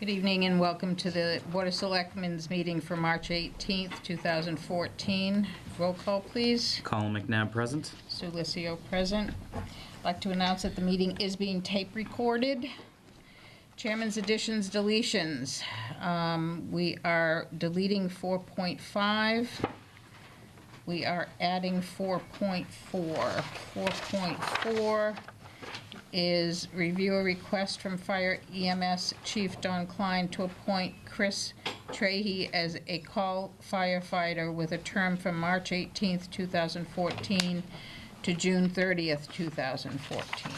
Good evening and welcome to the Board of Selectmen's meeting for March 18th, 2014. Roll call, please. Colin McNabb present. Sulicio present. I'd like to announce that the meeting is being tape recorded. Chairman's additions, deletions. We are deleting 4.5. We are adding 4.4. 4.4 is review a request from Fire EMS Chief Don Klein to appoint Chris Trahey as a call firefighter with a term from March 18th, 2014 to June 30th, 2014.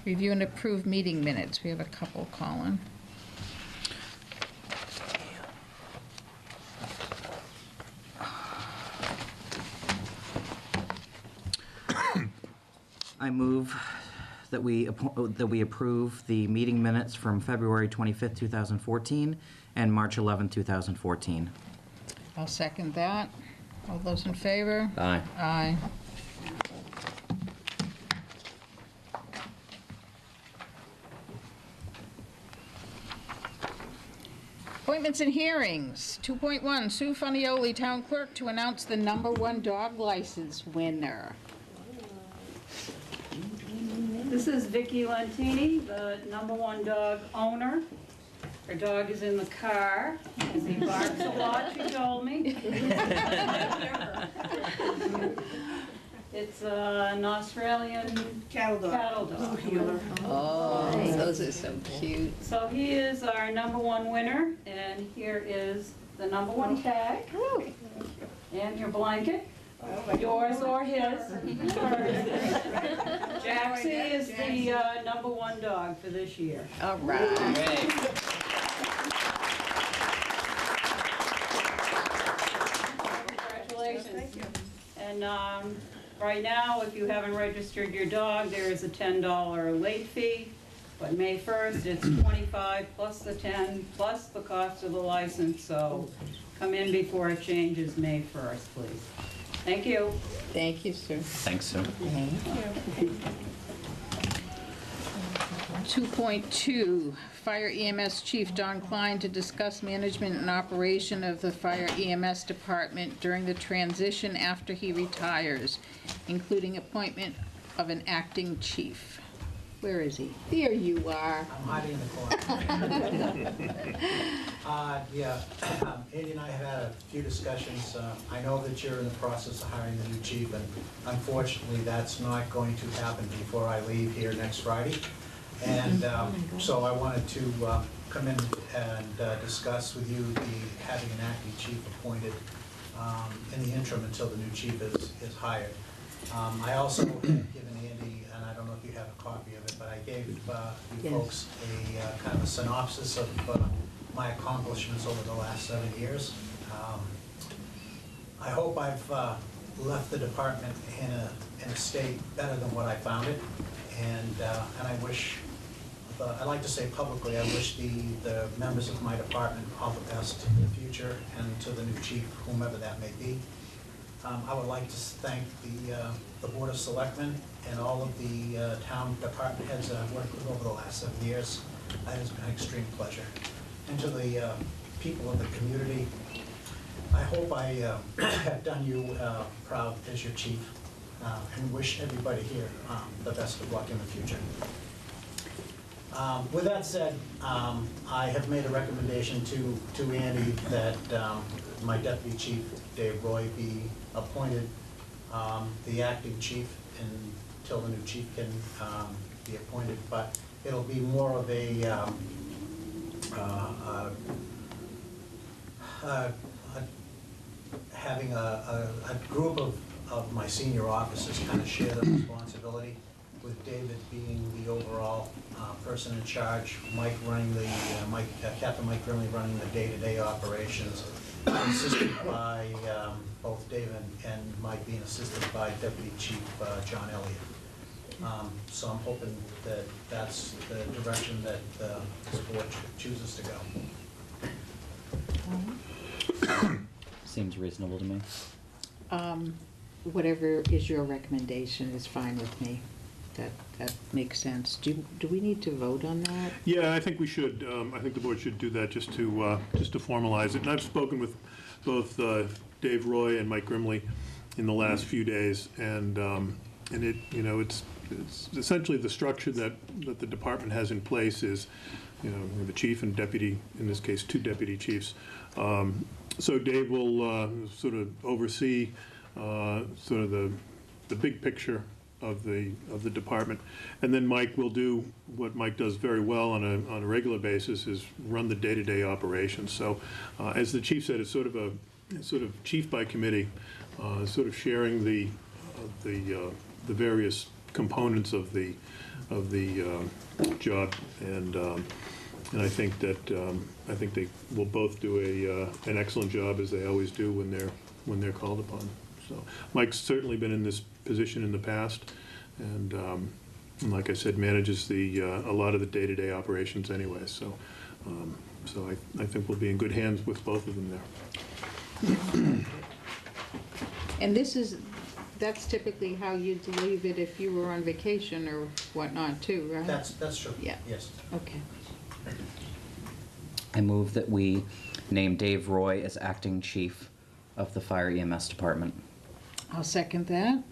Review and approve meeting minutes. We have a couple, Colin. I move that we approve the meeting minutes from February 25th, 2014 and March 11th, 2014. I'll second that. All those in favor? Aye. Aye. Appointments and hearings. 2.1, Sue Funioli, Town Clerk, to announce the #1 dog license winner. This is Vicky Lentini, the #1 dog owner. Her dog is in the car, because he barks a lot, she told me. It's an Australian cattle dog. Oh, those are so cute. So he is our #1 winner, and here is the #1 tag. And your blanket. Yours or his. Jaxie is the #1 dog for this year. All right. Congratulations. Thank you. And right now, if you haven't registered your dog, there is a $10 late fee. But May 1st, it's $25 plus the 10 plus the cost of the license. So come in before it changes May 1st, please. Thank you. Thank you, sir. Thanks, Sue. Thank you. 2.2, Fire EMS Chief Don Klein to discuss management and operation of the Fire EMS Department during the transition after he retires, including appointment of an acting chief. Where is he? There you are. I'm hiding in the corner. Andy and I have had a few discussions. I know that you're in the process of hiring the new chief, and unfortunately, that's not going to happen before I leave here next Friday. And so I wanted to come in and discuss with you having an acting chief appointed in the interim until the new chief is hired. I also have given Andy, and I don't know if you have a copy of it, but I gave you folks a kind of a synopsis of my accomplishments over the last 7 years. I hope I've left the department in a state better than what I found it, and I wish, I'd like to say publicly, I wish the members of my department all the best in the future, and to the new chief, whomever that may be. I would like to thank the Board of Selectmen and all of the town department heads that I've worked with over the last 7 years. That has been an extreme pleasure. And to the people of the community, I hope I have done you proud as your chief, and wish everybody here the best of luck in the future. With that said, I have made a recommendation to Andy that my deputy chief, Dave Roy, be appointed the acting chief until the new chief can be appointed, but it'll be more of having a group of my senior officers kind of share the responsibility, with David being the overall person in charge, Mike running the Captain Mike Grimley running the day-to-day operations, assisted by both David and Mike being assisted by Deputy Chief John Elliott. So I'm hoping that that's the direction that this board chooses to go. Seems reasonable to me. Whatever is your recommendation is fine with me. That makes sense. Do we need to vote on that? Yeah, I think we should. I think the board should do that just to formalize it. And I've spoken with both Dave Roy and Mike Grimley in the last few days, and it, you know, it's essentially the structure that the department has in place is, you know, the chief and deputy, in this case, 2 deputy chiefs. So Dave will sort of oversee sort of the big picture of the department, and then Mike will do what Mike does very well on a regular basis, is run the day-to-day operations. So, as the chief said, it's sort of chief by committee, sort of sharing the various components of the job, and I think they will both do an excellent job, as they always do when they're called upon. So Mike's certainly been in this position in the past, and like I said, manages a lot of the day-to-day operations anyway. So I think we'll be in good hands with both of them there. And that's typically how you'd leave it if you were on vacation or whatnot too, right? That's true. Yeah. Yes. Okay. I move that we name Dave Roy as acting chief of the Fire EMS Department. I'll second that.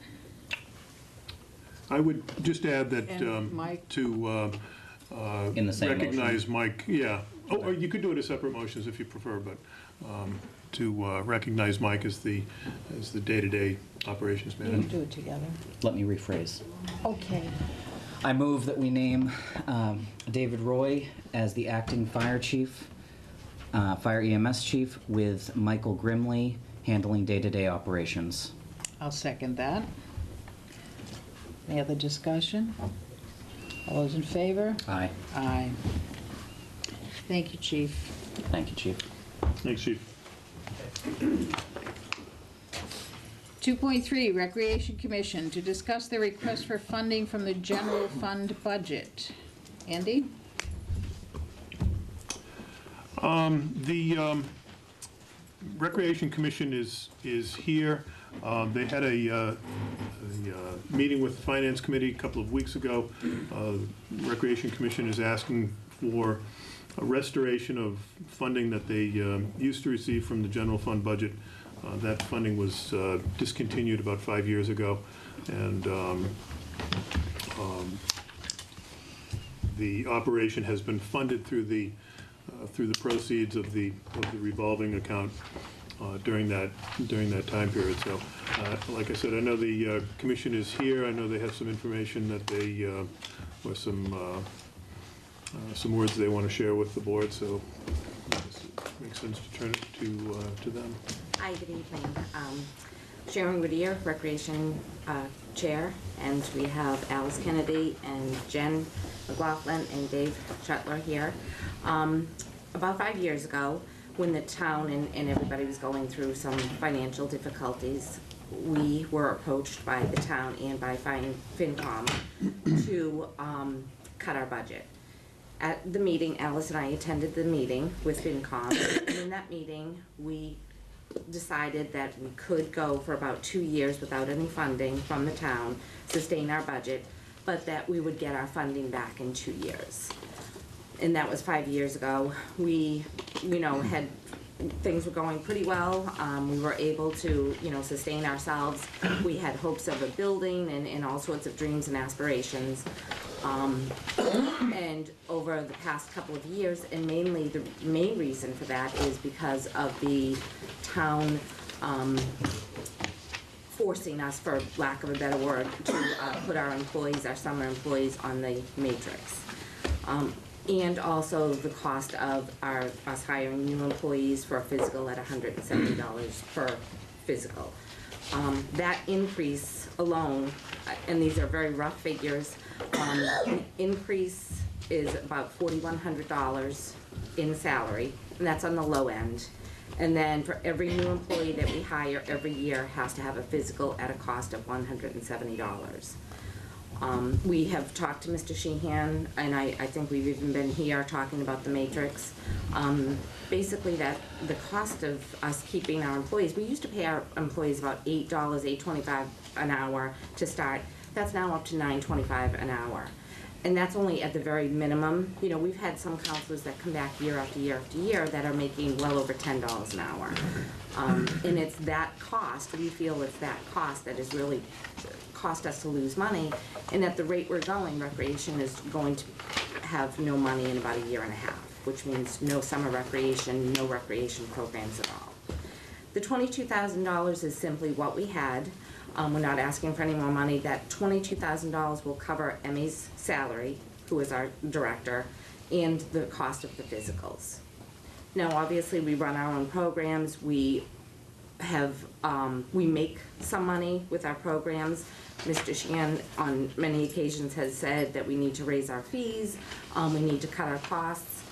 I would just add that And Mike? to In the same recognize Mike, yeah. Oh, or you could do it as separate motions if you prefer, but to recognize Mike as the day-to-day operations You manager. can do it together. Let me rephrase. Okay. I move that we name David Roy as the acting fire chief, fire EMS chief, with Michael Grimley handling day-to-day operations. I'll second that. Any other discussion? All those in favor? Aye. Aye. Thank you, Chief. Thank you, Chief. Thanks, Chief. 2.3, Recreation Commission, to discuss the request for funding from the general fund budget. Andy? The Recreation Commission is here. They had a meeting with the Finance Committee a couple of weeks ago. Recreation Commission is asking for a restoration of funding that they used to receive from the general fund budget. That funding was discontinued about 5 years ago, and the operation has been funded through the proceeds of the revolving account during that time period. So, like I said, I know the commission is here. I know they have some information that they or some words they want to share with the board. So, it makes sense to turn it to them. Hi, good evening. Sharon Whittier, Recreation Chair, and we have Alice Kennedy and Jen McLaughlin and Dave Shuttler here. About 5 years ago, when the town and everybody was going through some financial difficulties, we were approached by the town and by FinCom to cut our budget. At the meeting, Alice and I attended the meeting with FinCom, and in that meeting, we decided that we could go for about 2 years without any funding from the town, sustain our budget, but that we would get our funding back in 2 years. And that was 5 years ago. We, had, things were going pretty well. We were able to, sustain ourselves. We had hopes of a building and all sorts of dreams and aspirations. And over the past couple of years, and mainly the main reason for that is because of the town forcing us, for lack of a better word, to put our employees, our summer employees, on the matrix. And also the cost of us hiring new employees for a physical at $170 per physical. That increase alone, and these are very rough figures, the increase is about $4,100 in salary, and that's on the low end. And then for every new employee that we hire every year has to have a physical at a cost of $170. We have talked to Mr. Sheehan, and I think we've even been here talking about the matrix. Basically, that the cost of us keeping our employees, we used to pay our employees about $8, $8.25 an hour to start. That's now up to $9.25 an hour. And that's only at the very minimum. You know, we've had some counselors that come back year after year after year that are making well over $10 an hour. And it's that cost, we feel it's that cost that has really cost us to lose money. And at the rate we're going, recreation is going to have no money in about a year and a half, which means no summer recreation, no recreation programs at all. The $22,000 is simply what we had. We're not asking for any more money. That $22,000 will cover Emmy's salary, who is our director, and the cost of the physicals. Now, obviously, we run our own programs. We make some money with our programs. Mr. Sheehan, on many occasions, has said that we need to raise our fees, we need to cut our costs.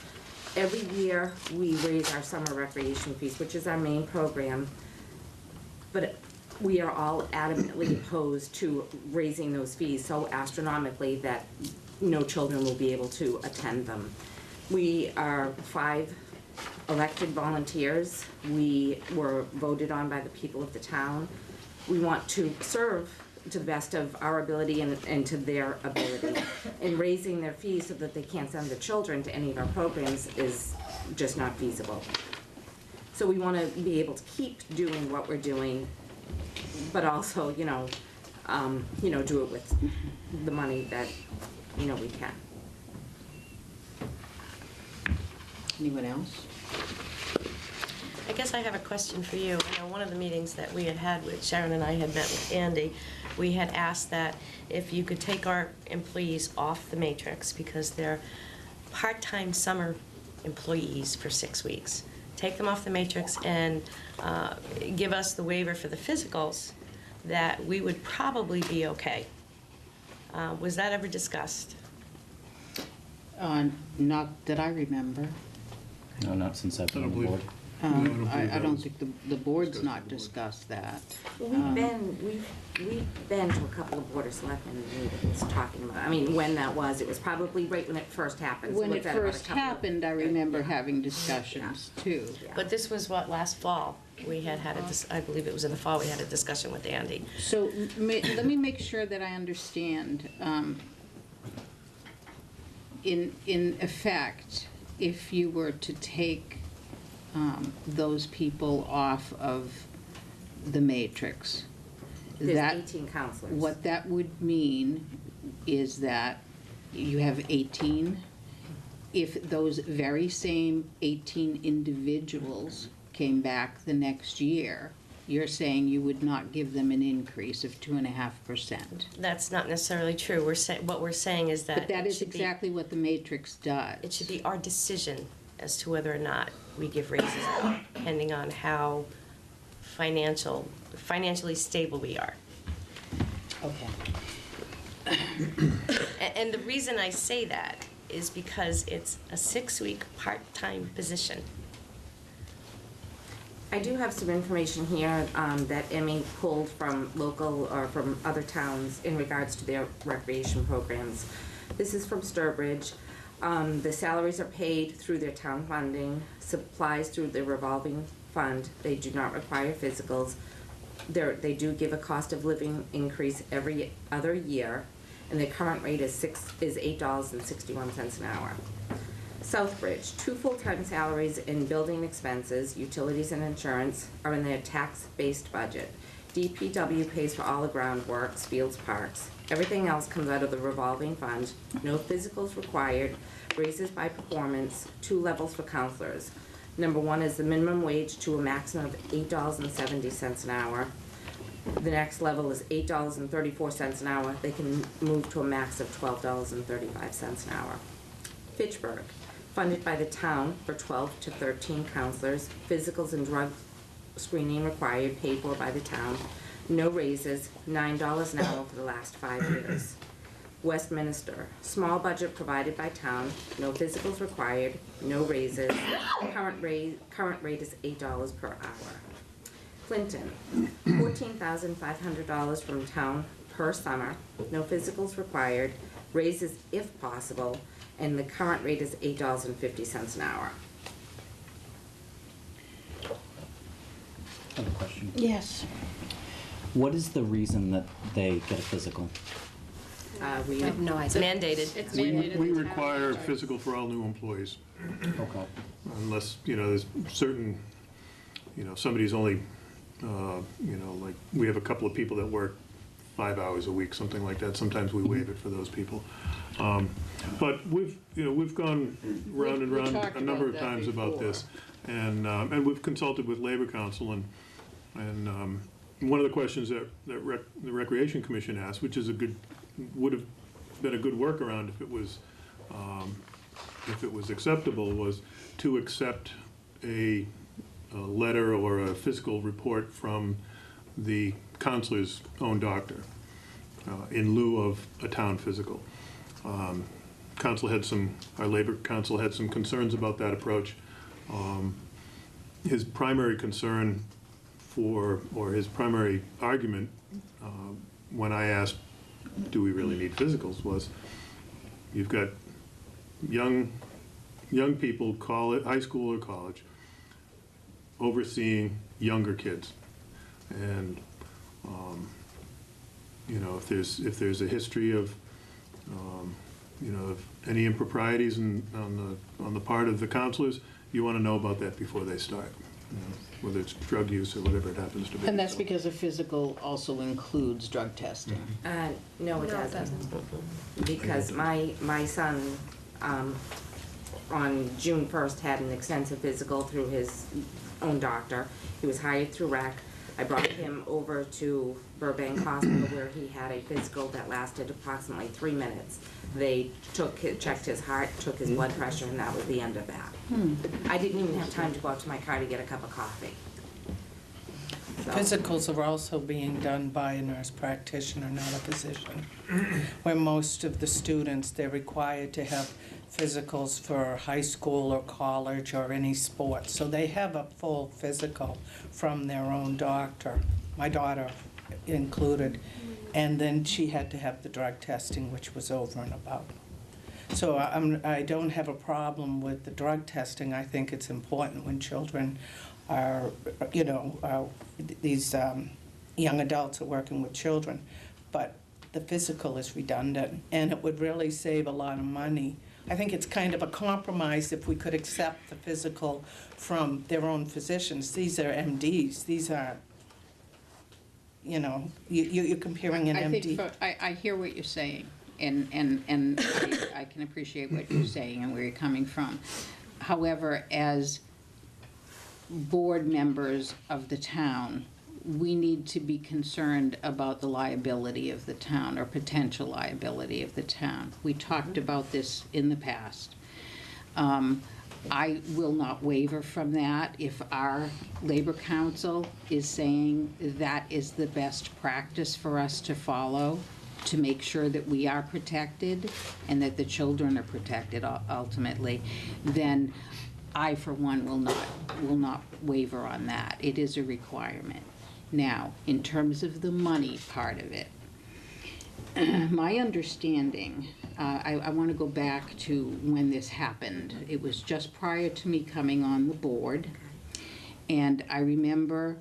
Every year, we raise our summer recreation fees, which is our main program, but we are all adamantly opposed to raising those fees so astronomically that no children will be able to attend them. We are 5 elected volunteers. We were voted on by the people of the town. We want to serve to the best of our ability and to their ability. And raising their fees so that they can't send their children to any of our programs is just not feasible. So we want to be able to keep doing what we're doing, but also, do it with the money that, we can. Anyone else? I guess I have a question for you. I know one of the meetings that we had with Sharon and I had met with Andy, we had asked that if you could take our employees off the matrix because they're part-time summer employees for 6 weeks. Take them off the matrix and give us the waiver for the physicals, that we would probably be okay. Was that ever discussed? Not that I remember. No, not since I've been I on don't the believe- board. I don't think the board's not discussed that. We've been to a couple of Board of Selectmen meetings talking about, when that was, it was probably right when it first happened. So When it it's at about a first couple of- happened, I remember having discussions too. Yeah. But this was what, last fall? We had I believe it was in the fall, we had a discussion with Andy. So let me make sure that I understand. In effect, if you were to take those people off of the matrix, There's that 18 counselors. what that would mean is that you have 18. If those very same 18 individuals came back the next year, you're saying you would not give them an increase of 2.5%. That's not necessarily true. What we're saying is that But that it is should be- exactly what the matrix does. It should be our decision as to whether or not we give raises, depending on how financially stable we are. Okay. And the reason I say that is because it's a 6-week part-time position. I do have some information here that Emmy pulled from local or from other towns in regards to their recreation programs. This is from Sturbridge. The salaries are paid through their town funding, supplies through the revolving fund. They do not require physicals. They do give a cost of living increase every other year, and the current rate is $8.61 an hour. Southbridge, 2 full-time salaries in building expenses, utilities and insurance are in their tax-based budget. DPW pays for all the groundworks, fields, parks. Everything else comes out of the revolving fund. No physicals required, raises by performance, 2 levels for counselors. Number 1 is the minimum wage to a maximum of $8.70 an hour. The next level is $8.34 an hour. They can move to a max of $12.35 an hour. Fitchburg, funded by the town for 12 to 13 counselors, physicals and drug screening required, paid for by the town, no raises, $9 an hour for the last 5 years. Westminster, small budget provided by town, no physicals required, no raises, current rate is $8 per hour. Clinton, $14,500 from town per summer, no physicals required, raises if possible, and the current rate is $8.50 an hour. I have a question. Yes. What is the reason that they get a physical? Were I you? have no idea. Mandated. It's We mandated. we in town require charter. physical for all new employees, Okay. unless, there's certain, somebody's only, like, we have a couple of people that work 5 hours a week, something like that. Sometimes we waive it for those people. But we've gone round and We round talked a number about of that times about before. this. And we've consulted with Labor Council, and one of the questions that the Recreation Commission asked, which is would have been a good workaround if it was acceptable, was to accept a letter or a physical report from the counselor's own doctor in lieu of a town physical. Our Labor Council had some concerns about that approach. His primary concern or his primary argument when I asked, do we really need physicals, was you've got young people, high school or college, overseeing younger kids. And, if there's a history of, of any improprieties on the part of the counselors, you want to know about that before they start, whether it's drug use or whatever it happens to be. And that's So- because a physical also includes drug testing. No, it doesn't. Because my son, on June 1st, had an extensive physical through his own doctor. He was hired through rec. I brought him over to Burbank Hospital where he had a physical that lasted approximately 3 minutes. They checked his heart, took his blood pressure, and that was the end of that. I didn't even have time to go out to my car to get a cup of coffee. So- Physicals are also being done by a nurse practitioner, not a physician. Where most of the students, they're required to have physicals for high school or college or any sport. So they have a full physical from their own doctor, my daughter included. And then she had to have the drug testing, which was over and above. So I don't have a problem with the drug testing. I think it's important when children are, these young adults are working with children. But the physical is redundant, and it would really save a lot of money. I think it's kind of a compromise if we could accept the physical from their own physicians. These are MDs. These are, you're comparing an MD. I hear what you're saying, and I can appreciate what you're saying and where you're coming from. However, as board members of the town, we need to be concerned about the liability of the town or potential liability of the town. We talked about this in the past. I will not waver from that if our Labor Council is saying that is the best practice for us to follow to make sure that we are protected and that the children are protected ultimately, then I, for one, will not waver on that. It is a requirement. Now, in terms of the money part of it, my understanding, I want to go back to when this happened. It was just prior to me coming on the board, and I remember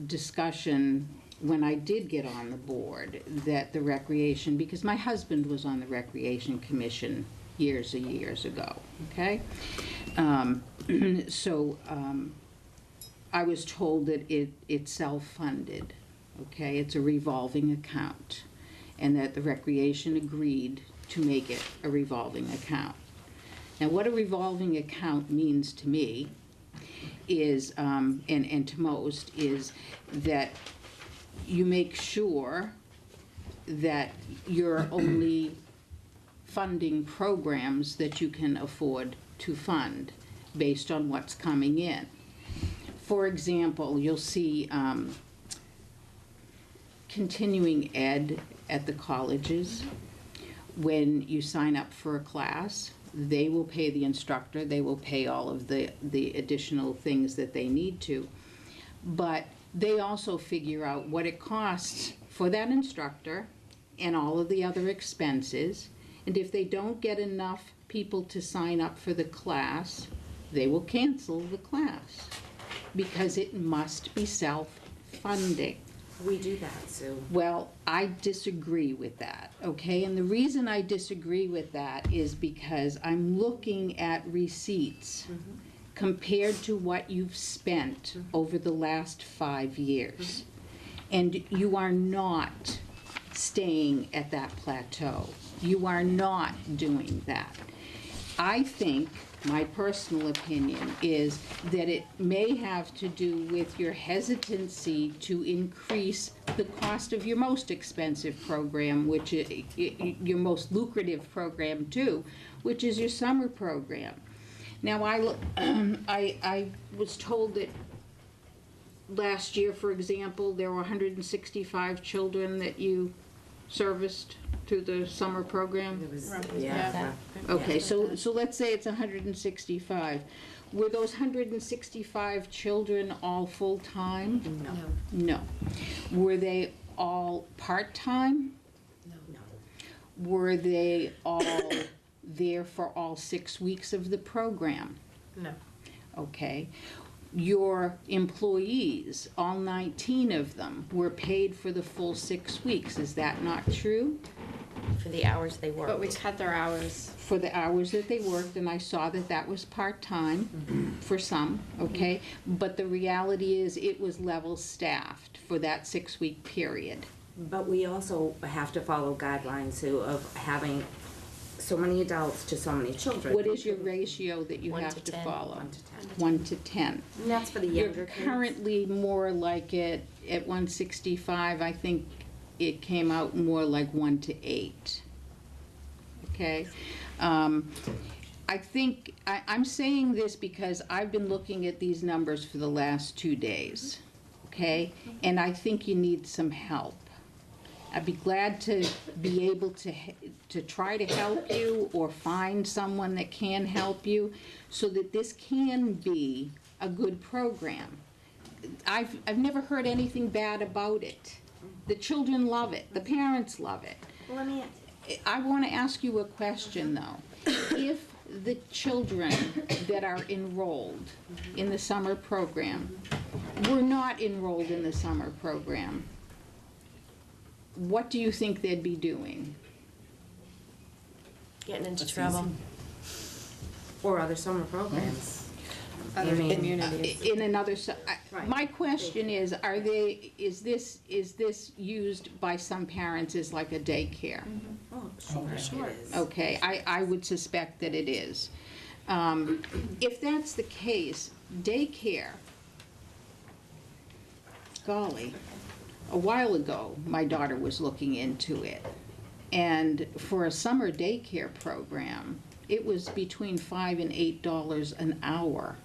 discussion when I did get on the board that the recreation, because my husband was on the Recreation Commission years and years ago, okay? So I was told that it's self-funded, okay? It's a revolving account, and that the Recreation agreed to make it a revolving account. Now, what a revolving account means to me is, and to most, is that you make sure that you're only funding programs that you can afford to fund based on what's coming in. For example, you'll see continuing ed at the colleges. When you sign up for a class, they will pay the instructor, they will pay all of the additional things that they need to. But they also figure out what it costs for that instructor and all of the other expenses. And if they don't get enough people to sign up for the class, they will cancel the class because it must be self-funding. We do that, Sue. Well, I disagree with that, okay? And the reason I disagree with that is because I'm looking at receipts compared to what you've spent over the last 5 years. And you are not staying at that plateau. You are not doing that. I think, my personal opinion is that it may have to do with your hesitancy to increase the cost of your most expensive program, which is your most lucrative program too, which is your summer program. Now, I was told that last year, for example, there were 165 children that you serviced through the summer program? It was, Yeah. Okay, so let's say it's 165. Were those 165 children all full-time? No. No. Were they all part-time? No. Were they all there for all 6 weeks of the program? No. Okay. Your employees, all 19 of them, were paid for the full 6 weeks. Is that not true? For the hours they worked. But we cut their hours. For the hours that they worked, and I saw that that was part-time for some, okay? But the reality is it was level-staffed for that 6-week period. But we also have to follow guidelines, Sue, of having so many adults to so many children. What is your ratio that you 1 have to to 10. follow? 1 to 10. 1 to 10. And that's for the You're younger kids. currently more like at 165, I think it came out more like 1 to 8. Okay? I think, I'm saying this because I've been looking at these numbers for the last 2 days, okay? And I think you need some help. I'd be glad to be able to try to help you or find someone that can help you so that this can be a good program. I've never heard anything bad about it. The children love it, the parents love it. Well, let me, I want to ask you a question, though. If the children that are enrolled in the summer program were not enrolled in the summer program, what do you think they'd be doing? Getting into trouble. or other summer programs. Other mean, communities. In another, Right. my question is, is this used by some parents as like a daycare? Oh, sure, it is. Okay, I would suspect that it is. If that's the case, daycare, golly, a while ago, my daughter was looking into it. And for a summer daycare program, it was between $5 and $8 an hour.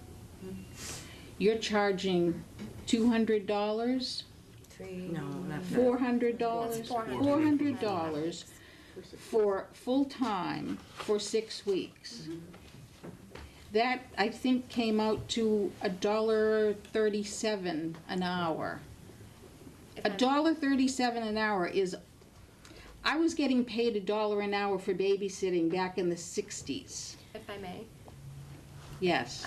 You're charging $200? No, not that. $400? $400 for full-time for 6 weeks. That, I think, came out to $1.37 an hour. $1.37 an hour is, I was getting paid $1 an hour for babysitting back in the 60s. If I may. Yes.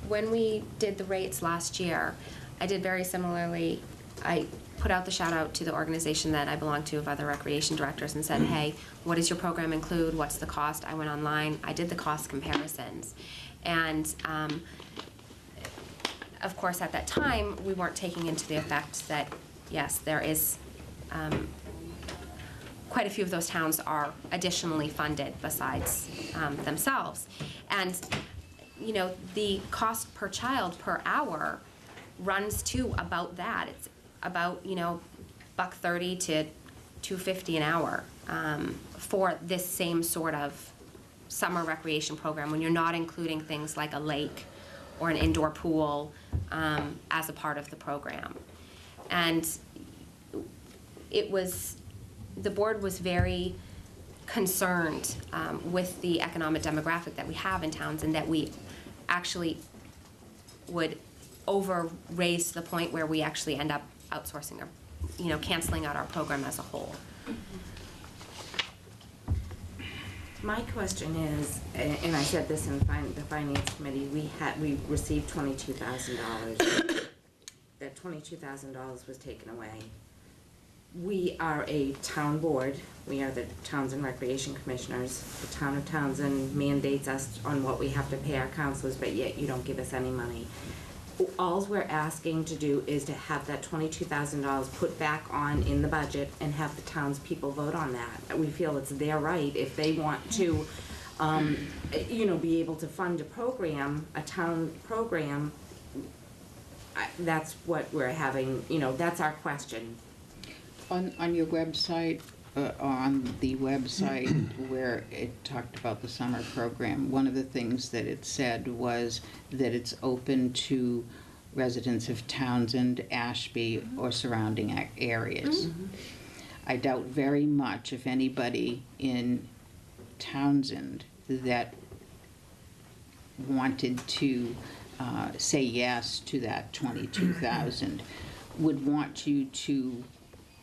When we did the rates last year, I did very similarly. I put out the shout out to the organization that I belong to of other recreation directors and said, hey, what does your program include? What's the cost? I went online. I did the cost comparisons. And of course, at that time, we weren't taking into the effect that, yes, there is quite a few of those towns are additionally funded besides themselves. And, you know, the cost per child per hour runs to about that. It's about, you know, $1.30 to $2.50 an hour for this same sort of summer recreation program when you're not including things like a lake or an indoor pool as a part of the program. And it was, the board was very concerned with the economic demographic that we have in Townsend, that we actually would over-raise to the point where we actually end up outsourcing or, you know, canceling out our program as a whole. My question is, and I said this in the finance committee, we received $22,000. That $22,000 was taken away. We are a town board. We are the Townsend Recreation Commissioners. The town of Townsend mandates us on what we have to pay our counselors, but yet you don't give us any money. All we're asking to do is to have that $22,000 put back on in the budget and have the townspeople vote on that. We feel it's their right if they want to, be able to fund a program, a town program. That's what we're having, that's our question. On your website, on the website where it talked about the summer program, one of the things that it said was that it's open to residents of Townsend, Ashby, or surrounding areas. I doubt very much if anybody in Townsend that wanted to say yes to that 22,000 would want you to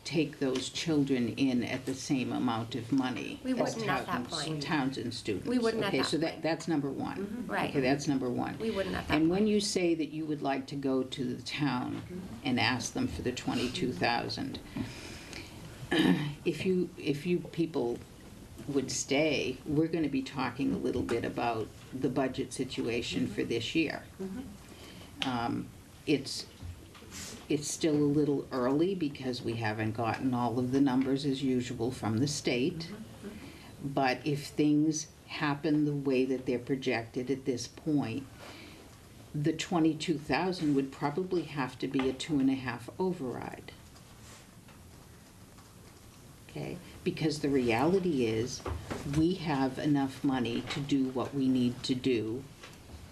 take those children in at the same amount of money We as wouldn't at that point. Townsend students. We wouldn't at Okay, that so point. that's number one. Right. Okay, that's number one. We wouldn't at that And when point. you say that you would like to go to the town and ask them for the 22,000, if you people would stay, we're gonna be talking a little bit about the budget situation for this year. It's still a little early because we haven't gotten all of the numbers as usual from the state. But if things happen the way that they're projected at this point, the 22,000 would probably have to be a 2.5 override. Okay, because the reality is, we have enough money to do what we need to do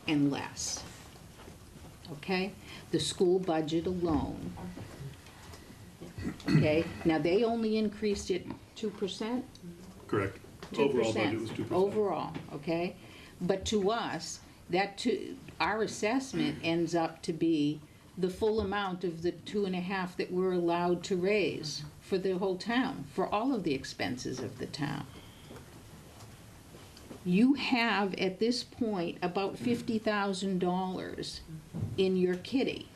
and less. Okay? The school budget alone, okay? Now, they only increased it 2%? Correct. 2%. Overall budget was 2%. Overall, okay? But to us, our assessment ends up to be the full amount of the 2.5 that we're allowed to raise for the whole town, for all of the expenses of the town. You have, at this point, about $50,000 in your kitty.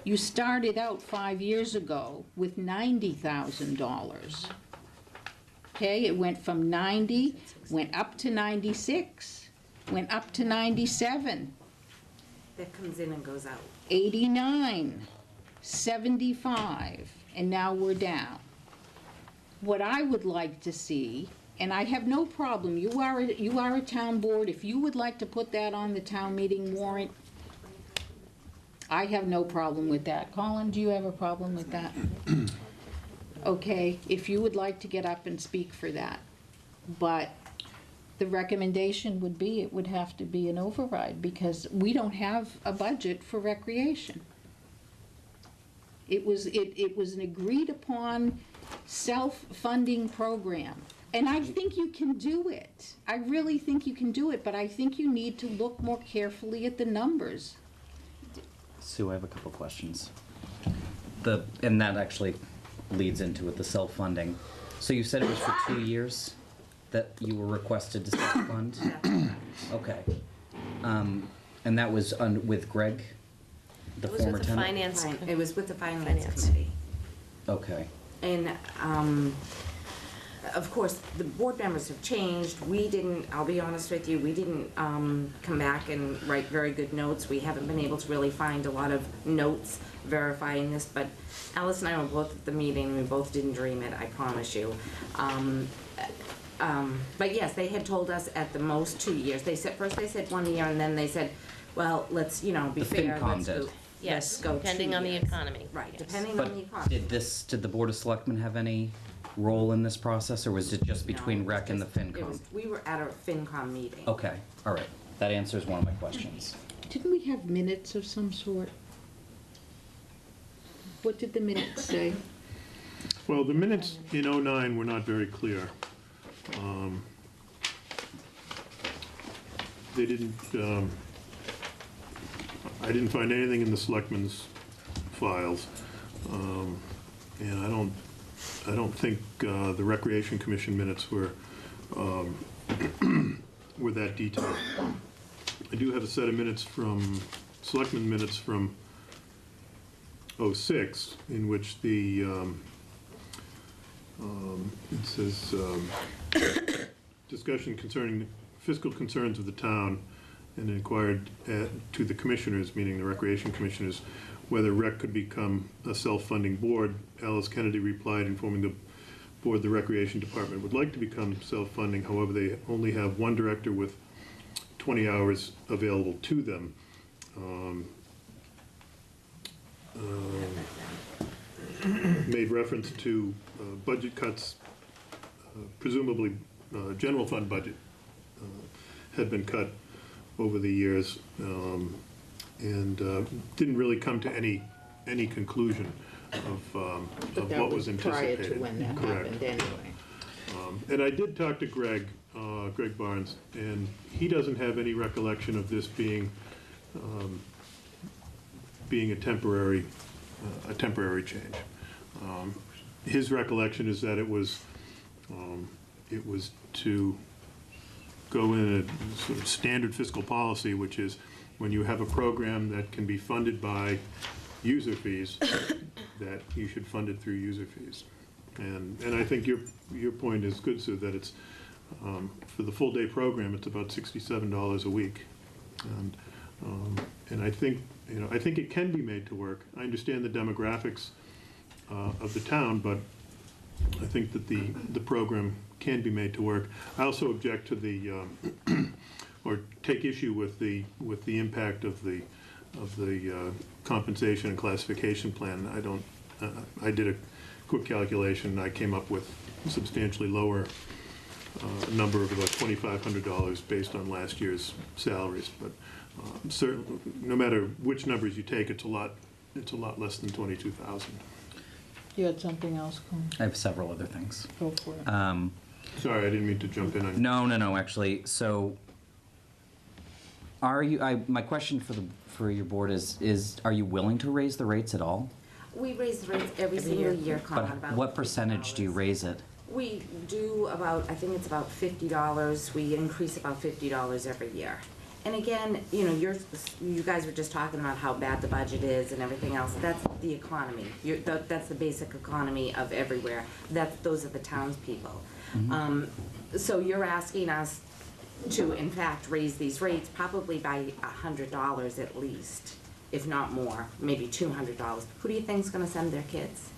You started out 5 years ago with $90,000. Okay, it went from 90, went up to 96, went up to 97, That comes in and goes out. 89, 75, and now we're down. What I would like to see, and I have no problem, you are a town board, if you would like to put that on the town meeting warrant, I have no problem with that. Colin, do you have a problem with that? Okay, if you would like to get up and speak for that. But the recommendation would be, it would have to be an override, because we don't have a budget for recreation. It was an agreed upon self-funding program. And I think you can do it. I really think you can do it, but I think you need to look more carefully at the numbers. Sue, I have a couple questions. And that actually leads into it, the self-funding. So you said it was for 2 years that you were requested to self-fund? That's Okay. And that was with Greg, the It was former with the tenant? finance. fine. It was with the finance Finance. committee. Okay. And, of course, the board members have changed. We didn't, I'll be honest with you, we didn't come back and write very good notes. We haven't been able to really find a lot of notes verifying this, but Alice and I were both at the meeting, and we both didn't dream it, I promise you. But yes, they had told us at the most 2 years. First they said 1 year, and then they said, well, let's, be The fair, FinCom let's did. go. Yes, let's go 2 depending on the years. economy. Right, Yes. depending But on the economy. did the Board of Selectmen have any role in this process, or was it just between No, it Rec and the was just- FinCom? We were at a FinCom meeting. Okay, all right. That answers one of my questions. Didn't we have minutes of some sort? What did the minutes say? Well, the minutes in '09 were not very clear. They didn't, I didn't find anything in the selectmen's files. And I don't think the Recreation Commission minutes were that detailed. I do have a set of minutes selectmen minutes from 06, in which the, it says, discussion concerning fiscal concerns of the town, and inquired to the commissioners, meaning the Recreation Commissioners, whether rec could become a self-funding board. Alice Kennedy replied, informing the board the Recreation Department would like to become self-funding. However, they only have one director with 20 hours available to them. Made reference to budget cuts, presumably general fund budget had been cut over the years, and didn't really come to any conclusion of what was anticipated. Prior to when that Correct. happened anyway. And I did talk to Greg Barnes, and he doesn't have any recollection of this being a temporary change. His recollection is that it was to go in a sort of standard fiscal policy, which is when you have a program that can be funded by user fees, that you should fund it through user fees. And I think your point is good, Sue, that it's, for the full day program, it's about $67 a week. And I think, I think it can be made to work. I understand the demographics of the town, but I think that the program can be made to work. I also object to the, or take issue with the impact of the compensation and classification plan. I did a quick calculation. I came up with a substantially lower number of about $2,500 based on last year's salaries. But certainly, no matter which numbers you take, it's a lot less than 22,000. You had something else, Colin? I have several other things. Go for it. Sorry, I didn't mean to jump in on. No, actually. So, my question for your board is, are you willing to raise the rates at all? We raise the rates every single year, Colin, But about what percentage do you $50. raise it? We do about, I think it's about $50. We increase about $50 every year. And again, you guys were just talking about how bad the budget is and everything else. That's the economy. That's the basic economy of everywhere. Those are the townspeople. Mm-hmm. So you're asking us to, in fact, raise these rates probably by $100 at least, if not more, maybe $200. Who do you think's going to send their kids?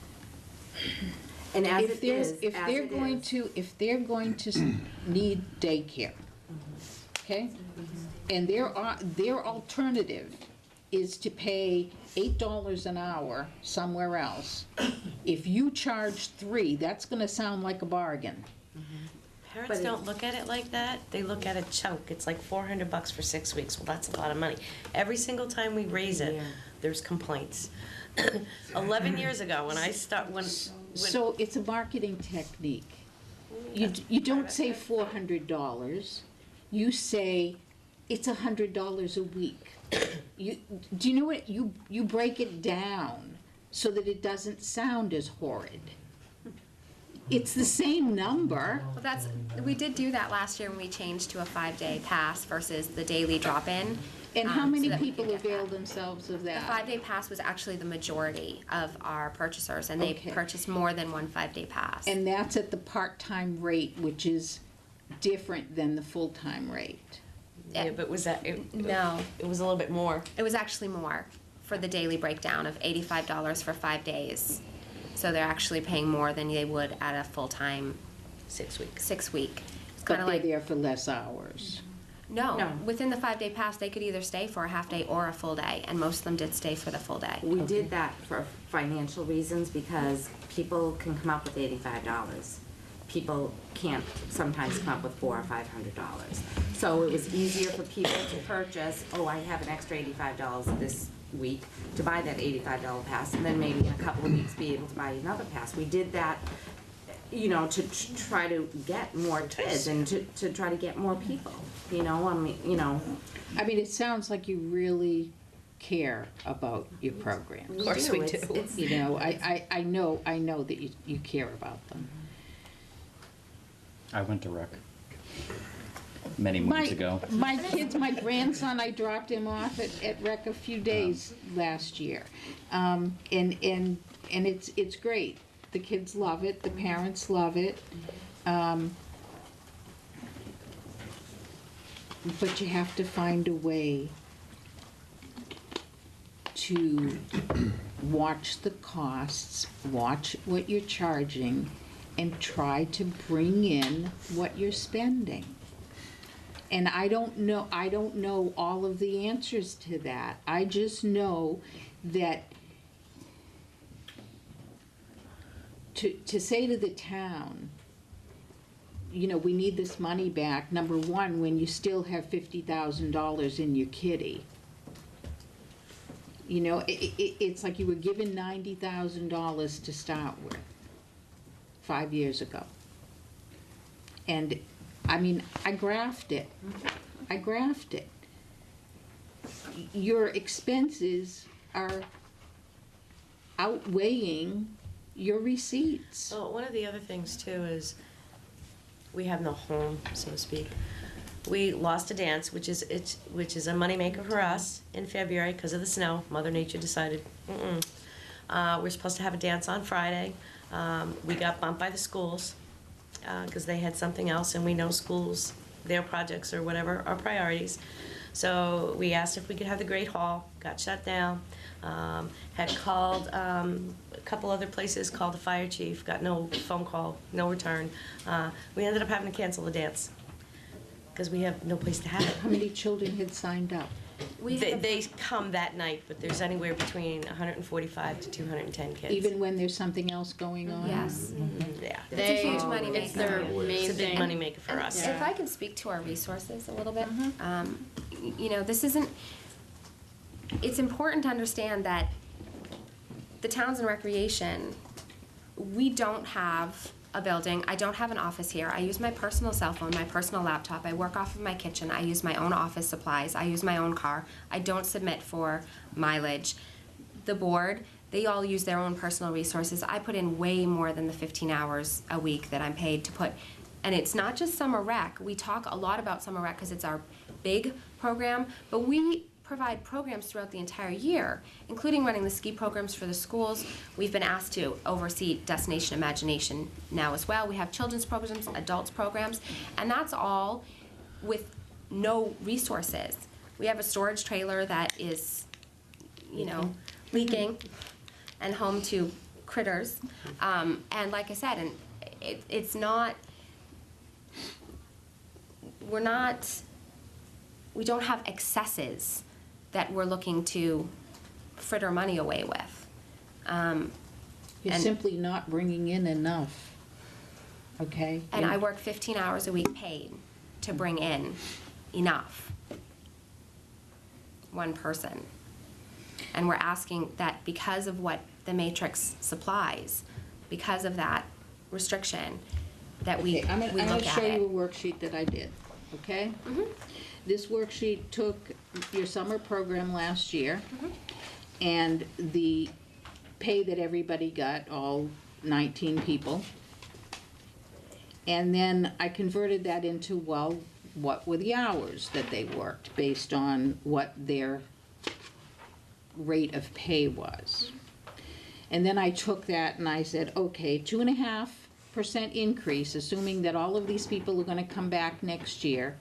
And as If they're going to need daycare, okay? And their alternative is to pay $8 an hour somewhere else. If you charge $3, that's gonna sound like a bargain. Parents But don't look at it like that. They look at a chunk. It's like $400 for 6 weeks. Well, that's a lot of money. Every single time we raise it, Yeah. there's complaints. 11 years ago, when So it's a marketing technique. You don't say $400, you say it's $100 a week. Do you know what, you break it down so that it doesn't sound as horrid. It's the same number. Well, we did do that last year when we changed to a 5-day pass versus the daily drop-in. And how so many that we people could get avail that. themselves of The that? 5-day pass was actually the majority of our purchasers, and they Okay. purchased more than one 5-day pass. And that's at the part-time rate, which is different than the full-time rate. yeah, but was that, No. it was a little bit more. It was actually more for the daily breakdown of $85 for 5 days. So they're actually paying more than they would at a full-time 6 weeks. 6-week. It's But kind of they're like, there for less hours. no, within the 5-day pass, they could either stay for a half day or a full day, and most of them did stay for the full day. We did that for financial reasons because people can come up with $85. People can't sometimes come up with $400 or $500. So it was easier for people to purchase, I have an extra $85 this week to buy that $85 pass, and then maybe in a couple of weeks be able to buy another pass. We did that, to try to get more kids and to try to get more people, I mean, it sounds like you really care about your programs. Of course we do. It's- You know, I know that you care about them. I went to rec. many moons ago. My kids, my grandson, I dropped him off at rec a few days last year. And it's great. The kids love it, the parents love it. But you have to find a way to watch the costs, watch what you're charging, and try to bring in what you're spending. And I don't know all of the answers to that. I just know that to say to the town, you know, we need this money back, number one, when you still have $50,000 in your kitty. You know, it's like you were given $90,000 to start with 5 years ago. And, I mean, I graphed it. Your expenses are outweighing your receipts. Well, one of the other things too is we have no home, so to speak. We lost a dance, which is a moneymaker for us in February because of the snow. Mother Nature decided, we're supposed to have a dance on Friday. We got bumped by the schools because they had something else, and we know schools, their projects or whatever are priorities. So we asked if we could have the Great Hall, got shut down. Had called a couple other places, called the fire chief, got no phone call, no return. We ended up having to cancel the dance because we have no place to have it. How many children had signed up? They come that night, but there's anywhere between 145 to 210 kids. Even when there's something else going on? Yes. Yeah. It's a huge money It's maker. It's a big moneymaker for us. If I can speak to our resources a little bit, you know, this isn't, it's important to understand that the Townsend Recreation, we don't have a building. I don't have an office here. I use my personal cell phone, my personal laptop. I work off of my kitchen. I use my own office supplies. I use my own car. I don't submit for mileage. The board, they all use their own personal resources. I put in way more than the 15 hours a week that I'm paid to put. And it's not just summer rec. We talk a lot about summer rec because it's our big program, but we provide programs throughout the entire year, including running the ski programs for the schools. We've been asked to oversee Destination Imagination now as well. We have children's programs, adults programs, and that's all with no resources. We have a storage trailer that is, you know, leaking and home to critters. And like I said, and it's not, we don't have excesses that we're looking to fritter money away with. You're simply not bringing in enough, okay? And I work 15 hours a week paid to bring in enough. One person. And we're asking that because of what the matrix supplies, because of that restriction, that we Okay, I'm look gonna at show it. you a worksheet that I did, okay? This worksheet took your summer program last year and the pay that everybody got, all 19 people. And then I converted that into, well, what were the hours that they worked based on what their rate of pay was. And then I took that and I said, okay, 2.5% increase, assuming that all of these people are gonna come back next year,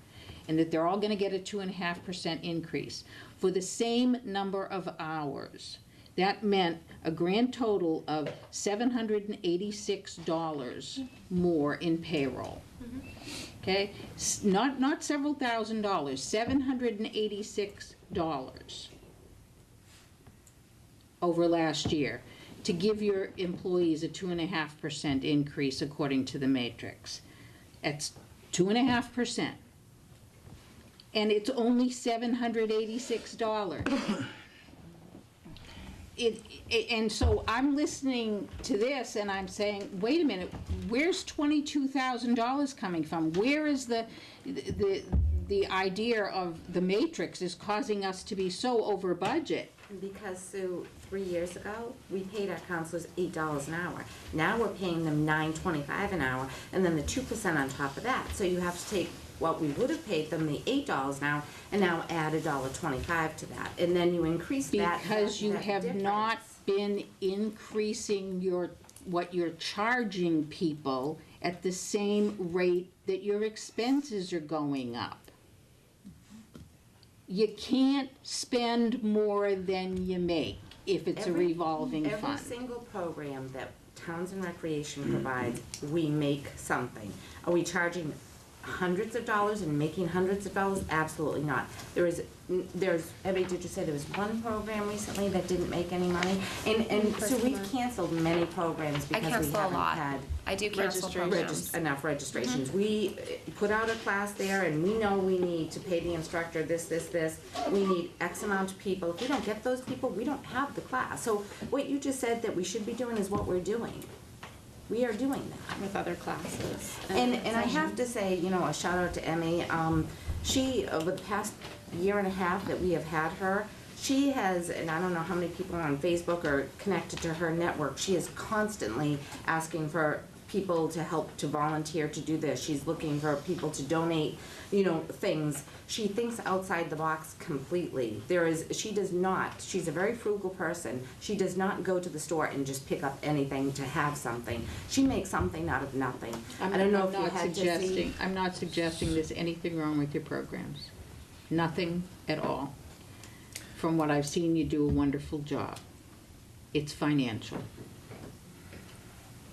and that they're all gonna get a 2.5% increase for the same number of hours. That meant a grand total of $786 more in payroll. Okay, not several $1,000s, $786 over last year to give your employees a 2.5% increase according to the matrix. That's 2.5%. And it's only $786. And so I'm listening to this and I'm saying, wait a minute, where's $22,000 coming from? Where is the idea of the matrix is causing us to be so over budget? Because, Sue, 3 years ago, we paid our counselors $8 an hour. Now we're paying them $9.25 an hour, and then the 2% on top of that. So you have to take what we would have paid them, the $8 now, and now add $1.25 to that, and then you increase that. Because you that have not difference. been increasing what you're charging people at the same rate that your expenses are going up. You can't spend more than you make if it's a revolving fund. Every single program that Townsend Recreation provides, we make something. Are we charging hundreds of dollars and making hundreds of dollars? Absolutely not. There's, Ebby, did you say there was one program recently that didn't make any money? And so we've canceled many programs I because we cancel a haven't lot. had I do cancel programs. enough registrations. We put out a class there and we know we need to pay the instructor this. We need X amount of people. If we don't get those people, we don't have the class. So what you just said that we should be doing is what we're doing. We are doing that. With other classes. And I have to say, you know, a shout out to Emmy. She, over the past year and a half that we have had her, she has, and I don't know how many people are on Facebook or connected to her network, she is constantly asking for people to help to volunteer to do this. She's looking for people to donate, you know, things. She thinks outside the box completely. She does not, she's a very frugal person. She does not go to the store and just pick up anything to have something. She makes something out of nothing. I don't know if you had to see. I'm not suggesting there's anything wrong with your programs. Nothing at all. From what I've seen, you do a wonderful job. It's financial.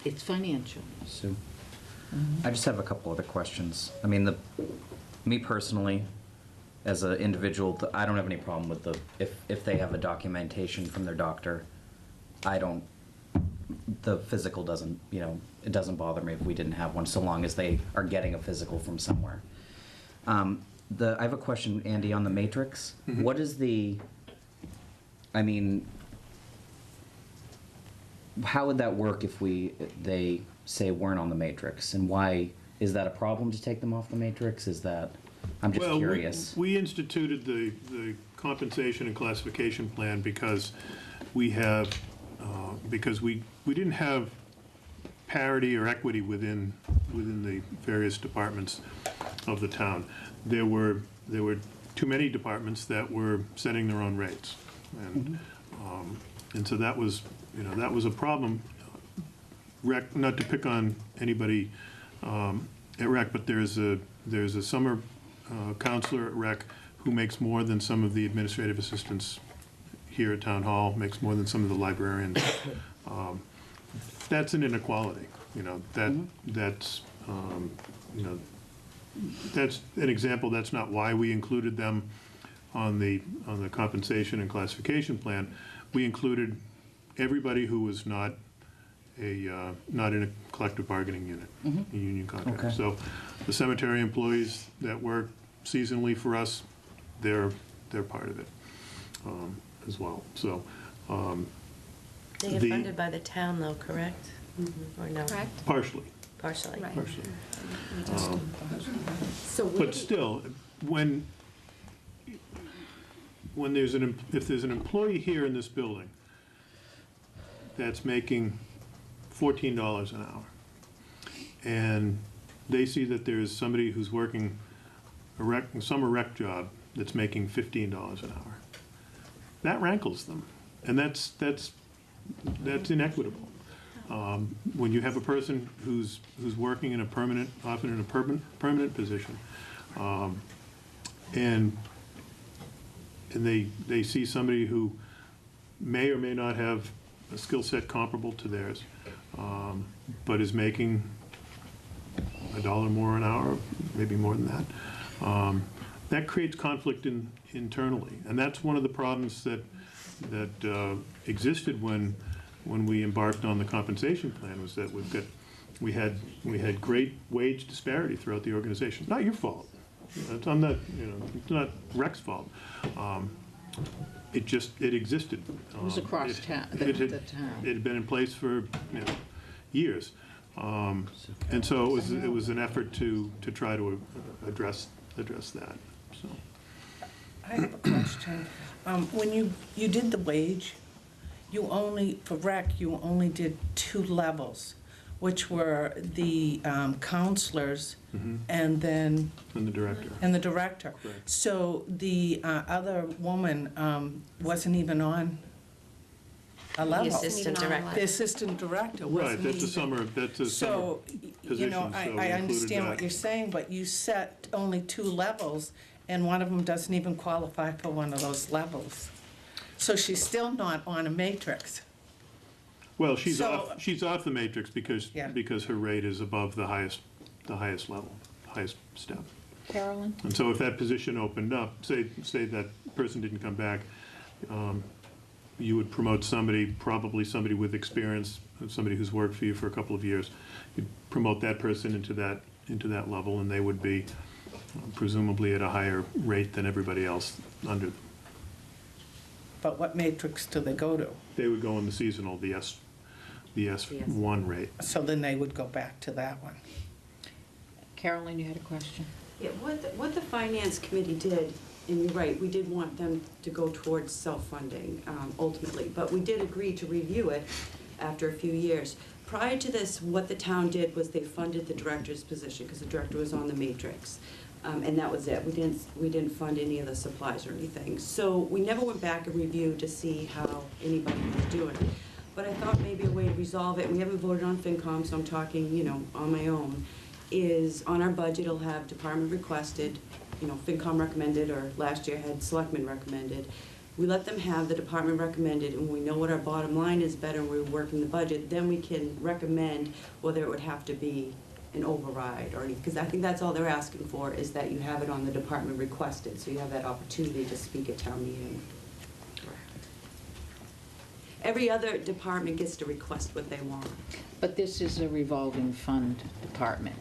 It's financial. Sue? I just have a couple other questions. I mean, me personally, as an individual, I don't have any problem with if they have a documentation from their doctor. The physical doesn't, you know, it doesn't bother me if we didn't have one, so long as they are getting a physical from somewhere. I have a question, Andy, on the matrix. Mm-hmm. What is how would that work if they say weren't on the matrix, and why is that a problem to take them off the matrix? I'm just curious. We instituted the compensation and classification plan because we didn't have parity or equity within the various departments of the town. There were too many departments that were setting their own rates, and so that was a problem. Rec, not to pick on anybody at Rec, but there's a summer counselor at Rec who makes more than some of the administrative assistants here at Town Hall, makes more than some of the librarians. That's an inequality. That's an example. That's not why we included them on the compensation and classification plan. We included everybody who was not in a collective bargaining unit, a union contract. Okay. So the cemetery employees that work seasonally for us, they're part of it as well. So They get funded by the town though, correct? Or no? Correct? partially. Partially. Right. Partially. So But still, when if there's an employee here in this building that's making $14 an hour, and they see that there's somebody who's working a summer rec job that's making $15 an hour, that rankles them, and that's inequitable. When you have a person who's working often in a permanent position, and they see somebody who may or may not have a skill set comparable to theirs, but is making $1 more an hour, maybe more than that, that creates conflict internally, and that's one of the problems that existed when we embarked on the compensation plan, was that we had great wage disparity throughout the organization. Not your fault. It's not Rec's fault. It existed. It was across the town. It had been in place for years, and so it was an effort to try to address that. So. I have a question. When you did the wage, for rec, you only did 2 levels. which were the counselors Mhm. and then And the director. and the director. Correct. So the other woman wasn't even on a level. The assistant director. The assistant director Right, wasn't that's even. a summer, that's a summer So, you know, position, so we I included understand that. what you're saying, but you set only 2 levels, and one of them doesn't even qualify for one of those levels. So she's still not on a matrix. Well, she's So- off the matrix because, Yeah. because her rate is above the highest level, highest step. Carolyn? And so if that position opened up, say that person didn't come back, you would promote somebody, probably somebody with experience, somebody who's worked for you for a couple of years. You'd promote that person into that level, and they would be presumably at a higher rate than everybody else under them. But what matrix do they go to? They would go on the seasonal, the S1 rate. So then they would go back to that one. Carolyn, you had a question? Yeah, what the finance committee did, and you're right, we did want them to go towards self-funding ultimately, but we did agree to review it after a few years. Prior to this, what the town did was they funded the director's position, because the director was on the matrix. And that was it. We didn't fund any of the supplies or anything. So we never went back and reviewed to see how anybody was doing. But I thought maybe a way to resolve it, we haven't voted on FinCom, so I'm talking, you know, on my own, is on our budget, it'll have department requested, you know, FinCom recommended, or last year had Selectmen recommended. We let them have the department recommended, and we know what our bottom line is better, and we're working the budget, then we can recommend whether it would have to be an override or anything, because I think that's all they're asking for, is that you have it on the department requested, so you have that opportunity to speak at town meeting. Every other department gets to request what they want. But this is a revolving fund department.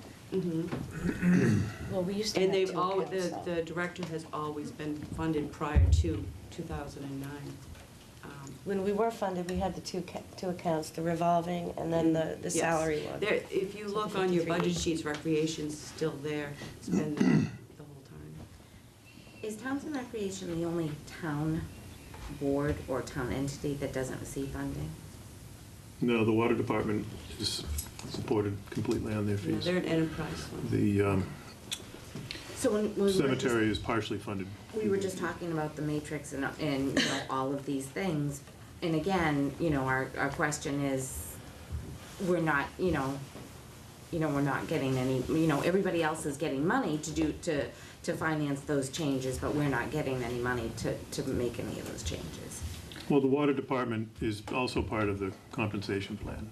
Well, we used to And have they've two always, accounts, the director has always been funded prior to 2009. When we were funded, we had the two accounts, the revolving and then the Yes. salary one. There, if you look on your budget sheets, recreation's still there. It's been there the whole time. Is Townsend Recreation the only town board or town entity that doesn't receive funding? No, the water department is supported completely on their You know, fees. they're an enterprise fund. The So when we were just- cemetery is partially funded. we were just talking about the matrix and you know, all of these things. And again, you know, our question is, we're not, we're not getting any, everybody else is getting money to finance those changes, but we're not getting any money to make any of those changes. Well, the water department is also part of the compensation plan.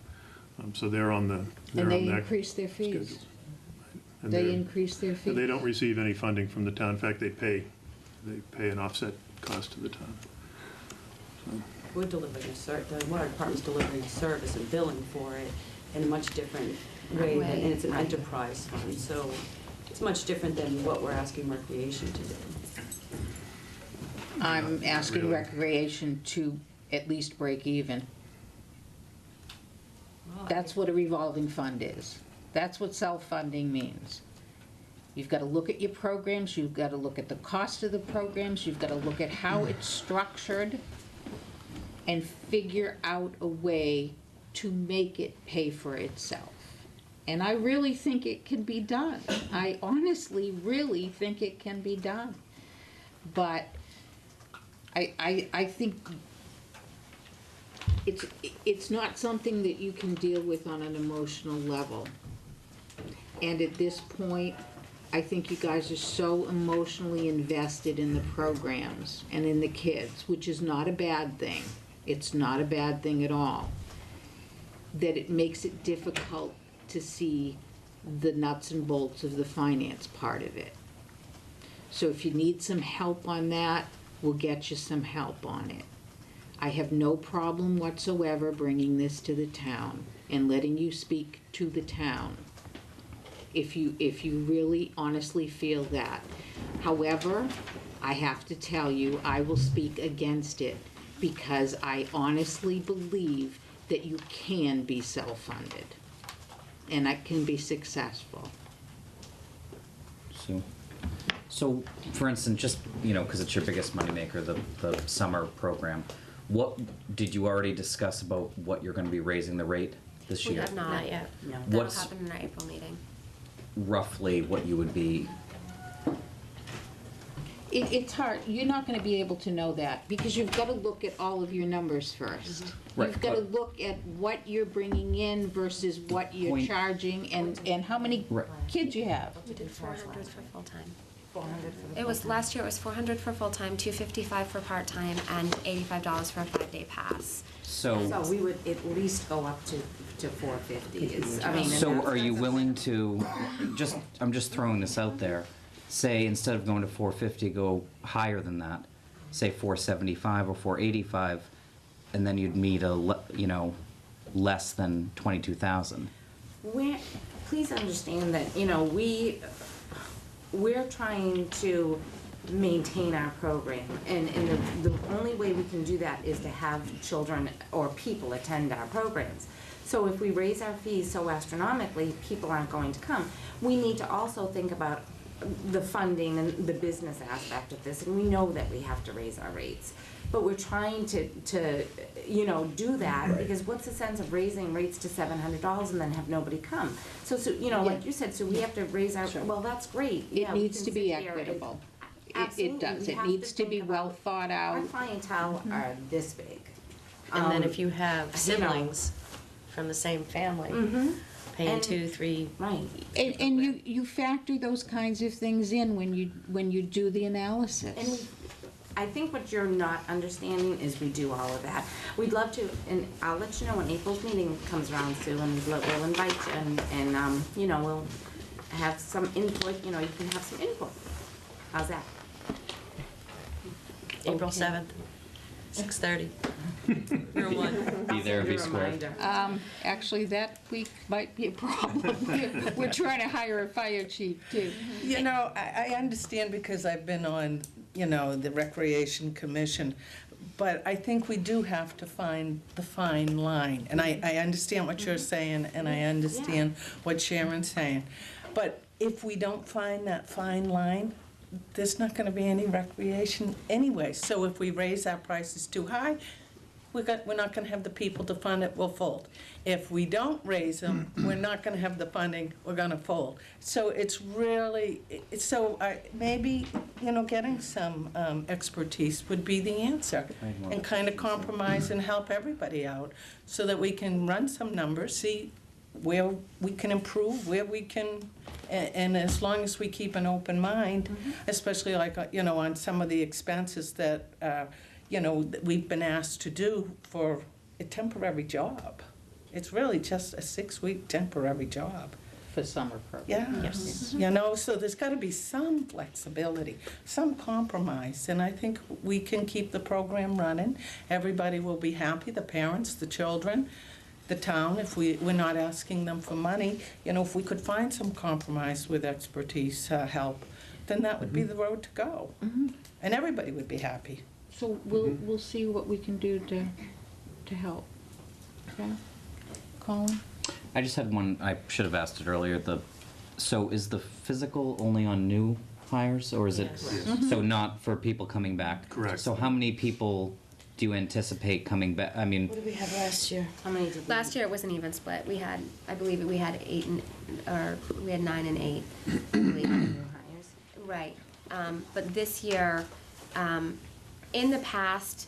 So they're on And that they increase their fees. schedule. And They they're- increase their fees. and they don't receive any funding from the town. In fact, they pay an offset cost to the town. We're delivering the water department's delivering service and billing for it in a much different way, and it's an enterprise fund, so it's much different than what we're asking recreation to do. I'm asking really. recreation to at least break even. Well, That's what a revolving fund is. That's what self-funding means. You've got to look at your programs, you've got to look at the cost of the programs, you've got to look at how it's structured and figure out a way to make it pay for itself. And I really think it can be done. I honestly really think it can be done. But I think it's not something that you can deal with on an emotional level. And at this point, I think you guys are so emotionally invested in the programs and in the kids, which is not a bad thing. It's not a bad thing at all. That it makes it difficult to see the nuts and bolts of the finance part of it. So if you need some help on that, we'll get you some help on it. I have no problem whatsoever bringing this to the town and letting you speak to the town if you really honestly feel that. However, I have to tell you, I will speak against it because I honestly believe that you can be self-funded and that can be successful. So, for instance, just, because it's your biggest moneymaker, the summer program, what, did you already discuss about what you're going to be raising the rate? this We year? have not yet. No. That'll What's- happen in our April meeting. Roughly what you would be, It's hard, you're not gonna be able to know that, because you've gotta look at all of your numbers first. Right, You've gotta but- look at what you're bringing in versus what you're Point- charging, and how many Right. kids you have. We did 400 for full-time. 400 for the It was, full-time. last year it was 400 for full-time, 255 for part-time, and $85 for a 5-day pass. So we would at least go up to 450 is, I mean. and so that's- are you that's- willing to, I'm just throwing this out there, say instead of going to 450, go higher than that, say 475 or 485, and then you'd meet less than 22,000. Please understand that, we're trying to maintain our program, and the only way we can do that is to have children or people attend our programs. So if we raise our fees so astronomically, people aren't going to come. We need to also think about the funding and the business aspect of this, and we know that we have to raise our rates. But we're trying to do that, because what's the sense of raising rates to $700 and then have nobody come? So, like you said, so we have to raise our, well, that's great. It Yeah, we needs can to be sit here and- equitable. Absolutely, It does, we it have needs to be think well about- thought Our out. clientele are this big. And then if you have you know. siblings from the same family, paying And- 2, 3. Right. And you factor those kinds of things in when you do the analysis. And I think what you're not understanding is we do all of that. We'd love to, and I'll let you know when April's meeting comes around, Sue, and we'll invite you, and we'll have some input, you can have some input. How's that? April Okay. 7th, 6:30. Room 1. Be there, be Your square. reminder. Actually, that week might be a problem. We're trying to hire a fire chief, too. I understand because I've been on, the Recreation Commission, but I think we do have to find the fine line. And I understand what you're saying, and I understand what Sharon's saying. But if we don't find that fine line, there's not gonna be any recreation anyway. So if we raise our prices too high, we're not gonna have the people to fund it, we'll fold. If we don't raise them, we're not gonna have the funding, we're gonna fold. So it's really, maybe, getting some expertise would be the answer. And kind of compromise and help everybody out, so that we can run some numbers, see where we can improve, where we can, and as long as we keep an open mind, especially like, on some of the expenses that, that we've been asked to do for a temporary job. It's really just a 6-week temporary job. For summer purposes. Yeah. So there's got to be some flexibility, some compromise, and I think we can keep the program running. Everybody will be happy, the parents, the children, the town, if we're not asking them for money. If we could find some compromise with expertise help, then that would be the road to go. And everybody would be happy. So we'll see what we can do to help. Okay? Colin? I just had one, I should have asked it earlier, so is the physical only on new hires, or is it? Yes. So not for people coming back? Correct. So how many people do you anticipate coming back? I mean, What did we have last year? How many did we? Last year it was an even split. We had, I believe we had 9 and 8. I believe. New hires? Right. But this year, in the past,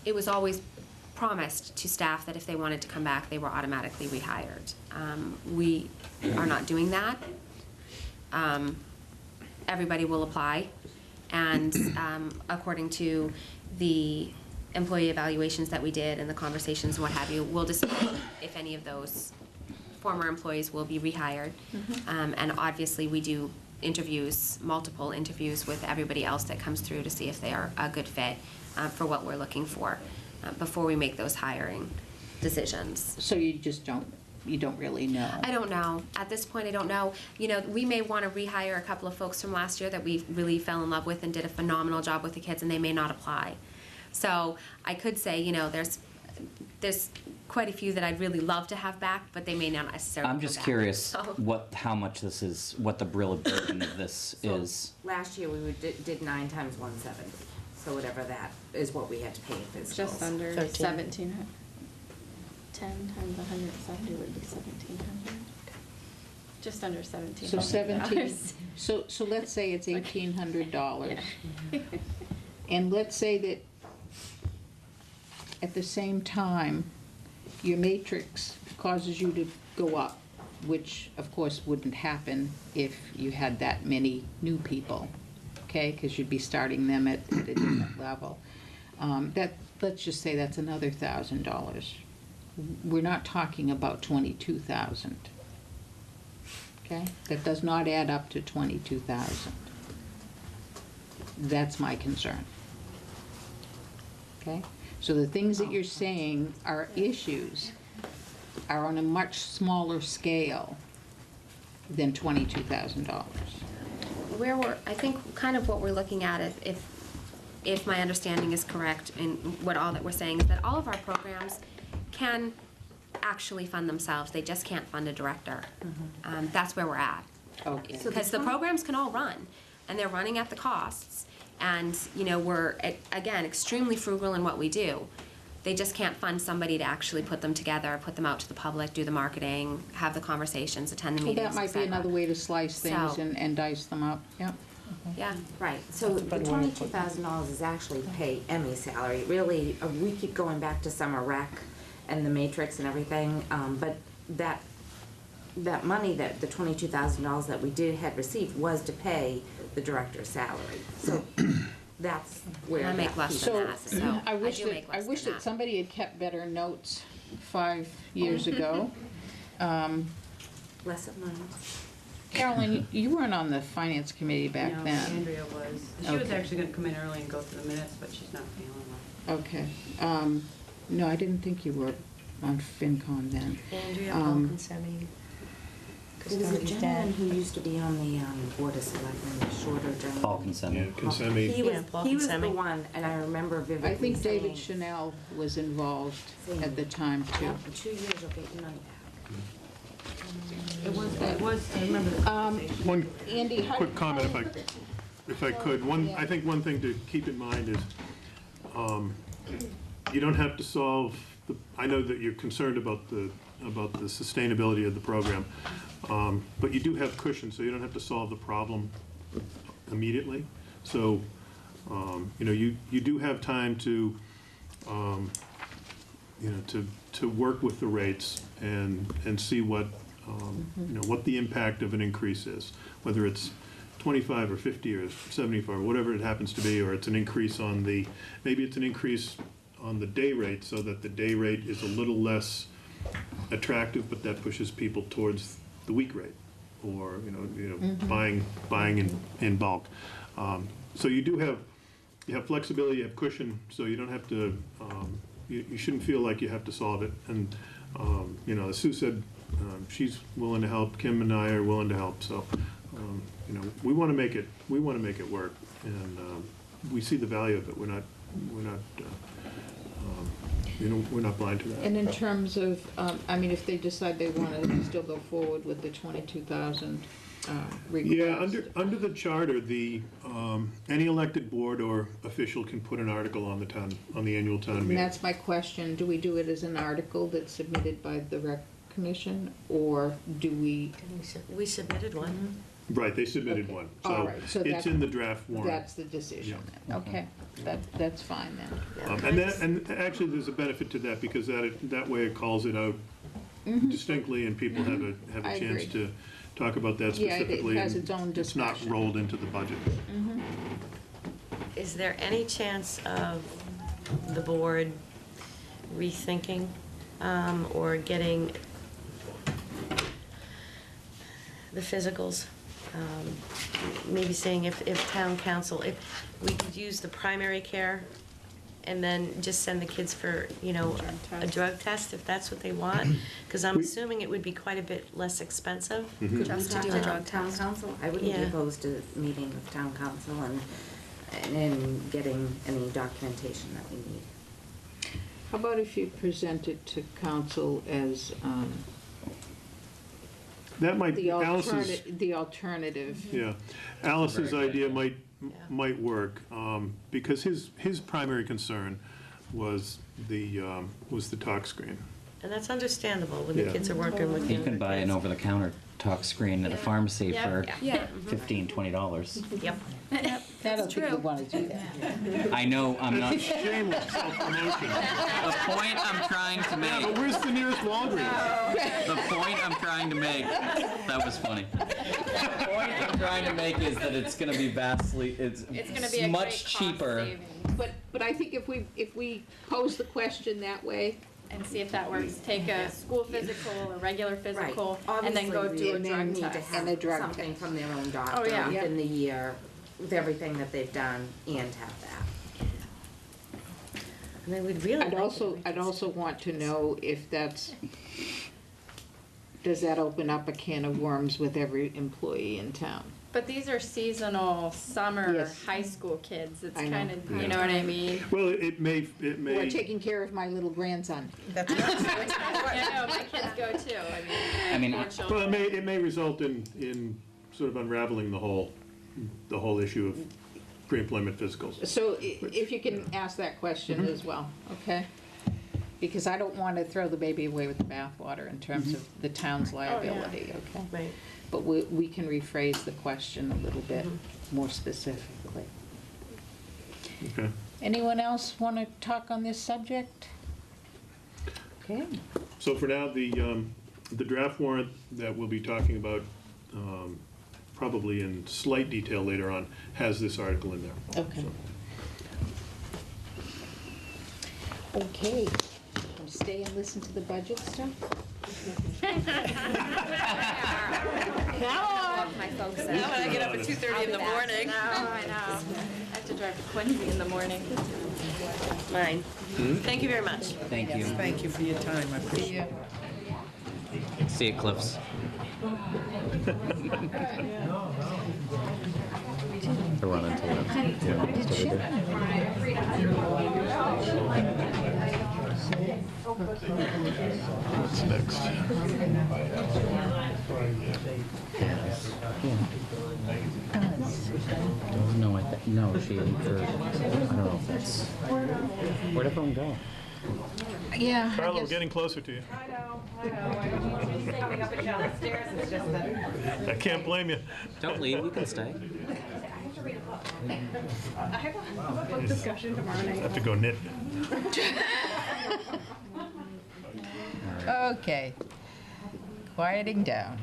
it was always promised to staff that if they wanted to come back, they were automatically rehired. We are not doing that. Everybody will apply, and according to the employee evaluations that we did and the conversations and what have you, we'll decide if any of those former employees will be rehired. And obviously, we do interviews, multiple interviews with everybody else that comes through to see if they are a good fit for what we're looking for before we make those hiring decisions. So you just don't really know? I don't know. At this point, I don't know. You know, we may want to rehire a couple of folks from last year that we really fell in love with and did a phenomenal job with the kids, and they may not apply. So I could say, you know, there's quite a few that I'd really love to have back, but they may not necessarily I'm come just back. curious So- how much this is, what the real burden of this So is. last year, we did 9 times 170, so whatever that is what we had to pay in physicals. Just under 13. 17. 10 times 170 would be 1,700. Just under 1,700. So 17, so let's say it's $1,800. And let's say that at the same time, your matrix causes you to go up, which of course wouldn't happen if you had that many new people, okay? Because you'd be starting them at a different level. Let's just say that's another $1,000. We're not talking about 22,000. Okay? That does not add up to 22,000. That's my concern. Okay? So the things that you're saying are issues are on a much smaller scale than $22,000. I think kind of what we're looking at, if my understanding is correct in what all that we're saying, is that all of our programs can actually fund themselves. They just can't fund a director. That's where we're at. Okay. Because the programs can all run, and they're running at the costs. And, you know, we're, again, extremely frugal in what we do. They just can't fund somebody to actually put them together, put them out to the public, do the marketing, have the conversations, attend the Well, meetings, that might be et cetera. another way to slice things So- and dice them up, yep. Yeah. Right, so That's a the better way to put it. $22,000 is actually pay Emmy's salary. Really, we keep going back to summer rec and the matrix and everything, but that money, the $22,000 that we had received was to pay the director's salary. So that's where I make that less piece than So, that, so I wish do that, make I less wish than that somebody had kept better notes 5 years ago. Less of money. Carolyn, you weren't on the finance committee back No, then. Andrea was. She was Okay. actually gonna come in early and go through the minutes, but she's not feeling well. Okay. No, I didn't think you were on FinCom then. Andrea Um, Balkinsemi. There was a gentleman who used to be on the Board of Selectmen, the shorter gentleman. Paul Consemi. Consemi. He Yeah, Paul was the Consemi. one, and I remember vividly I think David saying, Chanel was involved at the time too. "Yeah, in 2 years you'll get your money back." It was, I remember the conversation. One Andy, how quick comment, if I could. I think one thing to keep in mind is, you don't have to solve, I know that you're concerned about the sustainability of the program, but you do have cushion, so you don't have to solve the problem immediately. So, you know, you do have time to, you know, to work with the rates and see what, you know, what the impact of an increase is, whether it's 25 or 50 or 75, or whatever it happens to be, or it's an increase on maybe it's an increase on the day rate, so that the day rate is a little less attractive, but that pushes people towards the week rate, or, you know, buying in bulk. So you have flexibility, you have cushion, so you don't have to, you shouldn't feel like you have to solve it. And, you know, as Sue said, she's willing to help, Kim and I are willing to help, so, you know, we want to make it work, and we see the value of it. We're not, you know, we're not blind to that. And in terms of, I mean, if they decide they want to still go forward with the 22,000 request. Yeah, under the charter, any elected board or official can put an article on the annual town And meeting. that's my question, do we do it as an article that's submitted by the rec commission, or do we? We submitted one. Right, they submitted Okay. one, All so right, so it's that- in the draft warrant. That's the decision then, okay, that's fine then. And actually, there's a benefit to that, because that way it calls it out distinctly, and people have Mm-hmm. I a chance agree. to talk about that Yeah, it specifically. has and its own It's not discussion. rolled into the budget. Is there any chance of the board rethinking or getting the physicals? Maybe saying if town council, if we could use the primary care and then just send the kids for, you know, a drug test if that's what they want? Because I'm assuming it would be quite a bit less expensive. Could we Just to talk do a drug town test. council? I wouldn't be Yeah. opposed to meeting with town council and getting any documentation that we need. How about if you present it to council as That might, the Alice's, alternative? yeah, Alice's Very good idea idea. might work, because his primary concern was the talk screen. And that's understandable when the Yeah. kids are working with You younger can buy an kids. over-the-counter talk screen at a pharmacy Yeah. for Yeah. $15, $20. Yep. I don't think we want to do that. I know, I'm not. Shameless self-promotion. The point I'm trying to Yeah, but make, where's the nearest Walgreens? the point I'm trying to make, that was funny. The point I'm trying to make is that it's gonna be vastly, it's gonna be a great much cost cheaper. savings. But I think if we pose the question that way, And see if that works. Take a school physical, a regular physical, Right. and then go Obviously, do a and then drug need to test. have And a drug something test. from their own Oh, doctor yeah. within the year with everything that they've done and have that. And then we'd really like I'd also want to know if that's, does that open up a can of worms with every employee in town? But these are seasonal summer Yes. high school kids. It's I know. kind of, you know what I mean? Well, it may, We're taking care of my little grandson. That's I know, my kids go too. I mean, four well, children. it may result in sort of unraveling the whole issue of pre-employment physicals. So if you can ask that question as well, okay? Because I don't want to throw the baby away with the bathwater in terms of the town's liability, okay? Right. But we can rephrase the question a little bit more specifically. Okay. Anyone else want to talk on this subject? Okay. So for now, the draft warrant that we'll be talking about, probably in slight detail later on, has this article in there. Okay. Okay. Stay and listen to the budget stuff? Love my folks. Now when I get up at 2:30 in the morning. No, I know. I have to drive to Quincy in the morning. Mine. Thank you very much. Thank you. Thank you for your time, I appreciate it. See you, Cliffs. I run into it. What's next? No, she ate for, I don't know if that's, where'd everyone go? Yeah. I Carla, we're guess- getting closer to you. I know. Coming up and down the stairs, it's just that. I can't blame you. Don't leave, we can stay. I have a book discussion tomorrow night. Have to go knit. Okay. Quieting down.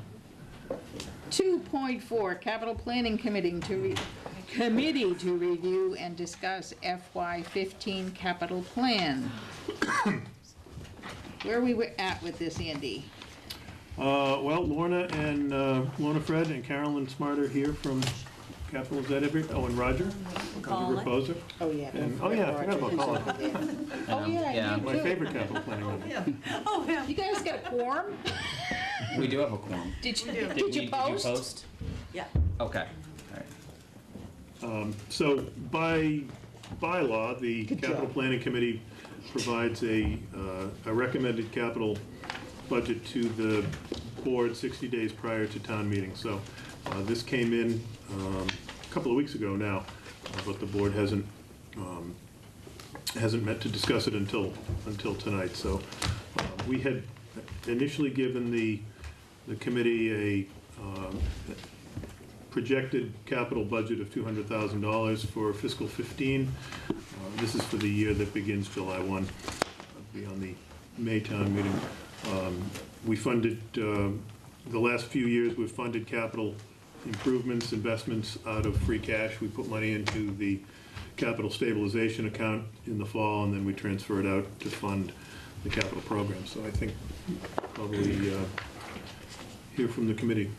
2.4, Capital Planning Committee to review and discuss FY15 capital plan. Where we were at with this, Andy? Well, Lorna Fred and Carolyn Smart are here from Capital, is that every, and Roger? Roger Reposer. Oh, yeah. And, I forgot about Colin, Oh, yeah, Yeah. you my too. favorite capital planning member. You guys got a quorum? We do have a quorum. Did you Did you post? post? Yeah. Okay. All right. So by law, the Good Capital job. Planning Committee provides a recommended capital budget to the board 60 days prior to town meeting. So this came in a couple of weeks ago now, but the board hasn't met to discuss it until tonight. So we had initially given the committee a projected capital budget of $200,000 for fiscal 15. This is for the year that begins July 1. It'll be on the May town meeting. We funded, the last few years, we've funded capital improvements, investments out of free cash. We put money into the capital stabilization account in the fall, and then we transfer it out to fund the capital program. So I think probably hear from the committee.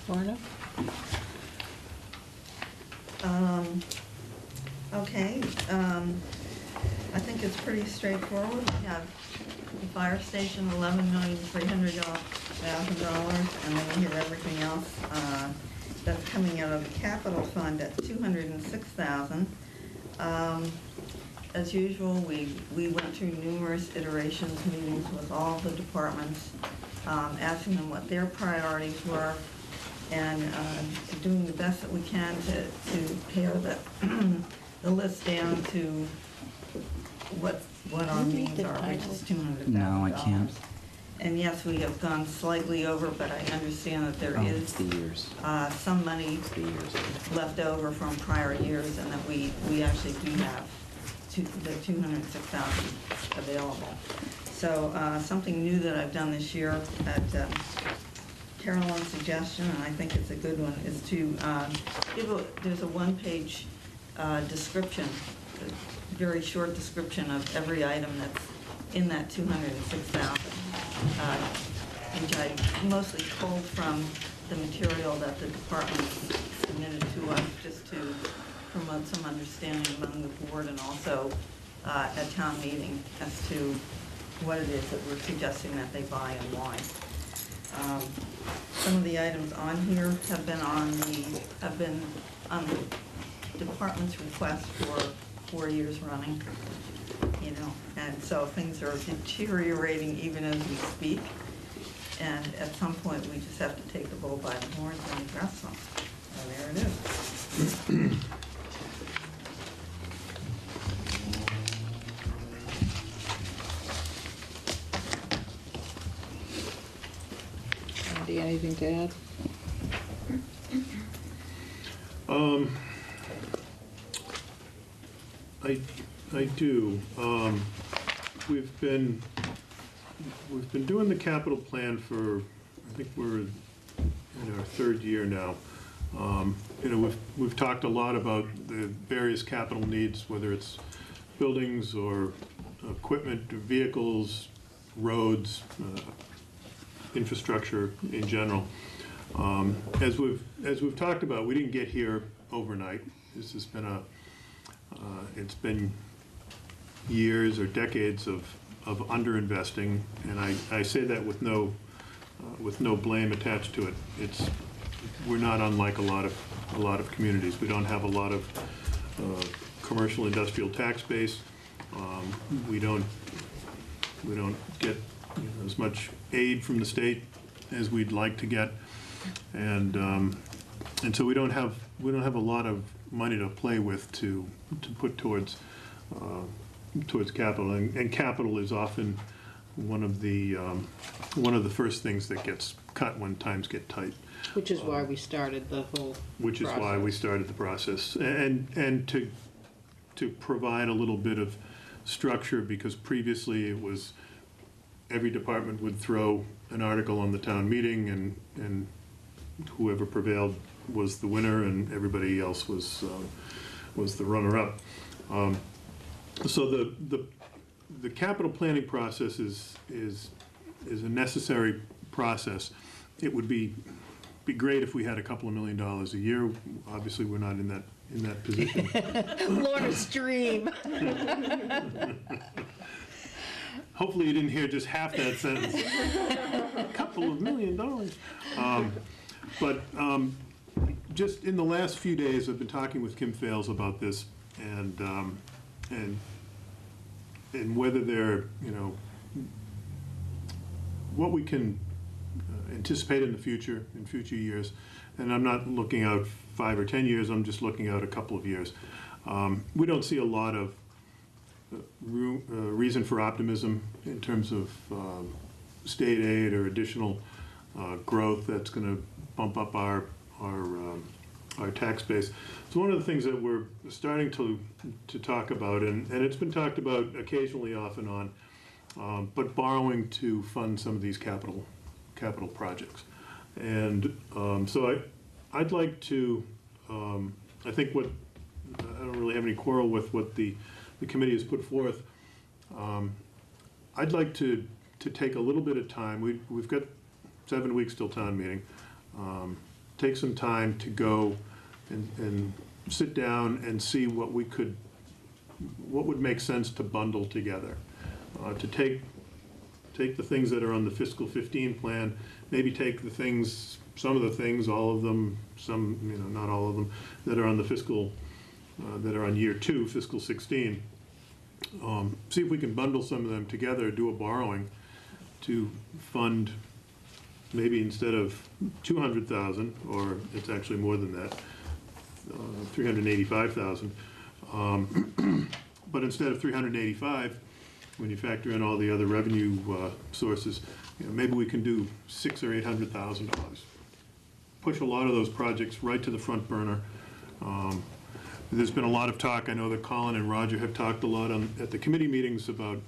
Lorna? Okay, I think it's pretty straightforward. We have the fire station, $11,300,000, and then we have everything else that's coming out of the capital fund at $206,000. As usual, we went through numerous iterations, meetings with all the departments, asking them what their priorities were, and doing the best that we can to pare the list down to what what our means are, which is $200,000. No, I can't. And yes, we have gone slightly over, but I understand that there Oh, is it's the years. some money It's the years. left over from prior years, and that we actually do have the $206,000 available. So something new that I've done this year at Carolyn's suggestion, and I think it's a good one, is to there's a one-page description, a very short description of every item that's in that $206,000, which I mostly pulled from the material that the department submitted to us, just to promote some understanding among the board and also at town meeting as to what it is that we're suggesting that they buy and why. Some of the items on here have been on the department's request for 4 years running, you know, and so things are deteriorating even as we speak. And at some point, we just have to take the bull by the horns and address them. And there it is. Andy, anything to add? I do. We've been doing the capital plan for, I think we're in our third year now. You know, we've talked a lot about the various capital needs, whether it's buildings or equipment, vehicles, roads, infrastructure in general. As we've talked about, we didn't get here overnight. This has been it's been years or decades of underinvesting, and I say that with no blame attached to it. We're not unlike a lot of communities. We don't have a lot of commercial industrial tax base. We don't get as much aid from the state as we'd like to get, and so we don't have a lot of money to play with to put towards capital, and capital is often one of the first things that gets cut when times get tight. Which is why we started the whole Which is why we started the process, and to provide a little bit of structure, because previously it was every department would throw an article on the town meeting, and whoever prevailed was the winner, and everybody else was the runner-up. So the capital planning process is a necessary process. It would be great if we had a couple of $1 million a year. Obviously, we're not in that position. Laura's dream. Hopefully you didn't hear just half that sentence. A couple of $1 million. But just in the last few days, I've been talking with Kim Fales about this, and whether they're, what we can anticipate in future years. And I'm not looking out 5 or 10 years, I'm just looking out a couple of years. We don't see a lot of reason for optimism in terms of state aid or additional growth that's going to bump up our tax base. So one of the things that we're starting to talk about, and it's been talked about occasionally off and on, but borrowing to fund some of these capital projects. And so I'd like to, I think I don't really have any quarrel with what the committee has put forth. I'd like to take a little bit of time. We've got 7 weeks till town meeting. Take some time to go and sit down and see what would make sense to bundle together. To take the things that are on the fiscal 15 plan, maybe take some of the things, all of them, some, not all of them, that are on the fiscal, that are on year 2, fiscal 16. See if we can bundle some of them together, do a borrowing to fund, maybe instead of 200,000, or it's actually more than that, 385,000. But instead of 385, when you factor in all the other revenue sources, maybe we can do $600,000 or $800,000. Push a lot of those projects right to the front burner. There's been a lot of talk, I know that Colin and Roger have talked a lot at the committee meetings about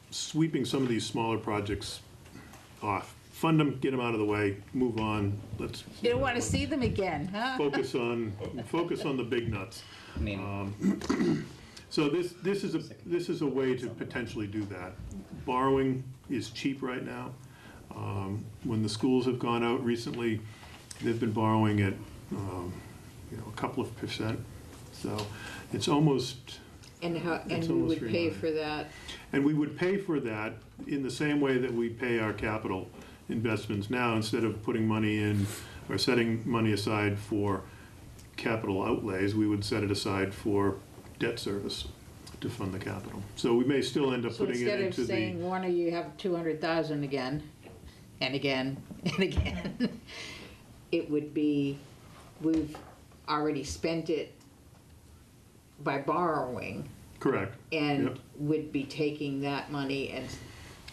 sweeping some of these smaller projects off. Fund them, get them out of the way, move on. Let's. You don't want to see them again, huh? Focus on the big nuts. I mean, So this is a way to potentially do that. Borrowing is cheap right now. When the schools have gone out recently, they've been borrowing at a couple of %. So it's almost. And It's we almost would free pay money. for that? And we would pay for that in the same way that we pay our capital investments now, instead of putting money in or setting money aside for capital outlays, we would set it aside for debt service to fund the capital. So we may still end up So putting it instead into of saying, Warner, you have 200,000 again, and again, and again, it would be, we've already spent it by borrowing, Correct. and Yep. would be taking that money and,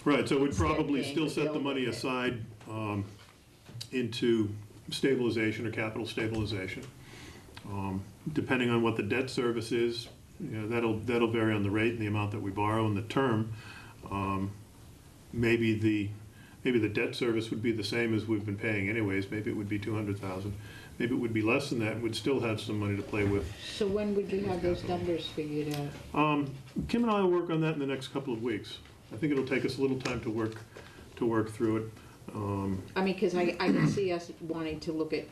Right, so we'd Instead probably paying still the set the bill money with it. aside into stabilization or capital stabilization. Depending on what the debt service is, that'll vary on the rate and the amount that we borrow and the term. Maybe the debt service would be the same as we've been paying anyways. Maybe it would be 200,000. Maybe it would be less than that, and we'd still have some money to play with. so when would you have those numbers figured out? Kim and I will work on that in the next couple of weeks. I think it'll take us a little time to work through it. I mean, because I can see us wanting to look at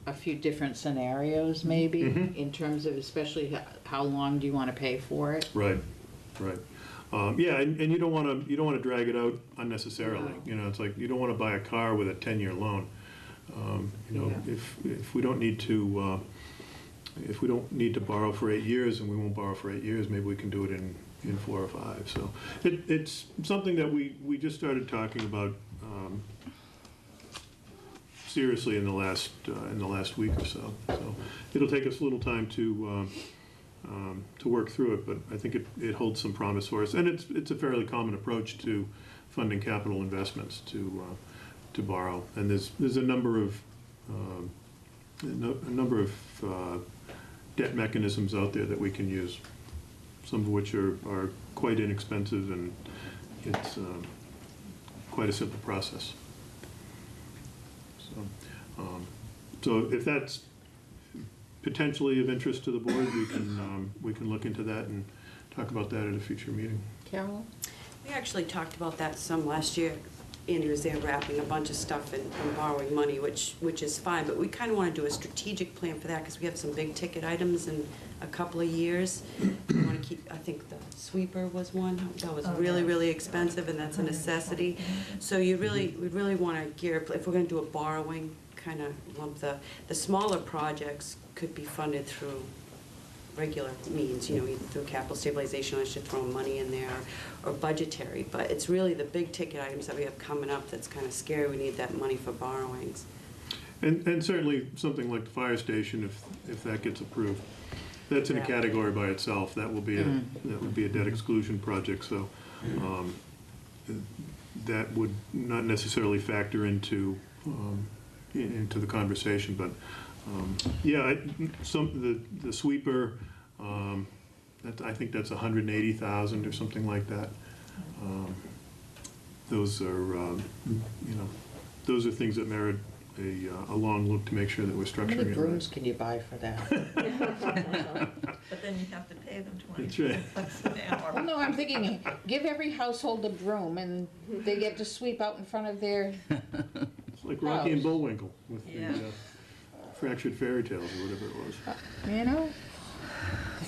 a few different scenarios, maybe, Mhm. in terms of especially how long do you want to pay for it? Right. Yeah, and you don't want to drag it out unnecessarily. No. It's like you don't want to buy a car with a 10-year loan. Yeah. If we don't need to borrow for 8 years, and we won't borrow for 8 years, maybe we can do it in 4 or 5. So it's something that we just started talking about seriously in the last week or so. So it'll take us a little time to work through it, but I think it holds some promise for us. And it's a fairly common approach to funding capital investments to borrow. And there's a number of debt mechanisms out there that we can use, some of which are quite inexpensive, and it's quite a simple process. So if that's potentially of interest to the board, we can look into that and talk about that at a future meeting. Carol? We actually talked about that some last year. Andy was there wrapping a bunch of stuff and borrowing money, which is fine, but we kind of want to do a strategic plan for that because we have some big ticket items in a couple of years. We want to keep, I think the sweeper was one, that was really, really expensive, and that's a necessity. So we really want to gear, if we're going to do a borrowing, kind of lump the smaller projects could be funded through regular means, either through capital stabilization, I should throw money in there, or budgetary, but it's really the big ticket items that we have coming up that's kind of scary. We need that money for borrowings. And certainly something like the fire station, if that gets approved, that's in a category by itself. That will be that would be a debt exclusion project. So that would not necessarily factor into the conversation. But yeah, the sweeper. I think that's 180,000 or something like that. Those are those are things that merit a long look to make sure that we're How structuring it many right. brooms can you buy for that? But then you have to pay them That's 20 right. bucks an hour. Well, no, I'm thinking, give every household a broom, and they get to sweep out in front of their, It's like Rocky and Bullwinkle with Yeah. the fractured fairy tales or whatever it was. you know?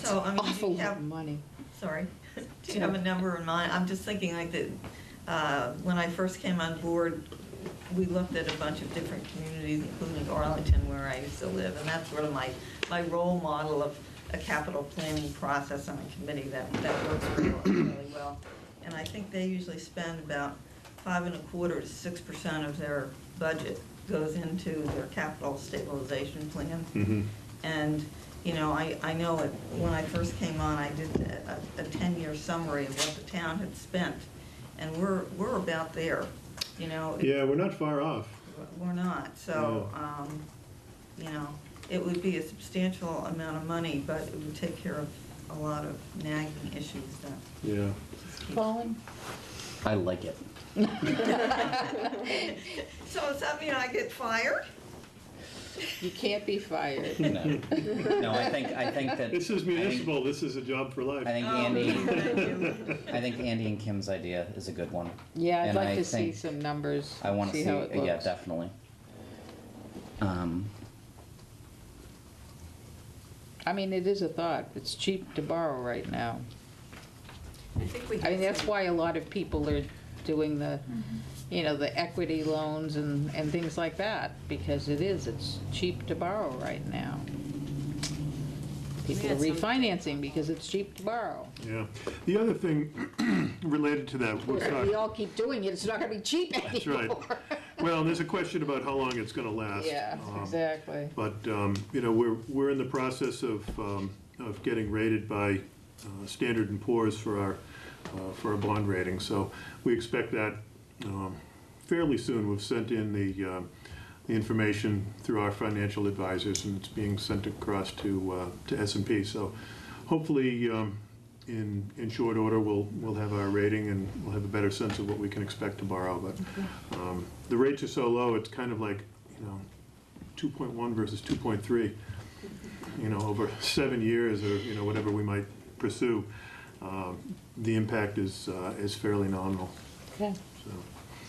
So, I mean, do Awful you lot have, of money. sorry, do you have a number in mind? I'm just thinking like that, when I first came on board, we looked at a bunch of different communities, including Arlington, where I used to live, and that's sort of my role model of a capital planning process on a committee that works really well. And I think they usually spend about 5.25% to 6% of their budget goes into their capital stabilization plan. Mm-hmm. And you know, I know it, when I first came on, I did a 10-year summary of what the town had spent, and we're about there, you know. Yeah, we're not far off. We're not, so, you know, it would be a substantial amount of money, but it would take care of a lot of nagging issues that. Yeah. Colin? I like it. So does that mean I get fired? You can't be fired. No, no, I think that. This is municipal, this is a job for life. I think Andy, I think Andy and Kim's idea is a good one. Yeah, I'd And like I to see think- some numbers, I want to see, how it looks. yeah, definitely. I mean, it is a thought. It's cheap to borrow right now. I think we I mean, had that's some- why a lot of people are doing the, you know, the equity loans and things like that, because it's cheap to borrow right now. People are had some- refinancing because it's cheap to borrow. Yeah. The other thing related to that, we If thought, we all keep doing it, it's not gonna be cheap that's anymore. right. Well, there's a question about how long it's gonna last. Yeah, exactly. But, you know, we're in the process of getting rated by Standard & Poor's for our bond rating. So we expect that fairly soon. We've sent in the information through our financial advisors, and it's being sent across to S&P. So hopefully, in short order, we'll have our rating, and we'll have a better sense of what we can expect to borrow. But the rates are so low, it's kind of like, you know, 2.1 versus 2.3, you know, over 7 years, or, you know, whatever we might pursue. The impact is fairly nominal. Okay, So,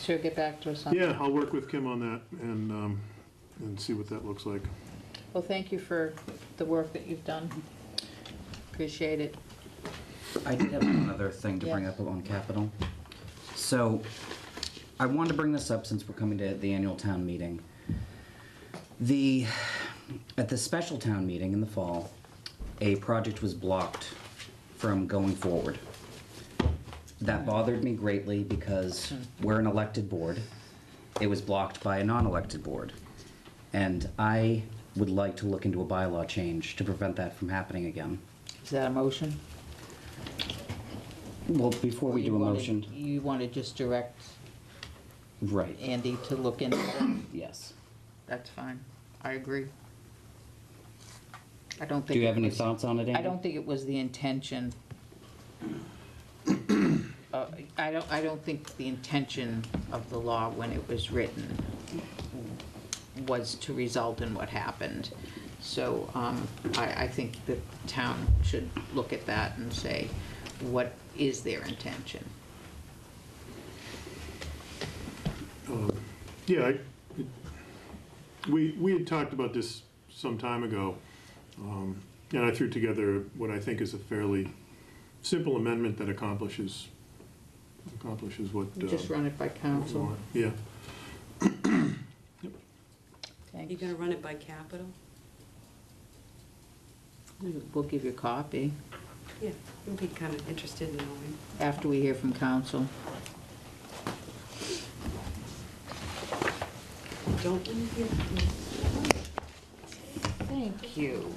sure, get back to us on that. yeah, I'll work with Kim on that and see what that looks like. Well, thank you for the work that you've done. Appreciate it. I did have one other thing to bring Yeah. up on capital. So, I wanted to bring this up since we're coming to the annual town meeting. At the special town meeting in the fall, a project was blocked from going forward. That bothered me greatly because we're an elected board. It was blocked by a non-elected board. And I would like to look into a bylaw change to prevent that from happening again. Is that a motion? Well, before we do a motion, You want to just direct right, Andy to look into it? yes. That's fine. I agree. I don't think. Do you have it any was- thoughts on it, Andy? I don't think it was the intention. I don't think the intention of the law when it was written was to result in what happened. So I think the town should look at that and say, what is their intention? Yeah, we had talked about this some time ago, and I threw together what I think is a fairly simple amendment that accomplishes what. Just run it by council. Yeah. Thanks. You gonna run it by capital? We'll give you a copy Yeah, we'd be kind of interested in knowing. after we hear from council. Don't we hear? Thank you.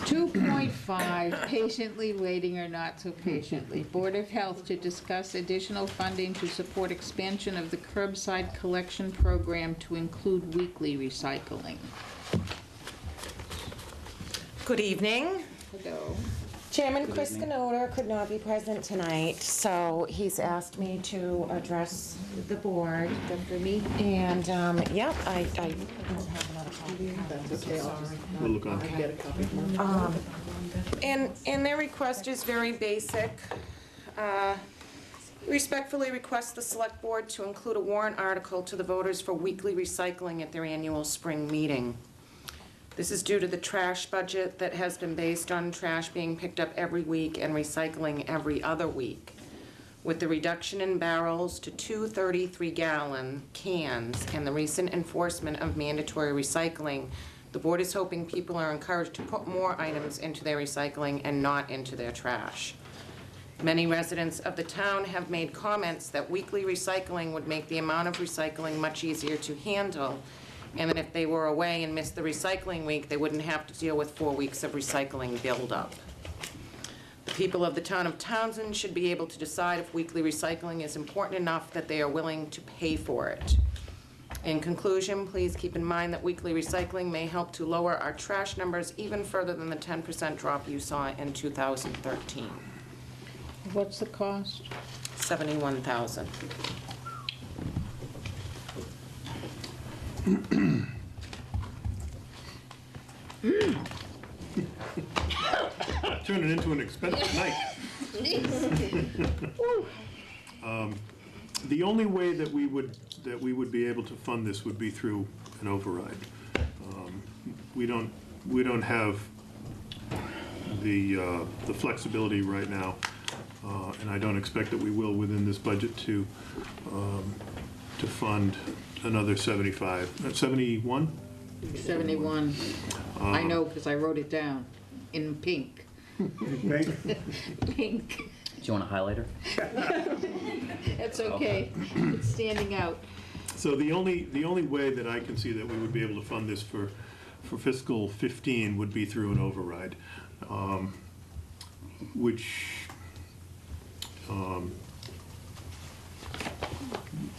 2.5, patiently waiting or not so patiently. Board of Health to discuss additional funding to support expansion of the curbside collection program to include weekly recycling. Good evening. Hello. Chairman Good Chris evening. Canota could not be present tonight, so he's asked me to address the board. Dr. Me? And, yeah, I don't have another copy. That's okay, I'll just We'll look on. get a copy. And their request is very basic. Respectfully request the select board to include a warrant article to the voters for weekly recycling at their annual spring meeting. This is due to the trash budget that has been based on trash being picked up every week and recycling every other week. With the reduction in barrels to 2 33-gallon cans and the recent enforcement of mandatory recycling, the board is hoping people are encouraged to put more items into their recycling and not into their trash. Many residents of the town have made comments that weekly recycling would make the amount of recycling much easier to handle and that if they were away and missed the recycling week, they wouldn't have to deal with 4 weeks of recycling buildup. The people of the town of Townsend should be able to decide if weekly recycling is important enough that they are willing to pay for it. In conclusion, please keep in mind that weekly recycling may help to lower our trash numbers even further than the 10% drop you saw in 2013. What's the cost? $71,000. Turn it into an expensive night. The only way that we would be able to fund this would be through an override. We don't have the flexibility right now, and I don't expect that we will within this budget to fund another 71? 71. I know, because I wrote it down in pink. Pink. Do you want a highlighter? That's okay. It's standing out. So the only way that I can see that we would be able to fund this for fiscal 15 would be through an override, which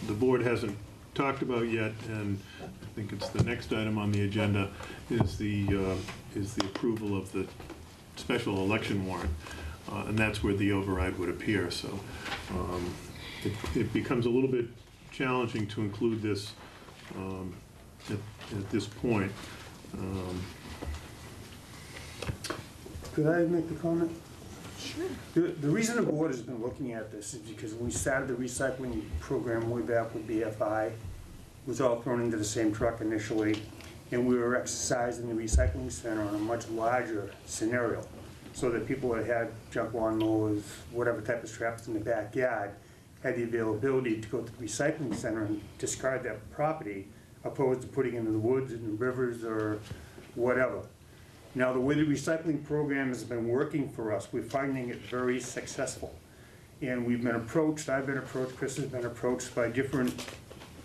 the board hasn't talked about yet, and I think it's the next item on the agenda is the approval of the special election warrant, and that's where the override would appear. So it becomes a little bit challenging to include this at this point. Could I make a comment? Sure. The reason the board has been looking at this is because when we started the recycling program way back with BFI, it was all thrown into the same truck initially, and we were exercising the recycling center on a much larger scenario, so that people that had junk lawnmowers, whatever type of straps in the backyard, had the availability to go to the recycling center and discard that property, opposed to putting it in the woods and the rivers or whatever. Now, the way the recycling program has been working for us, we're finding it very successful. And we've been approached, I've been approached, Chris has been approached by different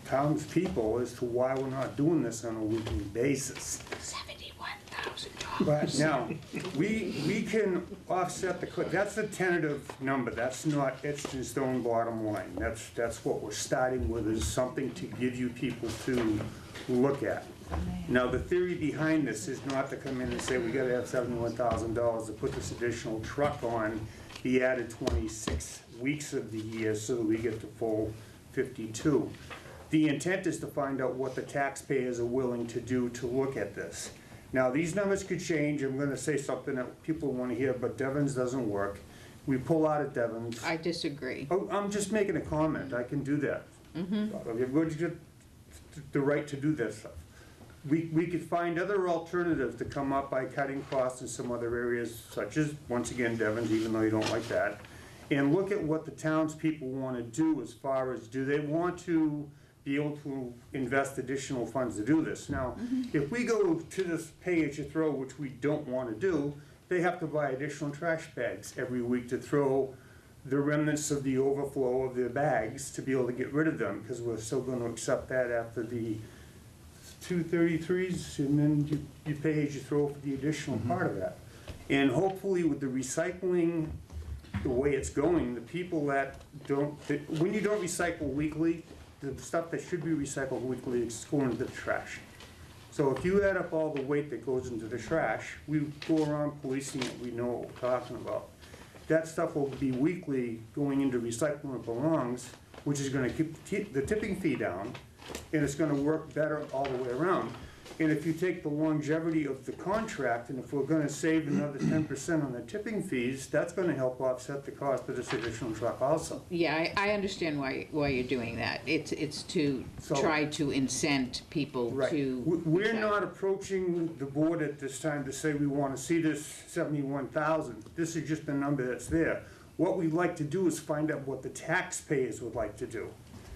townspeople as to why we're not doing this on a weekly basis. $71,000. But now, we can offset that's a tentative number, that's not etched in stone bottom line. That's what we're starting with, is something to give you people to look at. Now, the theory behind this is not to come in and say, we gotta have $71,000 to put this additional truck on the added 26 weeks of the year so that we get the full 52. The intent is to find out what the taxpayers are willing to do to look at this. Now, these numbers could change. I'm gonna say something that people wanna hear, but Devon's doesn't work. We pull out of Devon's. I disagree. Oh, I'm just making a comment, I can do that. Everybody's got the right to do this stuff. We could find other alternatives to come up by cutting costs in some other areas, such as, once again, Devon's, even though you don't like that, and look at what the townspeople wanna do as far as, do they want to be able to invest additional funds to do this? Now, if we go to this pay-as-you-throw, which we don't wanna do, they have to buy additional trash bags every week to throw the remnants of the overflow of their bags to be able to get rid of them, because we're still gonna accept that after the 233s, and then you pay as you throw for the additional part of that. And hopefully with the recycling, the way it's going, the people that when you don't recycle weekly, the stuff that should be recycled weekly is going into the trash. So if you add up all the weight that goes into the trash, we go around policing it, we know what we're talking about. That stuff will be weekly going into recycling where it belongs, which is gonna keep the tipping fee down, and it's gonna work better all the way around. And if you take the longevity of the contract, and if we're gonna save another 10% on the tipping fees, that's gonna help offset the cost of this additional truck also. Yeah, I understand why you're doing that. It's to try to incent people Right. to. We're not approaching the board at this time to say we wanna see this 71,000. This is just the number that's there. What we'd like to do is find out what the taxpayers would like to do.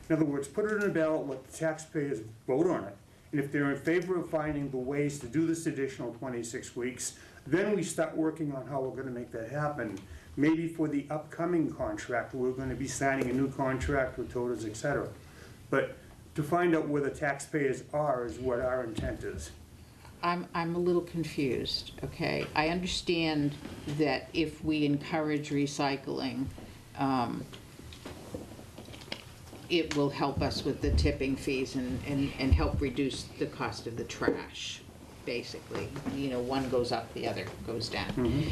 In other words, put it in a ballot, let the taxpayers vote on it. And if they're in favor of finding the ways to do this additional 26 weeks, then we start working on how we're gonna make that happen. Maybe for the upcoming contract, we're gonna be signing a new contract with Todas, et cetera. But to find out where the taxpayers are is what our intent is. I'm a little confused, okay? I understand that if we encourage recycling, it will help us with the tipping fees and help reduce the cost of the trash, basically. You know, one goes up, the other goes down.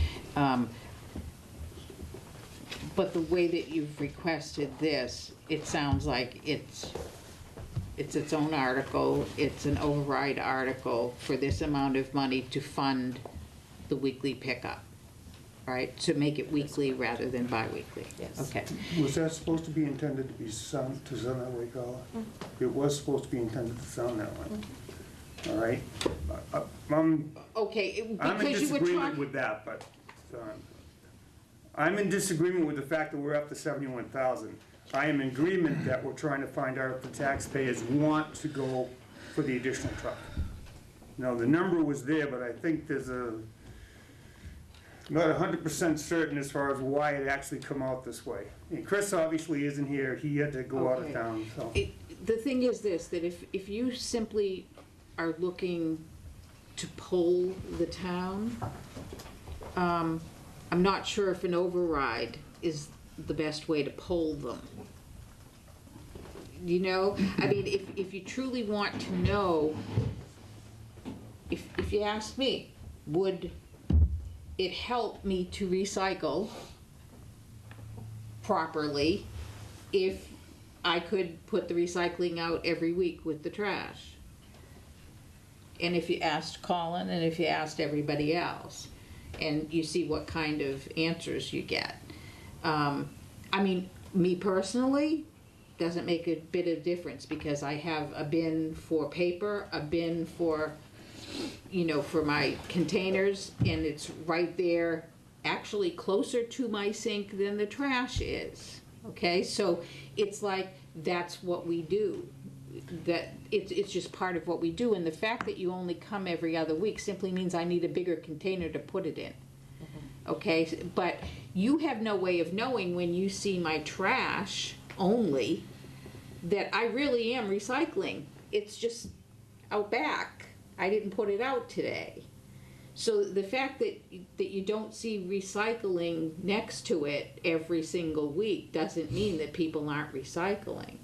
But the way that you've requested this, it sounds like it's its own article, it's an override article for this amount of money to fund the weekly pickup, right? To make it weekly rather than bi-weekly? Yes. Okay. Was that supposed to be intended to be sound that way, Carla? It was supposed to be intended to sound that way. All right? Okay, I'm in because you were disagreement talking, with that, but, I'm in disagreement with the fact that we're up to 71,000. I am in agreement that we're trying to find out if the taxpayers want to go for the additional truck. Now, the number was there, but I think there's not 100% certain as far as why it actually come out this way. And Chris obviously isn't here, he had to go out of Okay. town, so. The thing is this, that if you simply are looking to poll the town, I'm not sure if an override is the best way to poll them. You know, I mean, if you truly want to know, if you ask me, would it help me to recycle properly if I could put the recycling out every week with the trash? And if you asked Colin and if you asked everybody else, and you see what kind of answers you get. I mean, me personally, doesn't make a bit of difference because I have a bin for paper, a bin for, you know, for my containers, and it's right there, actually closer to my sink than the trash is. Okay, so it's like that's what we do. That it's just part of what we do, and the fact that you only come every other week simply means I need a bigger container to put it in. Okay, but you have no way of knowing when you see my trash only that I really am recycling. It's just out back. I didn't put it out today. So the fact that you don't see recycling next to it every single week doesn't mean that people aren't recycling.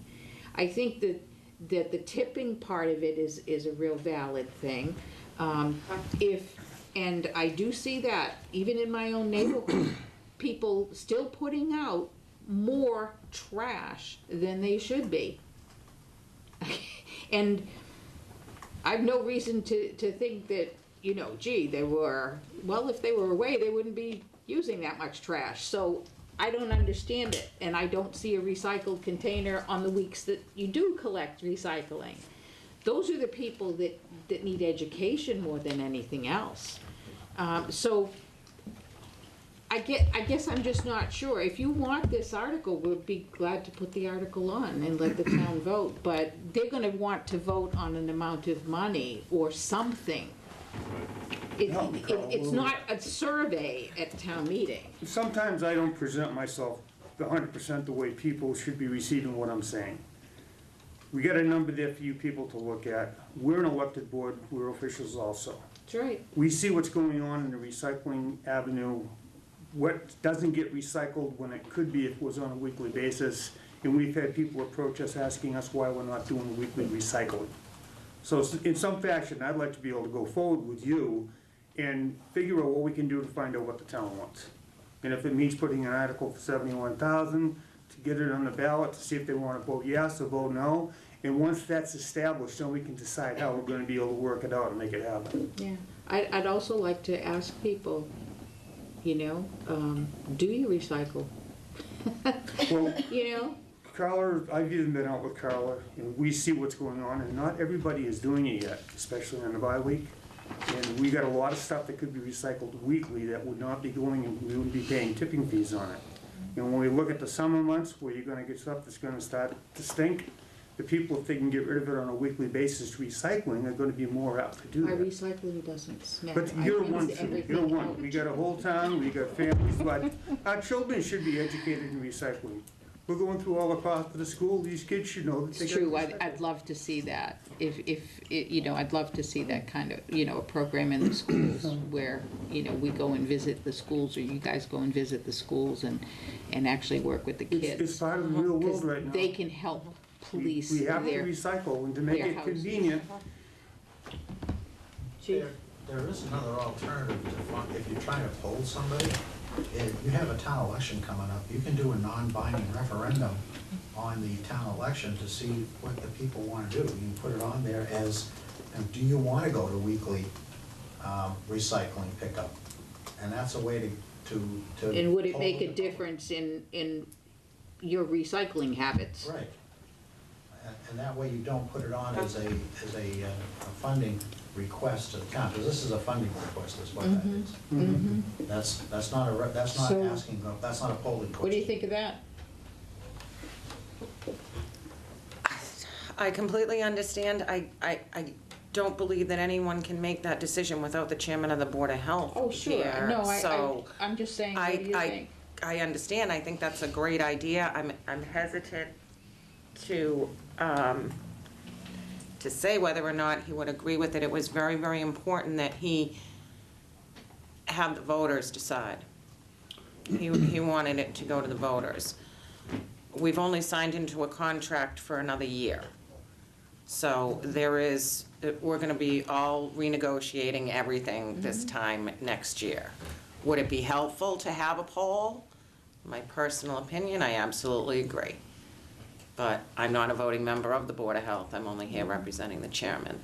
I think that the tipping part of it is a real valid thing. And I do see that, even in my own neighborhood, people still putting out more trash than they should be. And I've no reason to think that, you know, gee, well, if they were away, they wouldn't be using that much trash. So I don't understand it, and I don't see a recycled container on the weeks that you do collect recycling. Those are the people that need education more than anything else. So I guess I'm just not sure. If you want this article, we'll be glad to put the article on and let the town vote, but they're gonna want to vote on an amount of money or something. It's not a survey at the town meeting. Sometimes I don't present myself 100% the way people should be receiving what I'm saying. We got a number there for you people to look at. We're an elected board, we're officials also. That's right. We see what's going on in the recycling avenue, what doesn't get recycled when it could be if it was on a weekly basis. And we've had people approach us asking us why we're not doing weekly recycling. So in some fashion, I'd like to be able to go forward with you and figure out what we can do to find out what the town wants. And if it means putting an article for 71,000 to get it on the ballot to see if they want to vote yes or vote no. And once that's established, then we can decide how we're going to be able to work it out and make it happen. Yeah. I'd also like to ask people, you know, do you recycle? Well, you know? Carla, I've even been out with Carla, and we see what's going on, and not everybody is doing it yet, especially on the bye-week. And we got a lot of stuff that could be recycled weekly that would not be going, and we wouldn't be paying tipping fees on it. And when we look at the summer months, where you're gonna get stuff that's gonna start to stink, the people, if they can get rid of it on a weekly basis, recycling, are gonna be more apt to do My that. recycling doesn't smell. But I you're rinse one too, everything you're one. out. We got a whole town, we got families, but our children should be educated in recycling. we're going through all the cost of the school, these kids should know that they It's gotta true, recycle. I'd love to see that, I'd love to see that kind of, a program in the schools where, we go and visit the schools, or you guys go and visit the schools and actually work with the kids. It's part of the real world right now. They can help police We have to their, recycle, and to make their it houses. convenient, There is another alternative to fund, if you're trying to poll somebody, you have a town election coming up, you can do a non-binding referendum on the town election to see what the people wanna do. You can put it on there as, do you wanna go to weekly recycling pickup? And that's a way to. And would it poll make the a public. difference in your recycling habits? Right. And that way you don't put it on as a funding request to the town, because this is a funding request, is what that is. Mm-hmm. That's not So- asking, that's not a polling question. What do you think of that? I completely understand. I don't believe that anyone can make that decision without the chairman of the Board of Health Oh, sure, here. no, So I'm just saying, what do you think? I understand. I think that's a great idea. I'm hesitant to say whether or not he would agree with it. It was very, very important that he have the voters decide. He wanted it to go to the voters. We've only signed into a contract for another year. So we're gonna be all renegotiating everything this time next year. Would it be helpful to have a poll? My personal opinion, I absolutely agree. But I'm not a voting member of the Board of Health. I'm only here representing the chairman.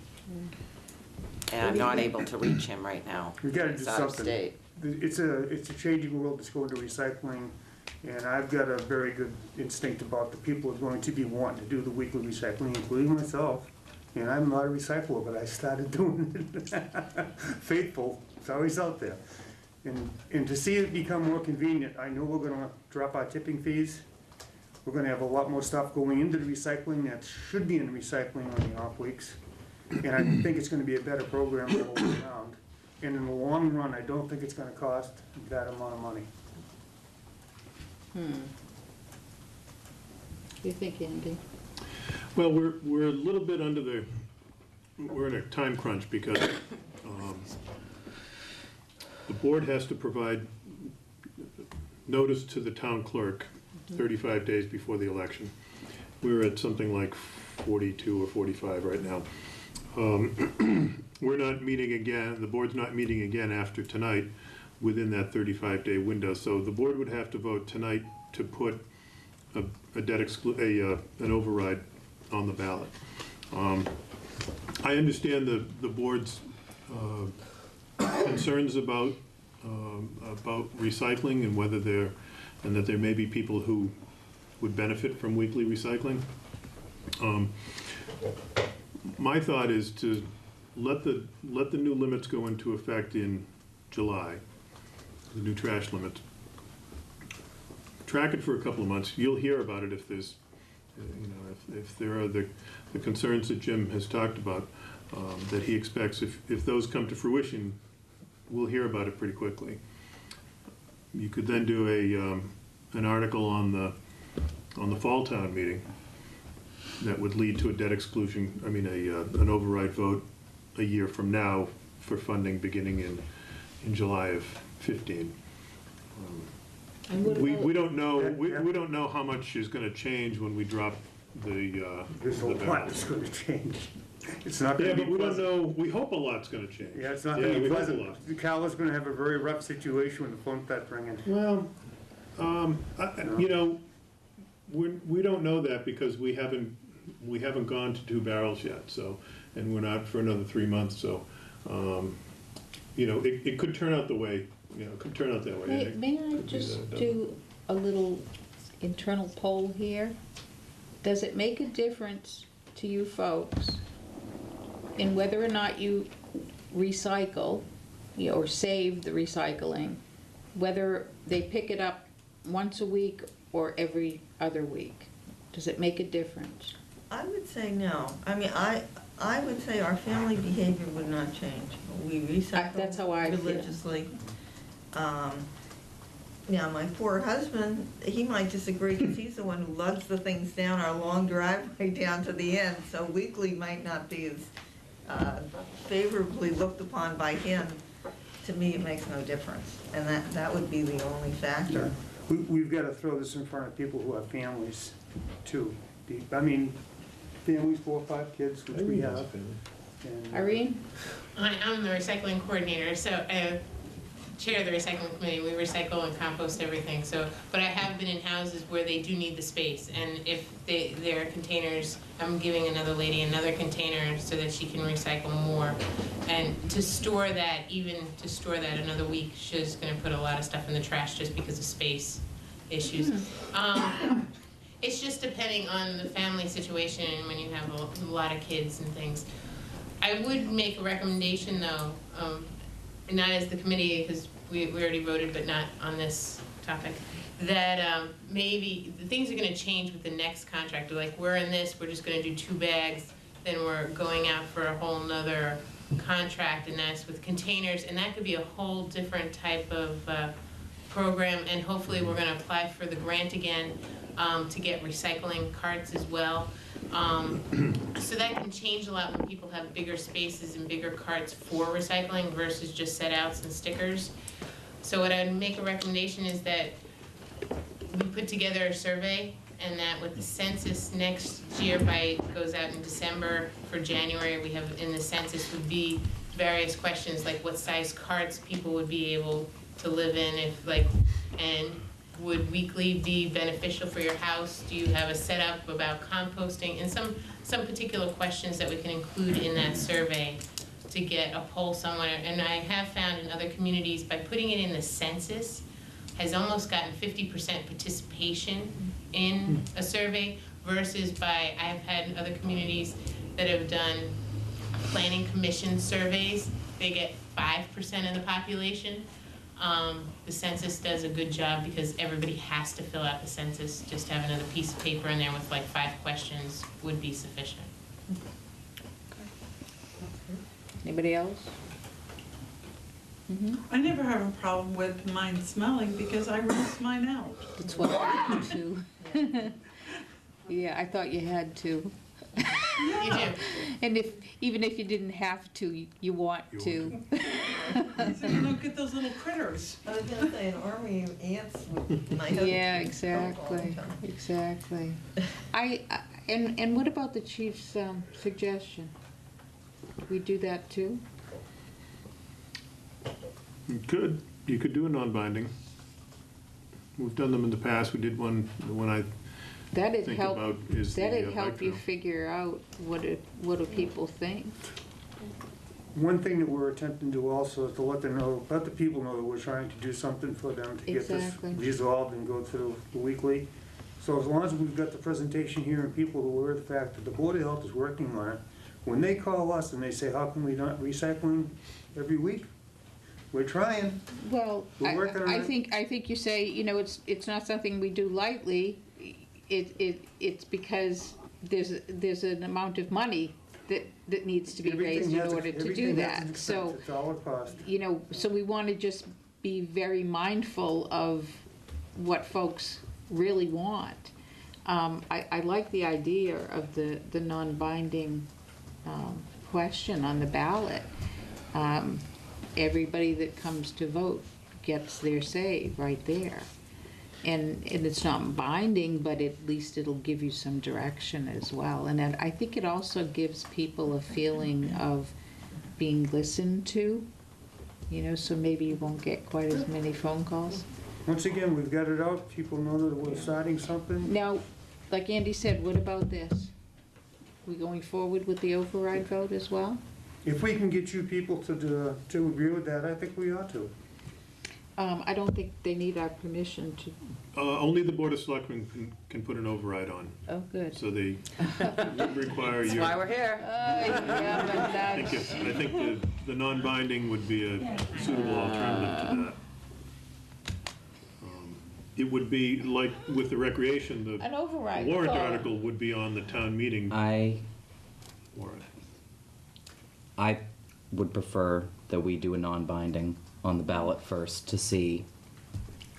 And I'm not able to reach him right now. we gotta do He's out of something. state. It's a changing world that's going to recycling, and I've got a very good instinct about the people who are going to be wanting to do the weekly recycling, including myself. And I'm not a recycler, but I started doing it. Faithful, it's always out there. And to see it become more convenient, I know we're gonna drop our tipping fees. We're gonna have a lot more stuff going into the recycling that should be in the recycling on the off weeks. And I think it's gonna be a better program all around. And in the long run, I don't think it's gonna cost that amount of money. What do you think, Andy? Well, we're a little bit we're in a time crunch because the board has to provide notice to the town clerk 35 days before the election. We're at something like 42 or 45 right now. We're not meeting again, the board's not meeting again after tonight within that 35-day window. So the board would have to vote tonight to put an override on the ballot. I understand the board's concerns about recycling and that there may be people who would benefit from weekly recycling. My thought is to let the new limits go into effect in July, the new trash limits. Track it for a couple of months. You'll hear about it if there's, if there are the concerns that Jim has talked about, that he expects, if those come to fruition, we'll hear about it pretty quickly. You could then do an article on the fall town meeting that would lead to a debt exclusion, an override vote a year from now for funding beginning in July of 15. We don't know how much is going to change when we drop the There's a lot ballot. that's gonna change. It's not Yeah, gonna be but we don't pleasant. know, we hope a lot's going to change. Yeah, it's not Yeah, gonna be we hope a pleasant. lot. Carla's gonna have a very rough situation when the phone starts ringing. Well, we don't know that because we haven't gone to 2 barrels yet, so, and we're not for another 3 months, so, it could turn out the way, it could turn out that way. May I Could be just that. do a little internal poll here? Does it make a difference to you folks in whether or not you recycle, or save the recycling, whether they pick it up once a week or every other week? Does it make a difference? I would say no. I would say our family behavior would not change. We That's how I recycle feel. religiously. Now, my poor husband, he might disagree because he's the one who lugs the things down our long driveway down to the end, so weekly might not be as favorably looked upon by him. To me, it makes no difference, and that would be the only factor. We've got to throw this in front of people who have families, too. I mean, families, 4 or 5 kids, which we have. And, Irene? I'm the recycling coordinator, so chair of the recycling committee. We recycle and compost everything. So, but I have been in houses where they do need the space, and if there are containers, I'm giving another lady another container so that she can recycle more. And to store that, even to store that another week, she's going to put a lot of stuff in the trash just because of space issues. It's just depending on the family situation and when you have a lot of kids and things. I would make a recommendation, though, not as the committee, because we already voted, but not on this topic, that maybe the things are going to change with the next contract. Like, we're in this, we're just going to do 2 bags, then we're going out for a whole nother contract, and that's with containers, and that could be a whole different type of program, and hopefully we're going to apply for the grant again to get recycling carts as well. So that can change a lot when people have bigger spaces and bigger carts for recycling versus just set outs and stickers. So what I'd make a recommendation is that we put together a survey, and that with the census next year goes out in December, for January we have in the census would be various questions like what size carts people would be able to live in, and would weekly be beneficial for your house? Do you have a setup about composting? And some particular questions that we can include in that survey to get a poll somewhere. And I have found in other communities, by putting it in the census, has almost gotten 50% participation in a survey versus I've had other communities that have done planning commission surveys, they get 5% of the population. The census does a good job because everybody has to fill out the census. Just have another piece of paper in there with like 5 questions would be sufficient. Anybody else? I never have a problem with mine smelling because I rinse mine out. That's what I do too. Yeah, I thought you had to. You do. And even if you didn't have to, you want to. So you don't get those little critters. I was gonna say, an army of ants would might have. Yeah, exactly, exactly. And what about the chief's suggestion? We do that too? You could do a non-binding. We've done them in the past. We did one, the one I That'd think help. about is the That'd help bike you trail. figure out what do people think. One thing that we're attempting to do also is to let the people know that we're trying to do something for them to get this Exactly. resolved and go through the weekly. So as long as we've got the presentation here and people are aware of the fact that the Board of Health is working on it, when they call us and they say, how come we not recycling every week? We're trying. Well, We're working on I it. think you say, it's not something we do lightly. It's because there's an amount of money that needs to be raised in order to do that. So, it's all a cost. so we want to just be very mindful of what folks really want. I like the idea of the non-binding question on the ballot. Everybody that comes to vote gets their say right there. And it's not binding, but at least it'll give you some direction as well. And I think it also gives people a feeling of being listened to, so maybe you won't get quite as many phone calls. Once again, we've got it out, people know that we're starting something. Now, like Andy said, what about this? We going forward with the override vote as well? If we can get you people to agree with that, I think we ought to. I don't think they need our permission to. Only the Board of Selectmen can put an override on. Oh, good. So they would require That's why we're here. Yeah, but I think the non-binding would be a suitable alternative to that. It would be like with the recreation, an override the warrant vote. article would be on the town meeting warrant. I would prefer that we do a non-binding on the ballot first to see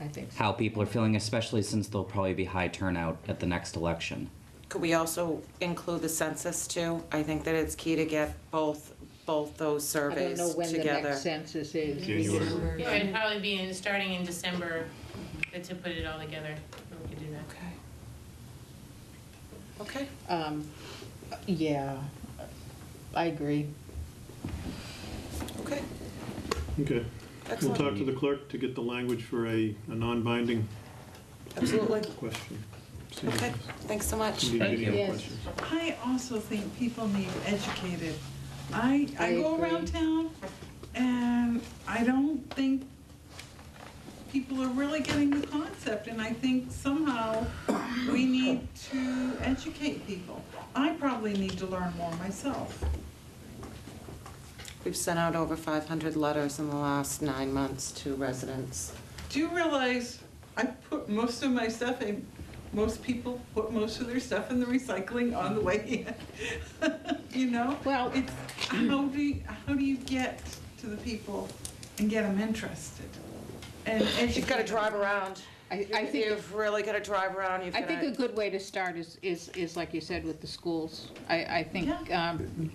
I think so. how people are feeling, especially since there'll probably be high turnout at the next election. Could we also include the census too? I think that it's key to get both those I don't surveys know when the together. next census is. January. Yeah, it'd probably be starting in December to put it all together. We could do that. Okay. Yeah, I agree. Okay. Okay. We'll Excellent. talk to the clerk to get the language for a non-binding Absolutely. question. See if Okay, thanks so much. we need any other Yes. questions. I also think people need educated. I go agree. around town and I don't think people are really getting the concept, and I think somehow we need to educate people. I probably need to learn more myself. We've sent out over 500 letters in the last 9 months to residents. Do you realize I put most of my stuff in, most people put most of their stuff in the recycling on the way in? You know? Well, It's, how do you get to the people and get them interested? And educate You've got to them? drive around. I think You've really got to drive around. I think a good way to start is like you said, with the schools. I think,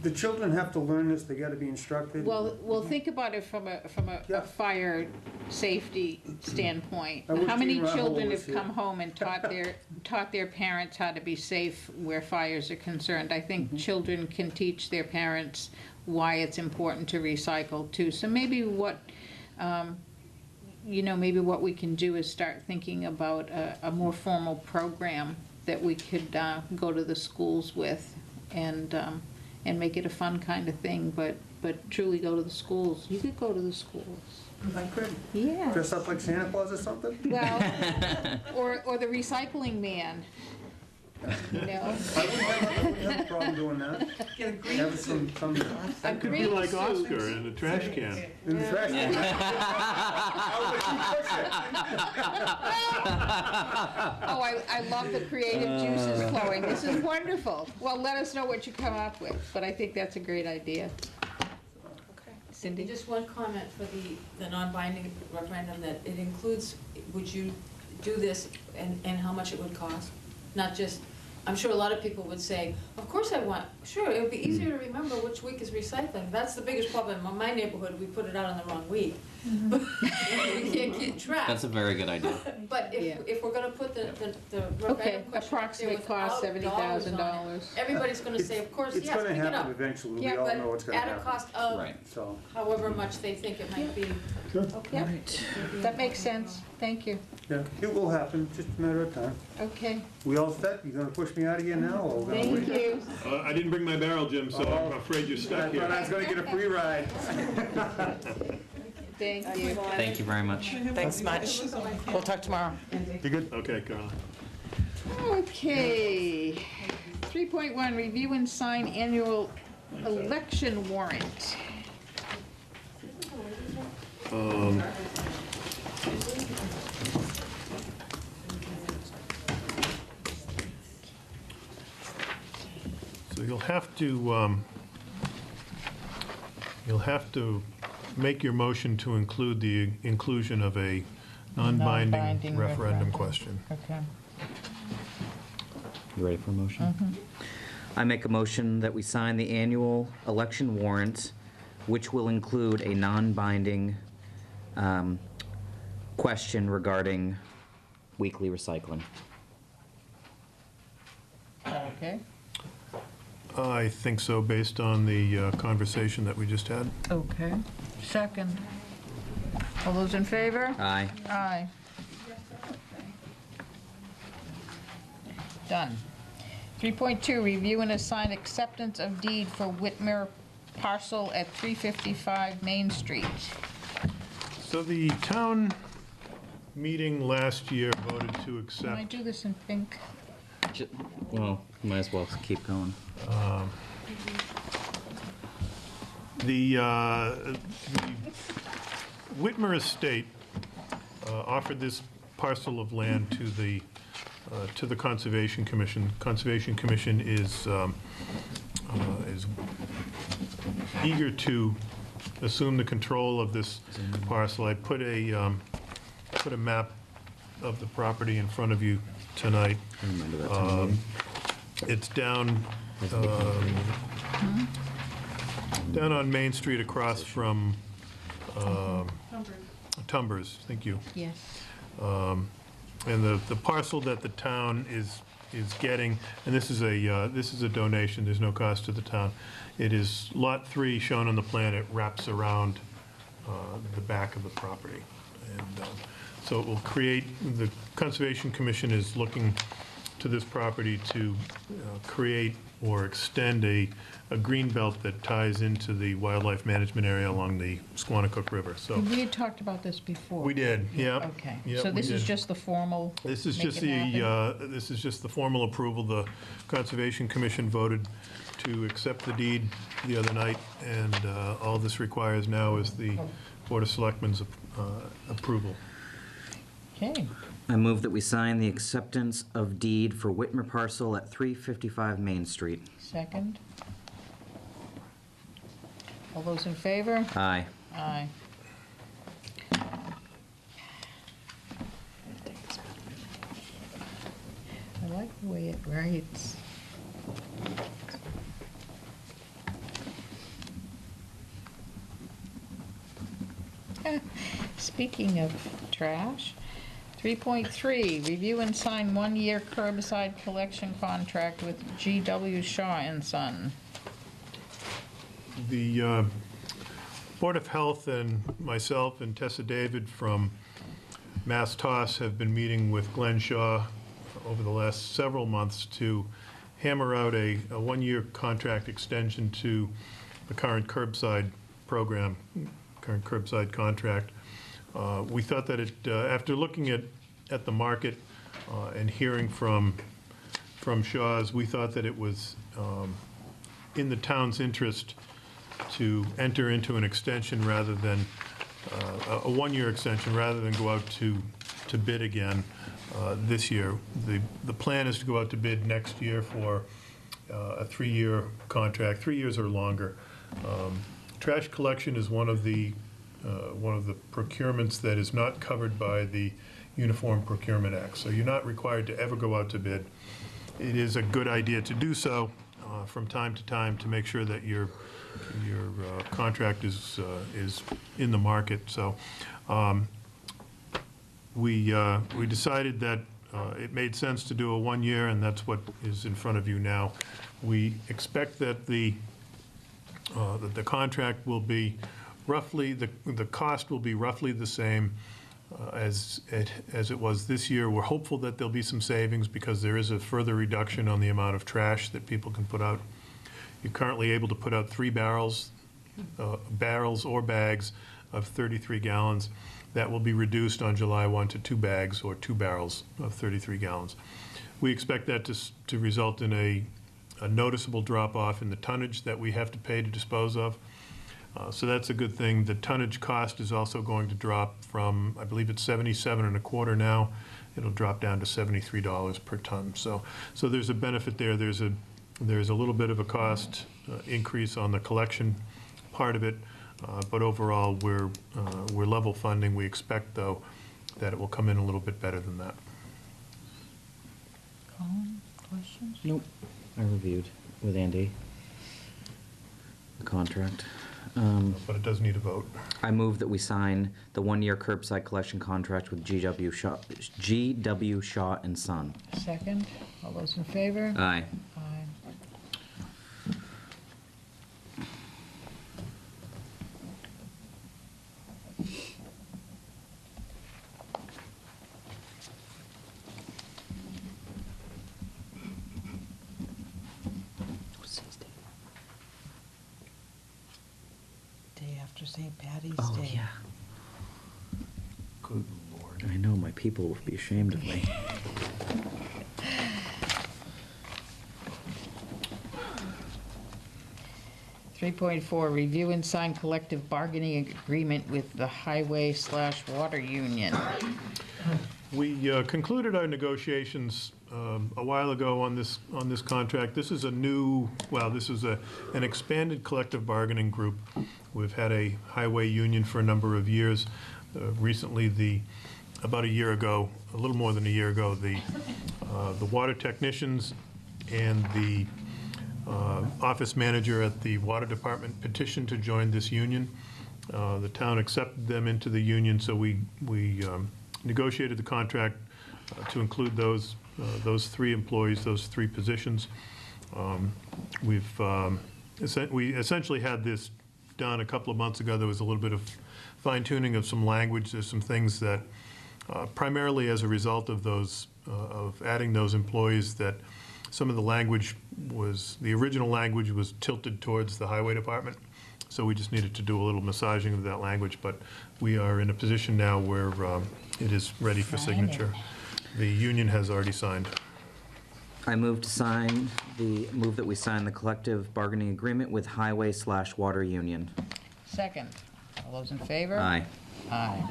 The children have to learn this, they gotta be instructed. well, think about it from a Yeah. fire safety standpoint. I wish How many Gene Rahul children was have come here. home and taught their parents how to be safe where fires are concerned? I think children can teach their parents why it's important to recycle too. So maybe maybe what we can do is start thinking about a more formal program that we could go to the schools with and make it a fun kind of thing, but truly go to the schools. You could go to the schools. I could. Yeah. Dress up like Santa Claus or something? Well, or the recycling man, you know? I wouldn't have a problem doing that. Get a green Have some, A Could be green like suit. Oscar in a trash can. in the trash can. Oh, I love the creative juices flowing. This is wonderful. Well, let us know what you come up with, but I think that's a great idea. Cindy? Just one comment for the non-binding referendum, that it includes, would you do this and how much it would cost? Not just, I'm sure a lot of people would say, of course I want, sure, it would be easier to remember which week is recycling. That's the biggest problem. In my neighborhood, we put it out on the wrong week. We can't keep track. That's a very good idea. But if we're gonna put the referendum Okay, question approximate cost without dollars on it, $70,000. everybody's gonna say, of course, It's yes, gonna pick it happen up. eventually, we Yeah, all but know it's gonna at happen. a cost of Right. So, however much they think it might be. Yeah, that makes sense. Thank you. yeah, it will happen, just a matter of time. Okay, We all set? You gonna push me out of here now, or we're gonna wait? thank you. I didn't bring my barrel, Jim, so I'm afraid you're I stuck thought I here. was gonna get a free ride. Thank you. Thank you very much. Thanks much. We'll talk tomorrow. You good? Okay, Carolyn. Okay. 3.1, review and sign annual election warrant. So you'll have to make your motion to include the inclusion of a non-binding Non-binding referendum referendum. question. Okay. You ready for a motion? I make a motion that we sign the annual election warrant, which will include a non-binding question regarding weekly recycling. Okay. I think so, based on the conversation that we just had. Okay. Second. All those in favor? Aye. Aye. Done. 3.2, review and assign acceptance of deed for Whitmer parcel at 355 Main Street. So the town meeting last year voted to Can I accept do this in pink? Well, might as well keep going. the Whitmer Estate offered this parcel of land to the Conservation Commission. Conservation Commission is eager to assume the control of this parcel. I put a map of the property in front of you tonight. I remember that town meeting. It's down on Main Street across from Tumbers, thank you. Yes. And the parcel that the town is getting, and this is a donation, there's no cost to the town. It is Lot 3 shown on the plan. It wraps around the back of the property. And so it will create, the Conservation Commission is looking to this property to create or extend a green belt that ties into the wildlife management area along the Squanicook River. So We had talked about this before. we did, yeah. Okay, Yeah, so we this is did. just the formal. This is make just it happen? this is just the formal approval. The Conservation Commission voted to accept the deed the other night, and all this requires now is the Board of Selectmen's approval. Okay. I move that we sign the acceptance of deed for Whitmer parcel at 355 Main Street. Second. All those in favor? Aye. Aye. I like the way it writes. Speaking of trash, 3.3, review and sign one-year curbside collection contract with G.W. Shaw and Son. The Board of Health and myself and Tessa David from Mass Toss have been meeting with Glenn Shaw over the last several months to hammer out a one-year contract extension to the current curbside program, current curbside contract. We thought that after looking at the market and hearing from Shaw's, we thought that it was in the town's interest to enter into an extension rather than a one-year extension rather than go out to bid again this year. The plan is to go out to bid next year for a 3-year contract, 3 years or longer. Trash collection is one of the procurements that is not covered by the Uniform Procurement Act. So you're not required to ever go out to bid. It is a good idea to do so from time to time to make sure that your contract is in the market. So we decided that it made sense to do a 1 year, and that's what is in front of you now. We expect that the contract will be roughly, the cost will be roughly the same as it was this year. We're hopeful that there'll be some savings because there is a further reduction on the amount of trash that people can put out. You're currently able to put out 3 barrels or bags of 33 gallons. That will be reduced on July 1 to 2 bags or 2 barrels of 33 gallons. We expect that to result in a noticeable drop-off in the tonnage that we have to pay to dispose of. So that's a good thing. The tonnage cost is also going to drop from, I believe it's $77.25 now. It'll drop down to $73 per ton. So there's a benefit there. There's a little bit of a cost increase on the collection part of it, but overall we're level funding. We expect, though, that it will come in a little bit better than that. Colin, questions? Nope. I reviewed with Andy the contract. But it does need a vote. I move that we sign the one-year curbside collection contract with G.W. Shaw and Son. Second. All those in favor? Aye. Aye. 'After St. Patty's Oh, Day. yeah. Good Lord. I know, my people will be ashamed of me. Three 3.4, review and sign collective bargaining agreement with the Highway/Water Union. We concluded our negotiations a while ago on this contract. This is a new, well, this is an expanded collective bargaining group. We've had a highway union for a number of years. Recently, the about a year ago, a little more than a year ago, the water technicians and the office manager at the water department petitioned to join this union. The town accepted them into the union, so we negotiated the contract to include those three employees, those three positions. We essentially had this done a couple of months ago. There was a little bit of fine-tuning of some language. There's some things that, primarily as a result of of adding those employees, that some of the language the original language was tilted towards the highway department. So we just needed to do a little massaging of that language, but we are in a position now where it is ready for signature. The union has already signed. I move that we sign the collective bargaining agreement with Highway/Water Union. Second. All those in favor? Aye. Aye.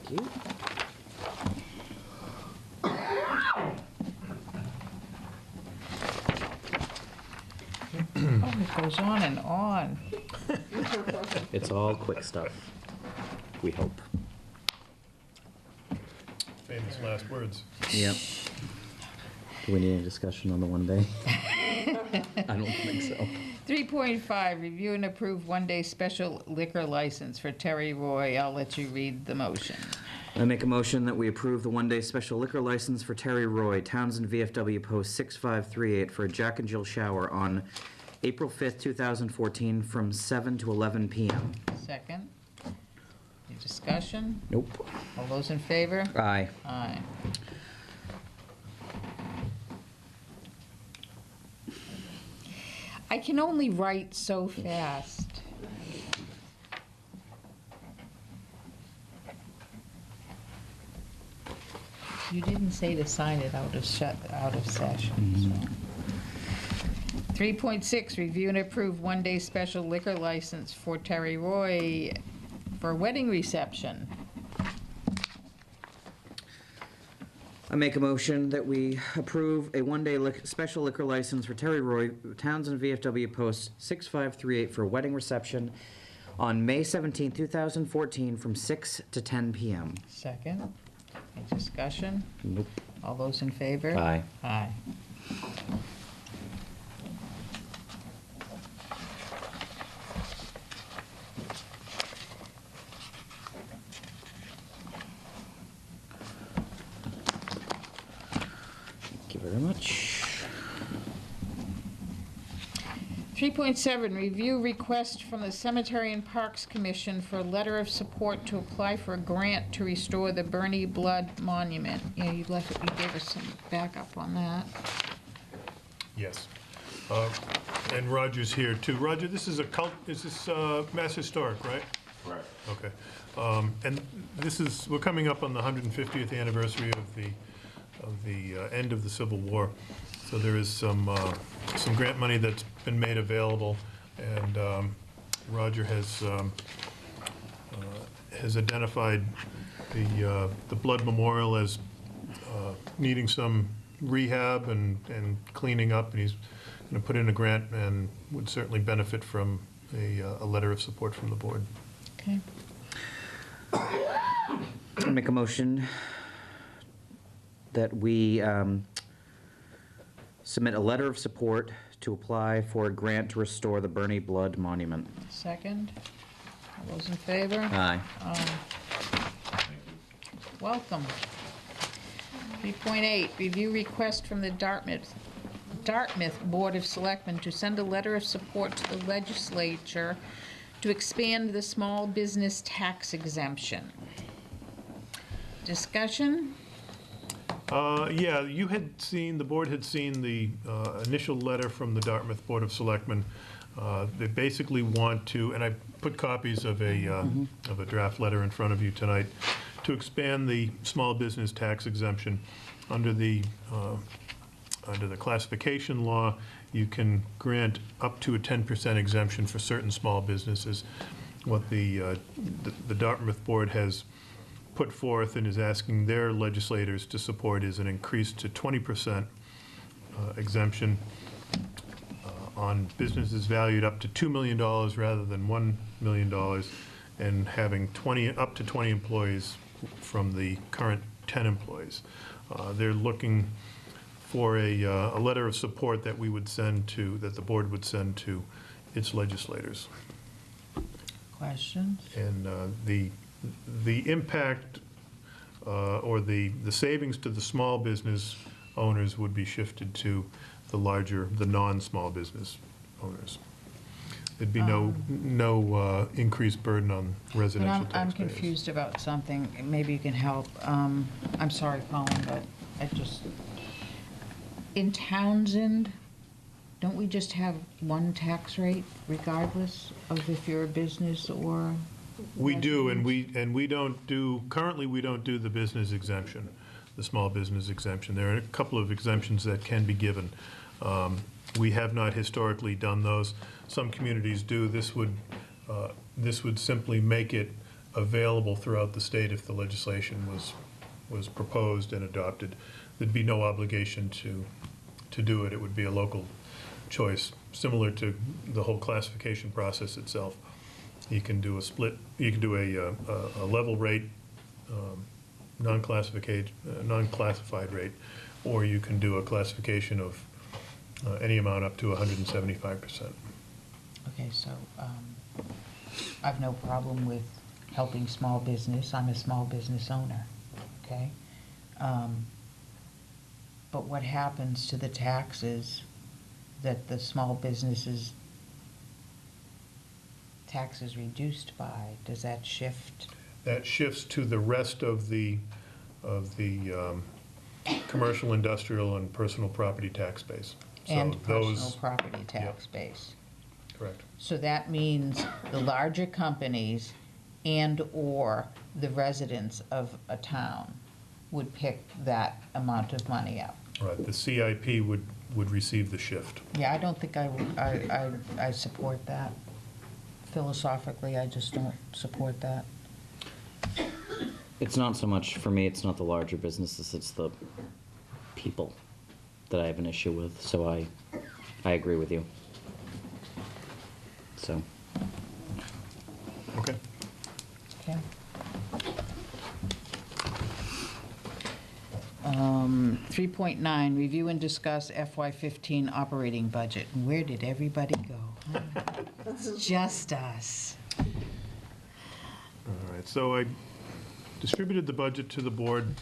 Thank you. Oh, it goes on and on. It's all quick stuff, we hope. Famous last words. Yep. Do we need a discussion on the one day? I don't think so. 3.5, review and approve one-day special liquor license for Terry Roy. I'll let you read the motion. I make a motion that we approve the one-day special liquor license for Terry Roy, Townsend VFW Post 6538 for a Jack and Jill shower on April 5th, 2014 from 7 to 11 p.m. Second. Any discussion? Nope. All those in favor? Aye. Aye. I can only write so fast. You didn't say to sign it out of session, so. 3.6, review and approve one-day special liquor license for Terry Roy for a wedding reception. I make a motion that we approve a one-day special liquor license for Terry Roy, Townsend VFW Post 6538 for a wedding reception on May 17, 2014 from 6 to 10 p.m. Second. Any discussion? Nope. All those in favor? Aye. Aye. Thank you very much. 3.7, review request from the Cemetery and Parks Commission for a letter of support to apply for a grant to restore the Bernie Blood Monument. Yeah, you gave us some backup on that. Yes. And Roger's here too. Roger, this is Mass Historic, right? Right. Okay. And we're coming up on the 150th anniversary of the end of the Civil War. So there is some grant money that's been made available, and Roger has identified the Blood Memorial as needing some rehab and cleaning up, and he's going to put in a grant and would certainly benefit from a letter of support from the board. Okay. I make a motion that we submit a letter of support to apply for a grant to restore the Bernie Blood Monument. Second. All those in favor? Aye. Welcome. 3.8, review request from the Dartmouth Board of Selectmen to send a letter of support to the legislature to expand the small business tax exemption. Discussion? Yeah, the board had seen the initial letter from the Dartmouth Board of Selectmen. They basically want to, and I put copies of a draft letter in front of you tonight, to expand the small business tax exemption under the under the classification law, you can grant up to a 10% exemption for certain small businesses. What the Dartmouth Board has put forth and is asking their legislators to support is an increase to 20% exemption on businesses valued up to $2 million rather than $1 million, and having up to 20 employees from the current 10 employees. They're looking for a letter of support that we would send to, that the board would send to its legislators. Questions? And the impact or the savings to the small business owners would be shifted to the non-small business owners. There'd be no increased burden on residential taxpayers. I'm confused about something. Maybe you can help. I'm sorry, Colin, but I just, in Townsend, don't we just have one tax rate regardless of if you're a business or? We do, and we don't do, currently we don't do the business exemption, the small business exemption. There are a couple of exemptions that can be given. We have not historically done those. Some communities do. This would simply make it available throughout the state if the legislation was proposed and adopted. There'd be no obligation to do it. It would be a local choice, similar to the whole classification process itself. You can do a split. You can do a level rate, non-classified rate, or you can do a classification of any amount up to 175%. Okay, so I've no problem with helping small business. I'm a small business owner, okay? But what happens to the taxes that the small businesses taxes reduced by? Does that shift? That shifts to the rest of the commercial, industrial, and personal property tax base. And personal property tax base. Correct. So that means the larger companies and/or the residents of a town would pick that amount of money up. Right. The CIP would receive the shift. Yeah, I don't think I support that. Philosophically, I just don't support that. It's not so much, for me, it's not the larger businesses, it's the people that I have an issue with, so I agree with you. So. Okay. Okay. 3.9, review and discuss FY15 operating budget. Where did everybody go? Huh? It's just us. All right, so I distributed the budget to the board.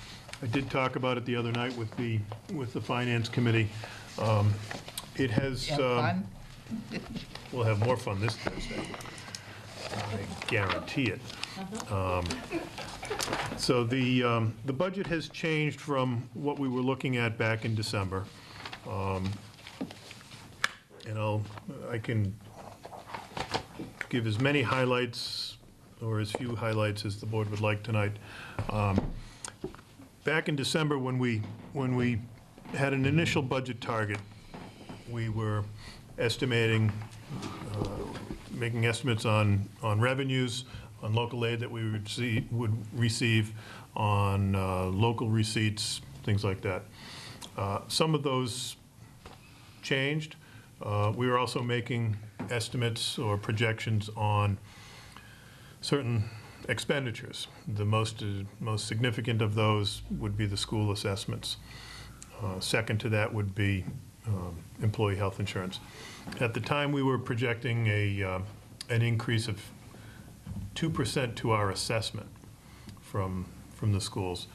I did talk about it the other night with the finance committee. It has. Fun? We'll have more fun this Thursday. I guarantee it. So the budget has changed from what we were looking at back in December. And I can give as many highlights or as few highlights as the board would like tonight. Back in December, when we had an initial budget target, we were estimating, making estimates on revenues, on local aid that we would receive, on local receipts, things like that. Some of those changed. We were also making estimates or projections on certain expenditures. The most significant of those would be the school assessments. Second to that would be employee health insurance. At the time, we were projecting an increase of 2% to our assessment from the schools.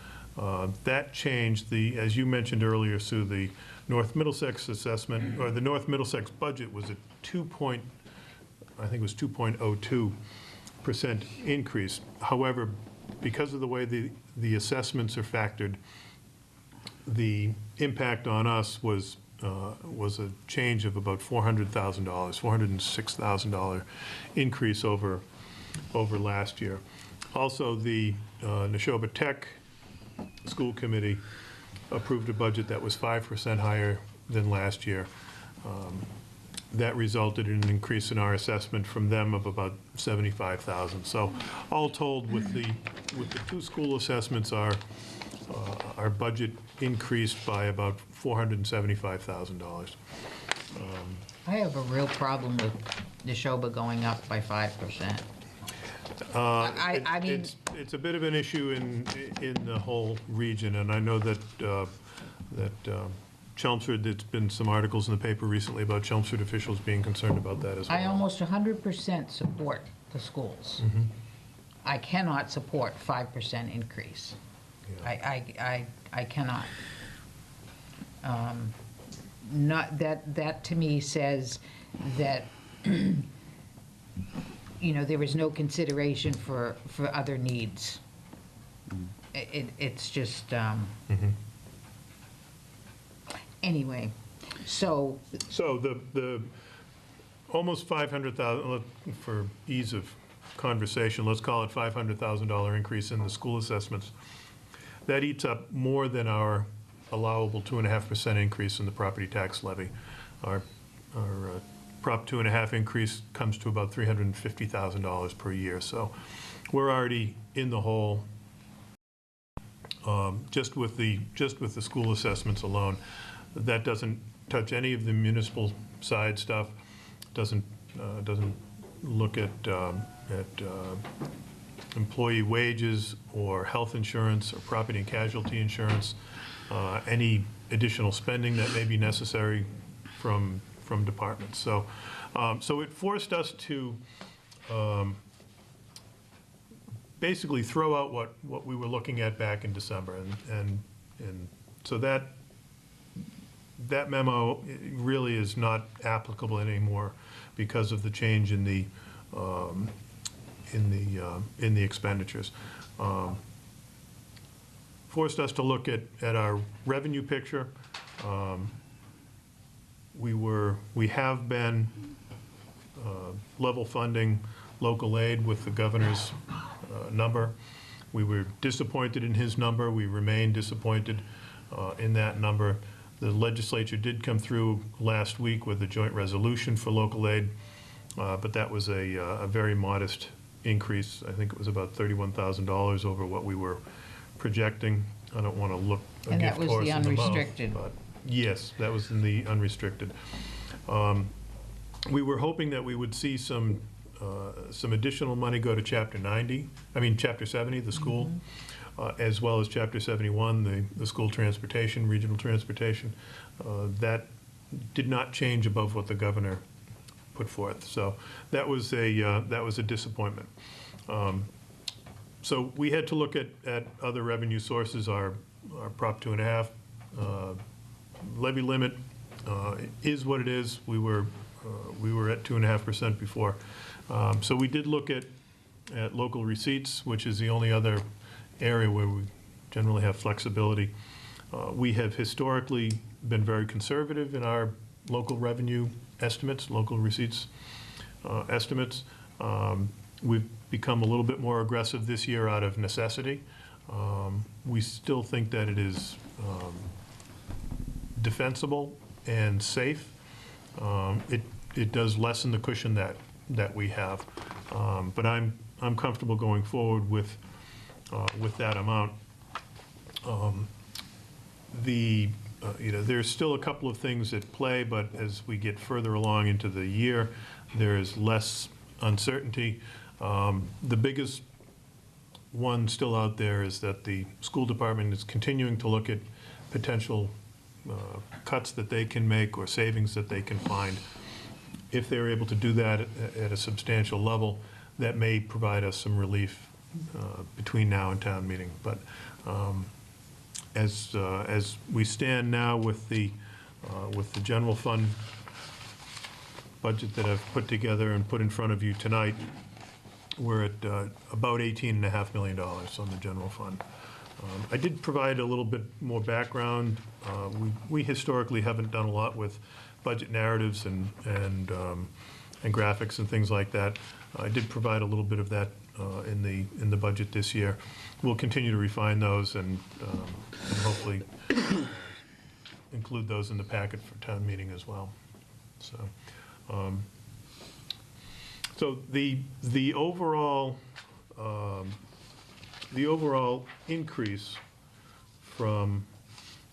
That changed. As you mentioned earlier, Sue, the North Middlesex assessment, or the North Middlesex budget was a 2.02% increase. However, because of the way the assessments are factored, the impact on us was a change of about $400,000, $406,000 increase over last year. Also, the Neshoba Tech School Committee approved a budget that was 5% higher than last year. That resulted in an increase in our assessment from them of about $75,000. So all told, with the two school assessments, our budget increased by about $475,000. I have a real problem with Neshoba going up by 5%. I mean, It's a bit of an issue in the whole region, and I know that Chelmsford, there's been some articles in the paper recently about Chelmsford officials being concerned about that as well. I almost 100% support the schools. Mhm. I cannot support 5% increase. I cannot. Not, that to me says that, you know, there is no consideration for other needs. It's just, anyway, so. So the almost 500,000, for ease of conversation, let's call it $500,000 increase in the school assessments. That eats up more than our allowable 2.5% increase in the property tax levy. Our Prop 2.5 increase comes to about $350,000 per year. So we're already in the hole just with the school assessments alone. That doesn't touch any of the municipal side stuff. Doesn't look at employee wages or health insurance or property and casualty insurance, any additional spending that may be necessary from departments. So it forced us to basically throw out what we were looking at back in December, and so that memo really is not applicable anymore because of the change in the expenditures. Forced us to look at our revenue picture. We have been level funding local aid with the governor's number. We were disappointed in his number. We remain disappointed in that number. The legislature did come through last week with a joint resolution for local aid, but that was a very modest increase. I think it was about $31,000 over what we were projecting. I don't want to look a And gift that was horse the in the mouth, unrestricted. but yes, that was in the unrestricted. We were hoping that we would see some additional money go to Chapter 70, the school, as well as Chapter 71, the school transportation, regional transportation. That did not change above what the governor put forth. So that was a disappointment. So we had to look at other revenue sources. Our Prop 2.5 levy limit is what it is. We were at 2.5% before. So we did look at local receipts, which is the only other area where we generally have flexibility. We have historically been very conservative in our local revenue estimates, local receipts estimates. We've become a little bit more aggressive this year out of necessity. We still think that it is defensible and safe. It does lessen the cushion that we have, but I'm comfortable going forward with that amount. There's still a couple of things at play, but as we get further along into the year, there is less uncertainty. The biggest one still out there is that the school department is continuing to look at potential cuts that they can make or savings that they can find. If they're able to do that at a substantial level, that may provide us some relief between now and town meeting. But as we stand now with the general fund budget that I've put together and put in front of you tonight, we're at about $18.5 million on the general fund. I did provide a little bit more background. We historically haven't done a lot with budget narratives and graphics and things like that. I did provide a little bit of that in the budget this year. We'll continue to refine those and hopefully include include those in the packet for town meeting as well. So, so the overall increase from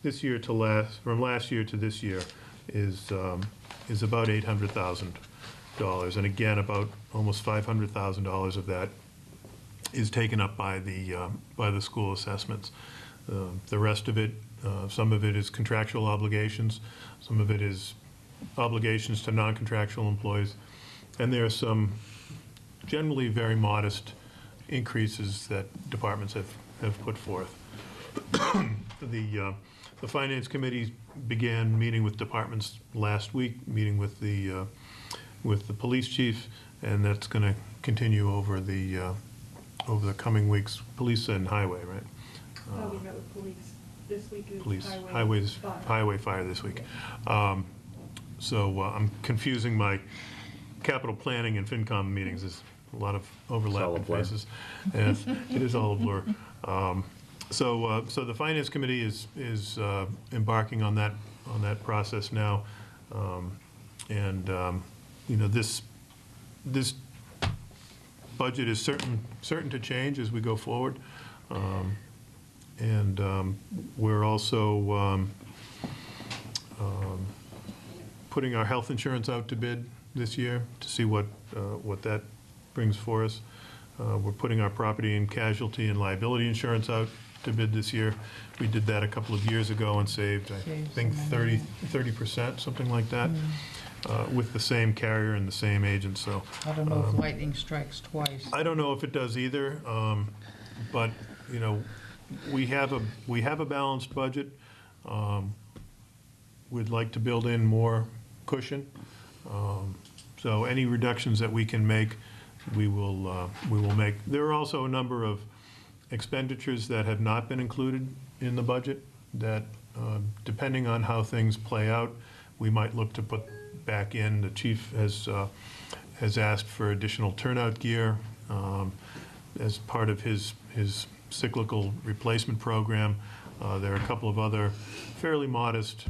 this year to last year to this year is about $800,000, and again, about almost $500,000 of that is taken up by the school assessments. The rest of it, some of it is contractual obligations, some of it is obligations to non-contractual employees, and there are some generally very modest increases that departments have put forth. The Finance Committee began meeting with departments last week, meeting with the police chief, and that's going to continue over the coming weeks. Police and highway, right? We met with police. This week is Police, fire. highway, fire this week. So I'm confusing my capital planning and FinCom meetings. There's a lot of overlap in places. Yes, it is all a blur. So the Finance Committee is embarking on that process now, and you know, this budget is certain to change as we go forward, and we're also putting our health insurance out to bid this year to see what that brings for us. We're putting our property and casualty and liability insurance out to bid this year. We did that a couple of years ago and saved, I think, 30%, something like that, with the same carrier and the same agent. So I don't know if lightning strikes twice. I don't know if it does either, but you know, we have a balanced budget. We'd like to build in more cushion. So any reductions that we can make, we will make. There are also a number of expenditures that have not been included in the budget that, depending on how things play out, we might look to put back in. The chief has asked for additional turnout gear as part of his cyclical replacement program. There are a couple of other fairly modest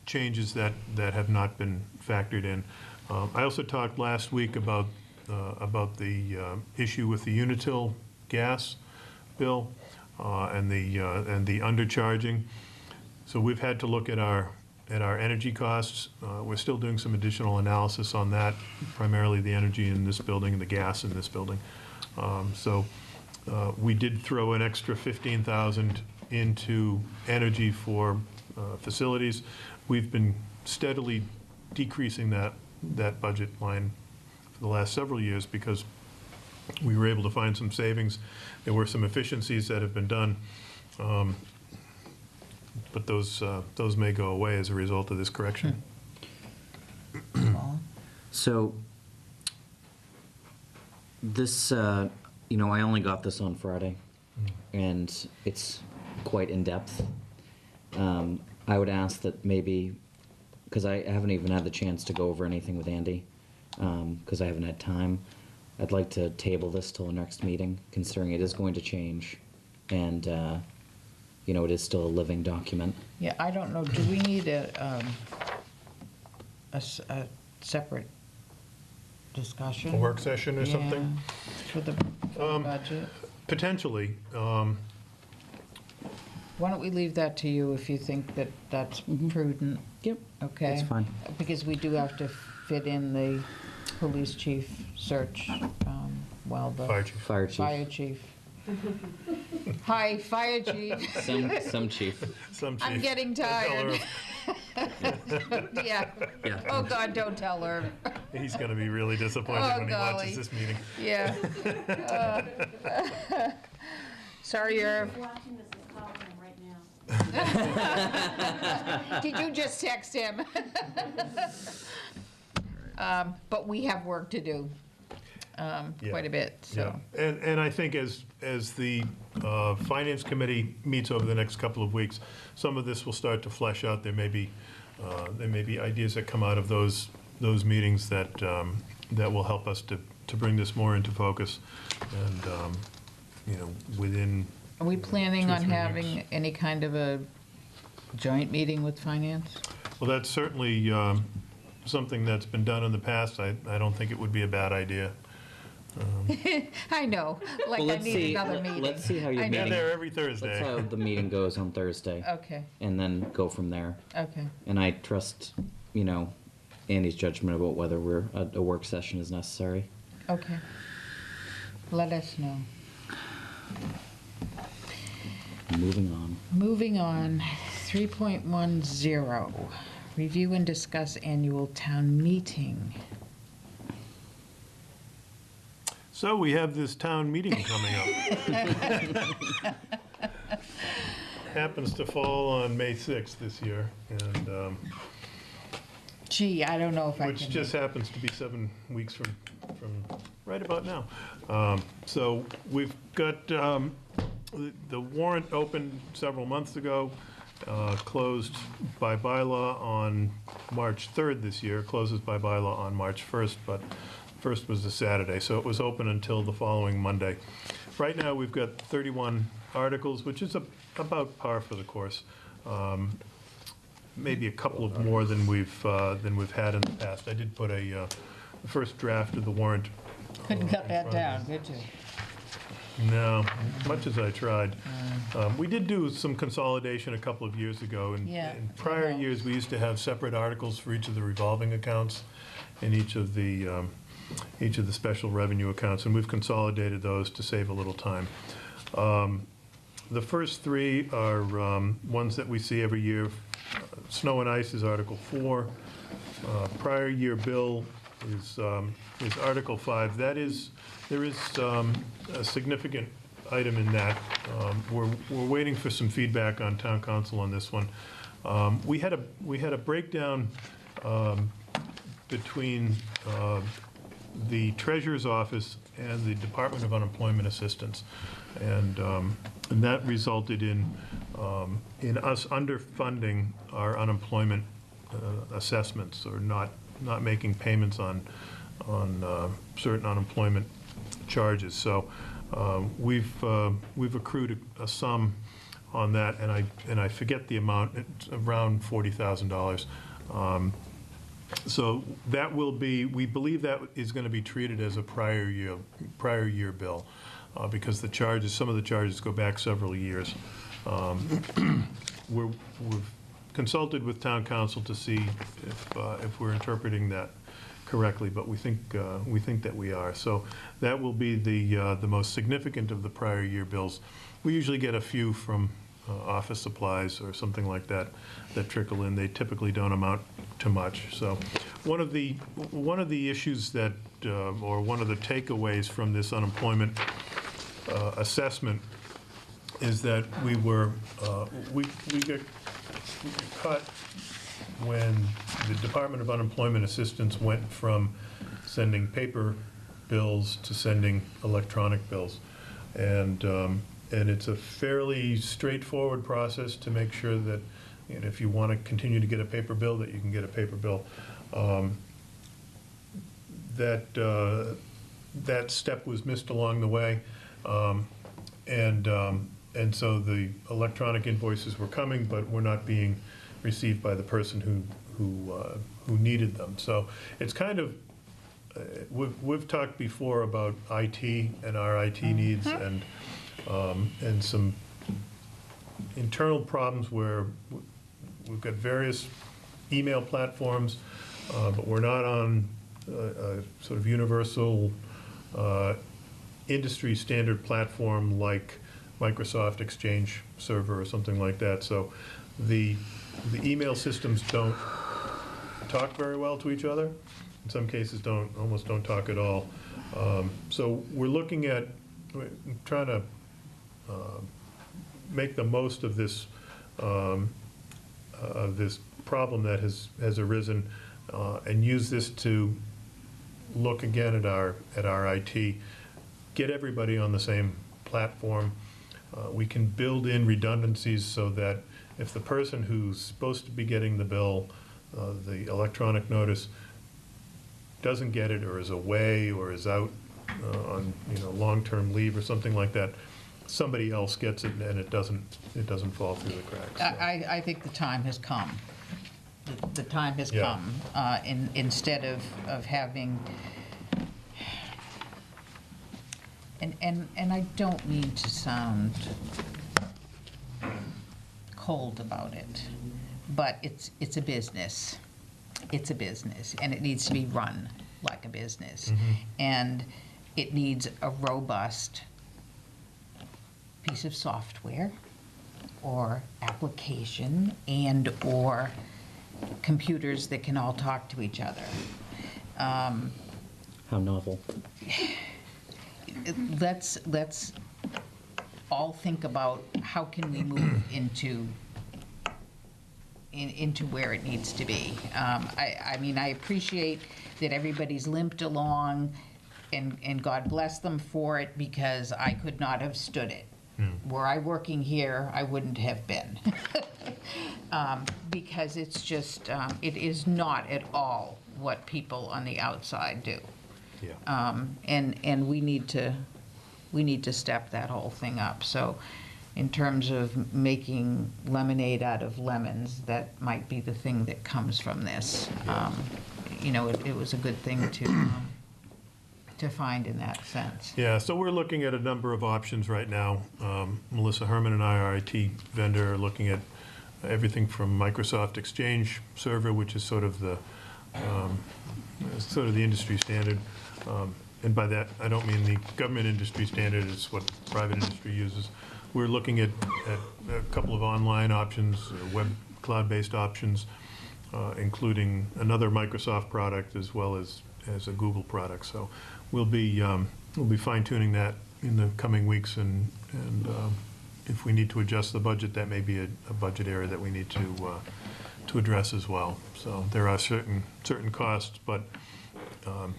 changes that have not been factored in. I also talked last week about the issue with the Unitil gas bill and the undercharging. So we've had to look at our energy costs. We're still doing some additional analysis on that, primarily the energy in this building and the gas in this building. So we did throw an extra $15,000 into energy for facilities. We've been steadily decreasing that budget line for the last several years because we were able to find some savings. There were some efficiencies that have been done, but those may go away as a result of this correction. So this, you know, I only got this on Friday, and it's quite in-depth. I would ask that maybe, because I haven't even had the chance to go over anything with Andy, because I haven't had time, I'd like to table this till the next meeting, considering it is going to change, and, you know, it is still a living document. Yeah, I don't know, do we need a separate discussion? A work session or something? For the budget? Potentially. Why don't we leave that to you if you think that that's prudent? Yep. Okay? That's fine. Because we do have to fit in the police chief search while the... Fire chief. Fire chief. Hi, fire chief. Some chief. Some chief. I'm getting tired. Yeah. Yeah. Oh, God, don't tell her. He's going to be really disappointed Oh, when he golly. watches this meeting. Yeah. Sorry, Irv. Watching this is calling him right now. Did you just text him? But we have work to do, quite a bit, so. Yeah. And I think as the Finance Committee meets over the next couple of weeks, some of this will start to flesh out. There may be ideas that come out of those meetings that will help us to bring this more into focus, and you know, within. Are we planning 2 or on 3 having weeks. any kind of a joint meeting with finance? Well, that's certainly something that's been done in the past. I don't think it would be a bad idea. I know, like Well, I let's need see. another meeting. Let's see how your I know. meeting. They're there every Thursday. Let's how the meeting goes on Thursday. Okay, And then go from there. okay. And I trust, Andy's judgment about whether a work session is necessary. Okay. Let us know. Moving on. Moving on, 3.10, review and discuss annual town meeting. So we have this town meeting coming up. Happens to fall on May 6th this year, and Gee, I don't know if I can. which just happens to be 7 weeks from right about now. So we've got the warrant opened several months ago, closed by bylaw on March 3rd this year, closes by bylaw on March 1st, but first was the Saturday, so it was open until the following Monday. Right now, we've got 31 articles, which is about par for the course. Maybe a couple of more than we've had in the past. I did put the first draft of the warrant. Couldn't cut that down, did you? No, much as I tried. We did do some consolidation a couple of years ago. Yeah. In prior years, we used to have separate articles for each of the revolving accounts and each of the special revenue accounts, and we've consolidated those to save a little time. The first three are ones that we see every year. Snow and ice is Article 4. Prior year bill is Article 5. There is a significant item in that. We're waiting for some feedback on town council on this one. We had a breakdown between the treasurer's office and the Department of Unemployment Assistance, and that resulted in us underfunding our unemployment assessments, or not making payments on certain unemployment charges. So we've accrued a sum on that, and I forget the amount. It's around $40,000. So that will be, we believe that is going to be treated as a prior year bill, because some of the charges go back several years. We've consulted with town council to see if we're interpreting that correctly, but we think that we are. So that will be the most significant of the prior year bills. We usually get a few from office supplies or something like that trickle in. They typically don't amount to much. So one of the issues that, or one of the takeaways from this unemployment assessment is that we got caught when the Department of Unemployment Assistance went from sending paper bills to sending electronic bills. And it's a fairly straightforward process to make sure that, if you want to continue to get a paper bill, that you can get a paper bill. That step was missed along the way, and so the electronic invoices were coming, but were not being received by the person who needed them. So it's kind of, we've talked before about IT and our IT needs, and some internal problems where we've got various email platforms, but we're not on a sort of universal industry standard platform like Microsoft Exchange Server or something like that. So the email systems don't talk very well to each other. In some cases, almost don't talk at all. So we're looking at trying to make the most of this problem that has arisen, and use this to look again at our IT, get everybody on the same platform. We can build in redundancies so that if the person who's supposed to be getting the bill, the electronic notice, doesn't get it, or is away, or is out on long-term leave or something like that, somebody else gets it and it doesn't fall through the cracks. So. I think the time has come. The time has Yeah. come, instead of having, and I don't mean to sound cold about it, but it's a business. It's a business, and it needs to be run like a business. And it needs a robust piece of software or application and/or computers that can all talk to each other. How novel. Let's all think about how can we move into where it needs to be. I mean, I appreciate that everybody's limped along, and God bless them for it, because I could not have stood it. Were I working here, I wouldn't have been. Because it's just, it is not at all what people on the outside do. Yeah. And we need to step that whole thing up. So in terms of making lemonade out of lemons, that might be the thing that comes from this. You know, it was a good thing to find in that sense. Yeah, so we're looking at a number of options right now. Melissa Herman and I, our IT vendor, are looking at everything from Microsoft Exchange Server, which is sort of the industry standard. And by that, I don't mean the government industry standard, it's what private industry uses. We're looking at a couple of online options, web cloud-based options, including another Microsoft product as well as a Google product. So we'll be fine-tuning that in the coming weeks, and if we need to adjust the budget, that may be a budget area that we need to address as well. So there are certain costs, but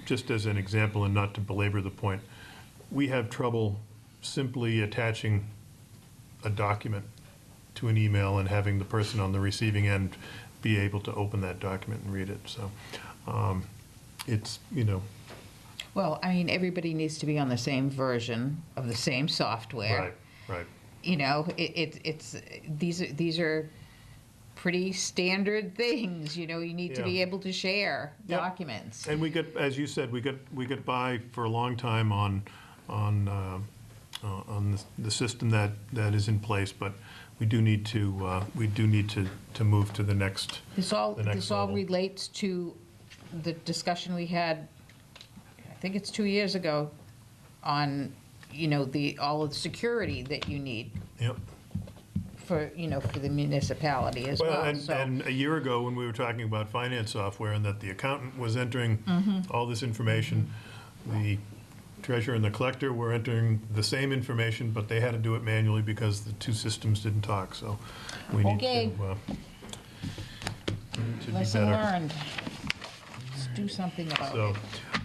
just as an example, and not to belabor the point, we have trouble simply attaching a document to an email and having the person on the receiving end be able to open that document and read it. So it's, you know. Well, I mean, everybody needs to be on the same version of the same software. Right. You know, these are pretty standard things. You know, you need to be able to share documents. And we get, as you said, we get by for a long time on the system that is in place, but we do need to move to the next. This all level. relates to the discussion we had, I think it's 2 years ago, on, you know, all of the security that you need. Yep. For the municipality as well. And a year ago, when we were talking about finance software and that the accountant was entering all this information, the treasurer and the collector were entering the same information, but they had to do it manually because the two systems didn't talk. So we need to be Lesson better. learned. Let's do something about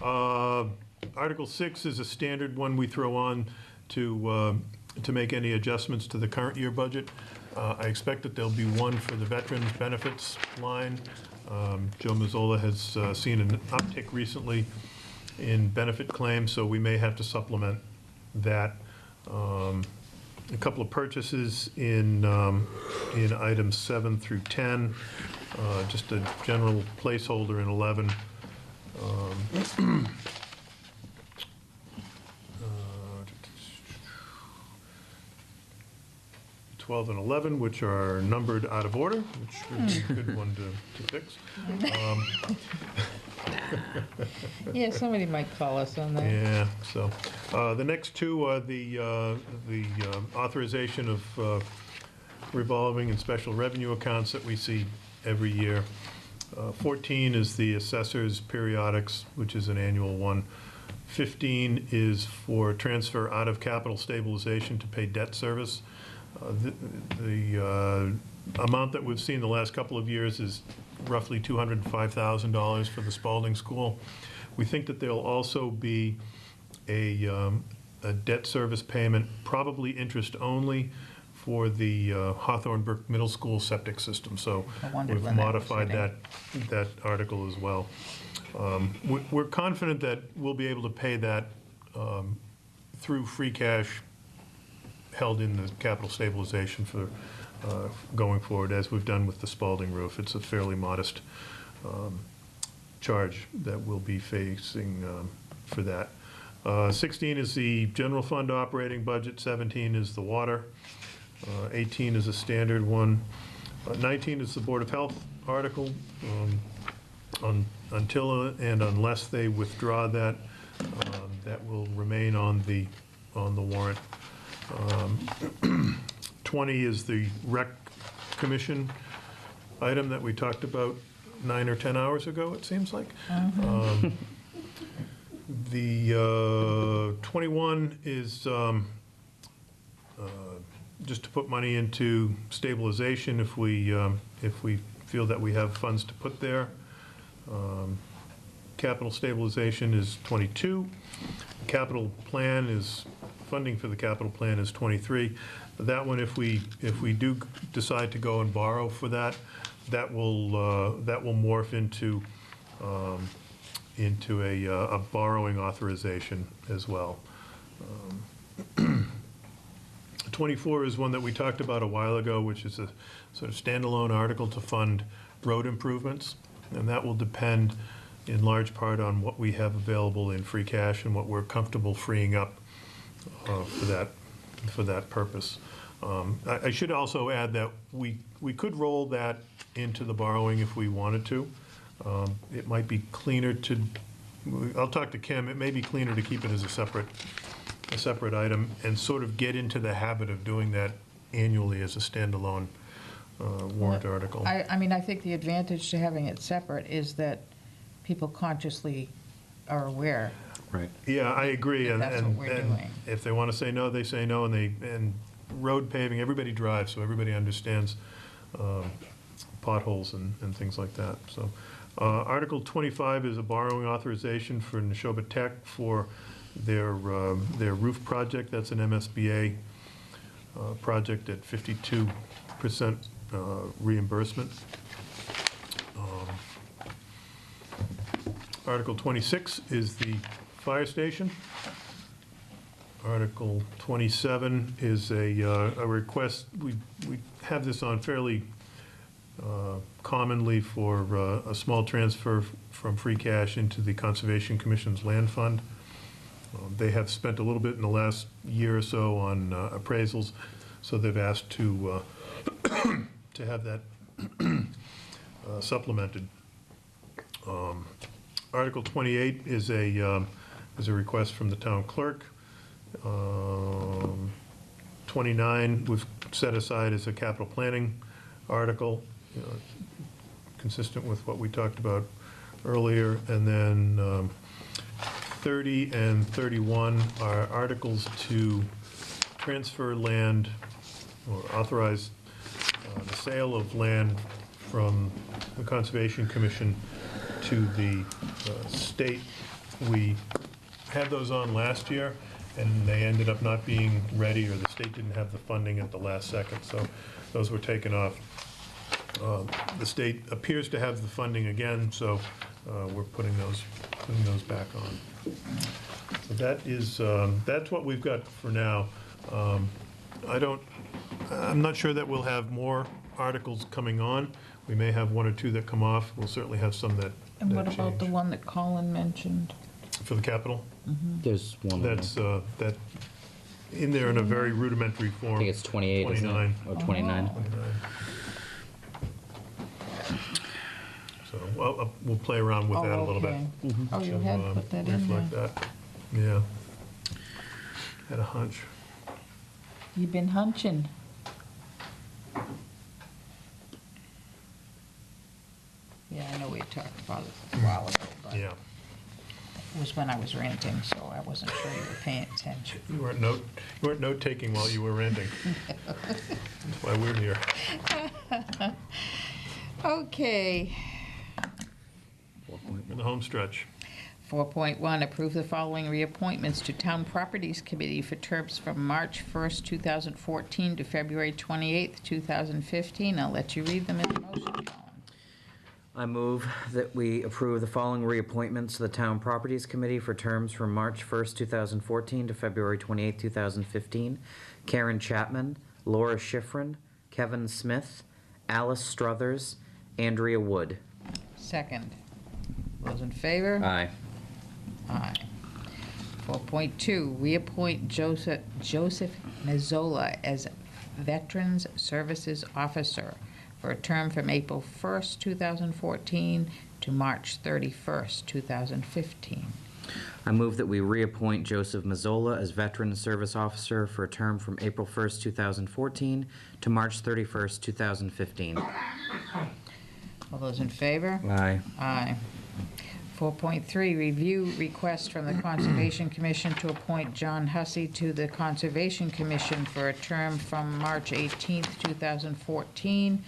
it. Article 6 is a standard one we throw on to make any adjustments to the current year budget. I expect that there'll be one for the veterans benefits line. Joe Mazzola has seen an uptick recently in benefit claims, so we may have to supplement that. A couple of purchases in items 7 through 10, just a general placeholder in 11. 12 and 11, which are numbered out of order, which is a good one to fix. Yeah, somebody might call us on that. Yeah, so the next two are the authorization of revolving and special revenue accounts that we see every year. 14 is the assessor's periodics, which is an annual one. 15 is for transfer out of capital stabilization to pay debt service. The amount that we've seen the last couple of years is roughly $205,000 for the Spalding School. We think that there'll also be a debt service payment, probably interest only, for the Hawthorne Brook Middle School septic system. So we've modified that article as well. We're confident that we'll be able to pay that through free cash held in the capital stabilization for going forward, as we've done with the Spalding roof. It's a fairly modest charge that we'll be facing for that. 16 is the general fund operating budget, 17 is the water, 18 is a standard one, 19 is the Board of Health article. Until and unless they withdraw that, that will remain on the warrant. 20 is the Rec Commission item that we talked about 9 or 10 hours ago, it seems like. The 21 is just to put money into stabilization if we feel that we have funds to put there. Capital stabilization is 22. Capital plan is, funding for the capital plan is 23. That one, if we do decide to go and borrow for that, that will morph into a borrowing authorization as well. 24 is one that we talked about a while ago, which is a sort of standalone article to fund road improvements, and that will depend in large part on what we have available in free cash and what we're comfortable freeing up for that purpose. I should also add that we could roll that into the borrowing if we wanted to. It might be cleaner to, I'll talk to Kim, it may be cleaner to keep it as a separate item and sort of get into the habit of doing that annually as a standalone warrant article. I mean, I think the advantage to having it separate is that people consciously are aware. Right. Yeah, I agree. That's what we're doing. If they want to say no, they say no, and road paving, everybody drives, so everybody understands potholes and things like that. So Article 25 is a borrowing authorization for Neshoba Tech for their roof project. That's an MSBA project at 52% reimbursement. Article 26 is the fire station. Article 27 is a request, we have this on fairly commonly for a small transfer from free cash into the Conservation Commission's land fund. They have spent a little bit in the last year or so on appraisals, so they've asked to have that supplemented. Article 28 is a request from the town clerk. 29 we've set aside as a capital planning article, consistent with what we talked about earlier. And then 30 and 31 are articles to transfer land or authorize the sale of land from the Conservation Commission to the state. We had those on last year, and they ended up not being ready, or the state didn't have the funding at the last second, so those were taken off. The state appears to have the funding again, so we're putting those back on. So that is that's what we've got for now. I'm not sure that we'll have more articles coming on. We may have one or two that come off. We'll certainly have some that And what change. about the one that Colin mentioned? For the capital? There's one. That's that in there in a very rudimentary form. I think it's 28, 29. isn't it? Or 29. Oh. 29. So we'll play around with that a little bit. Okay. Oh, you had put that in reflect there. that. Yeah. Had a hunch. You've been hunching. Yeah, I know we talked about it a while ago, but Yeah. it was when I was ranting, so I wasn't sure you were paying attention. You weren't note-taking while you were ranting. That's why we're here. Okay. In the home stretch. 4.1, approve the following reappointments to Town Properties Committee for terms from March 1st, 2014 to February 28th, 2015. I'll let you read them in the motion, Colin. I move that we approve the following reappointments to the Town Properties Committee for terms from March 1st, 2014 to February 28th, 2015. Karen Chapman, Laura Schifrin, Kevin Smith, Alice Struthers, Andrea Wood. Second. Those in favor? Aye. Aye. 4.2, reappoint Joseph Mazzola as Veterans Services Officer for a term from April 1st, 2014 to March 31st, 2015. I move that we reappoint Joseph Mazzola as Veteran Service Officer for a term from April 1st, 2014 to March 31st, 2015. All those in favor? Aye. Aye. 4.3, review request from the Conservation Commission to appoint John Hussey to the Conservation Commission for a term from March 18th, 2014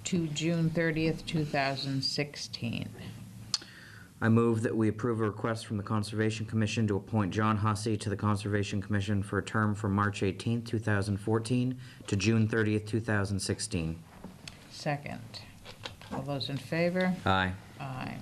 to June 30th, 2016. I move that we approve a request from the Conservation Commission to appoint John Hussey to the Conservation Commission for a term from March 18th, 2014 to June 30th, 2016. Second. All those in favor? Aye. Aye.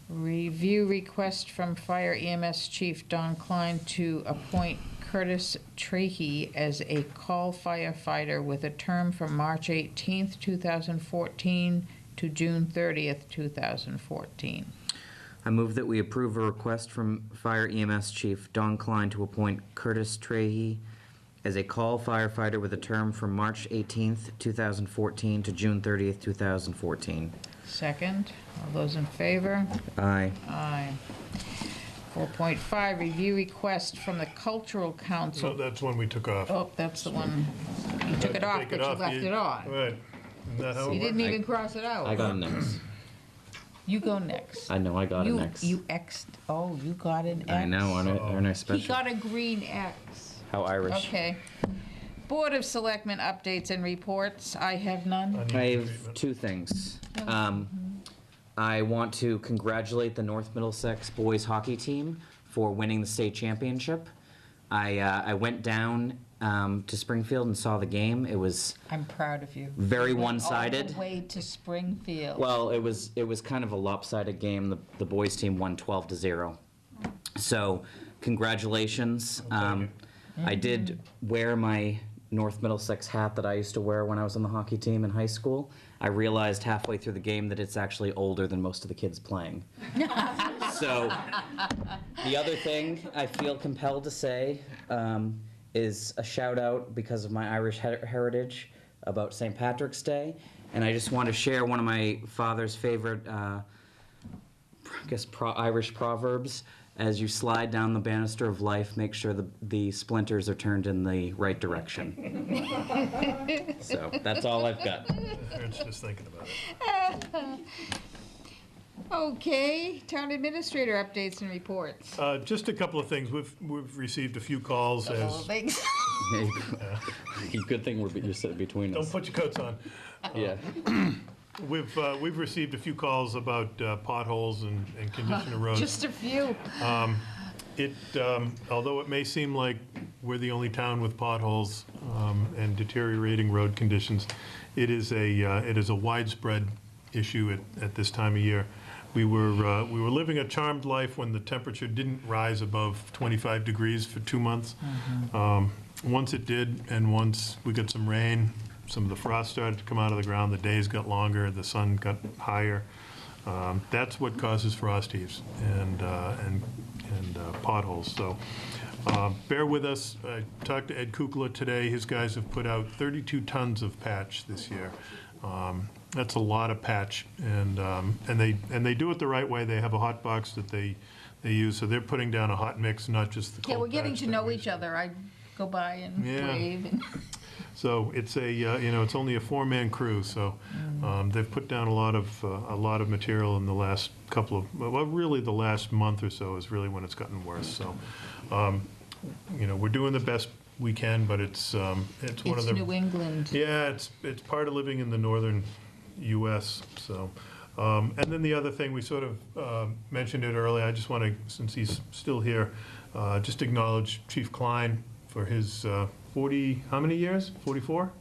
Review request from Fire EMS Chief Don Klein to appoint Curtis Trahey as a call firefighter with a term from March 18th, 2014 to June 30th, 2014. I move that we approve a request from Fire EMS Chief Don Klein to appoint Curtis Trahey as a call firefighter with a term from March 18th, 2014 to June 30th, 2014. Second. All those in favor? Aye. Aye. 4.5, review request from the Cultural So Council. that's one we took off. Oh, that's the one. You took it off, Take but you left it on. Right. Isn't that how it You works? didn't even cross it out. I got him next. You go next. I know, I got it You next. X'd, oh, you got an X. I know, aren't I He special? got a green X. How Irish. Okay. Board of Selectmen updates and reports. I have none. I have two things. I want to congratulate the North Middlesex boys hockey team for winning the state championship. I went down to Springfield and saw the game. It was I'm proud of you. very You went one-sided. all the way to Springfield. Well, it was kind of a lopsided game. The boys team won 12-0. So, congratulations. I did wear my North Middlesex hat that I used to wear when I was on the hockey team in high school. I realized halfway through the game that it's actually older than most of the kids playing. So, the other thing I feel compelled to say is a shout out because of my Irish heritage about St. Patrick's Day. And I just want to share one of my father's favorite, Irish proverbs. As you slide down the banister of life, make sure the splinters are turned in the right direction. So that's all I've got. Aaron's just thinking about it. Okay, town administrator updates and reports. Just a couple of things. We've received a few calls as. Thanks. Good thing you're sitting between us. Don't put your coats on. Yeah. We've received a few calls about potholes and condition of roads. Just a few. Although it may seem like we're the only town with potholes and deteriorating road conditions, it is a widespread issue at this time of year. We were living a charmed life when the temperature didn't rise above 25 degrees for 2 months. Once it did, and once we got some rain, some of the frost started to come out of the ground, the days got longer, the sun got higher. That's what causes frost heaves and potholes. So bear with us. I talked to Ed Kukla today. His guys have put out 32 tons of patch this year. That's a lot of patch, and they do it the right way. They have a hot box that they use, so they're putting down a hot mix, not just the cold Yeah, we're getting patch to that know we each other. I go by and Yeah. wave. And So it's it's only a 4-man crew. So they've put down a lot of material in the last really the last month or so is really when it's gotten worse. So we're doing the best we can, but it's one of the New England. Yeah, it's part of living in the northern U.S. So. And then the other thing, we sort of mentioned it earlier. I just want to, since he's still here, just acknowledge Chief Klein for his 40, how many years? 44?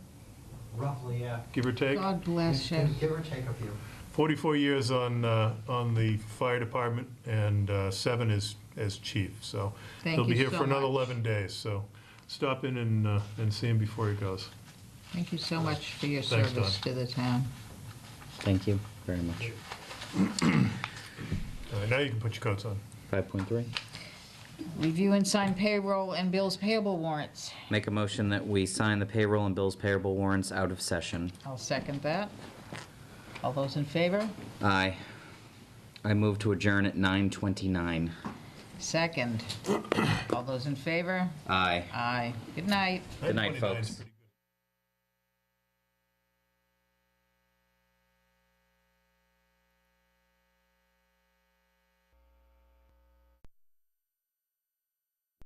Roughly, yeah. give or take? God bless you. Give or take a few. 44 years on the fire department, and 7 as chief, so Thank he'll be you here so for another much. 11 days, so stop in and see him before he goes. Thank you so much for your Thanks, service to the town. Thank you very much. All right, now you can put your coats on. 5.3. Review and sign payroll and bills payable warrants. Make a motion that we sign the payroll and bills payable warrants out of session. I'll second that. All those in favor? Aye. I move to adjourn at 9:29. Second. All those in favor? Aye. Aye. Good night. Good night, 9:29 is folks. pretty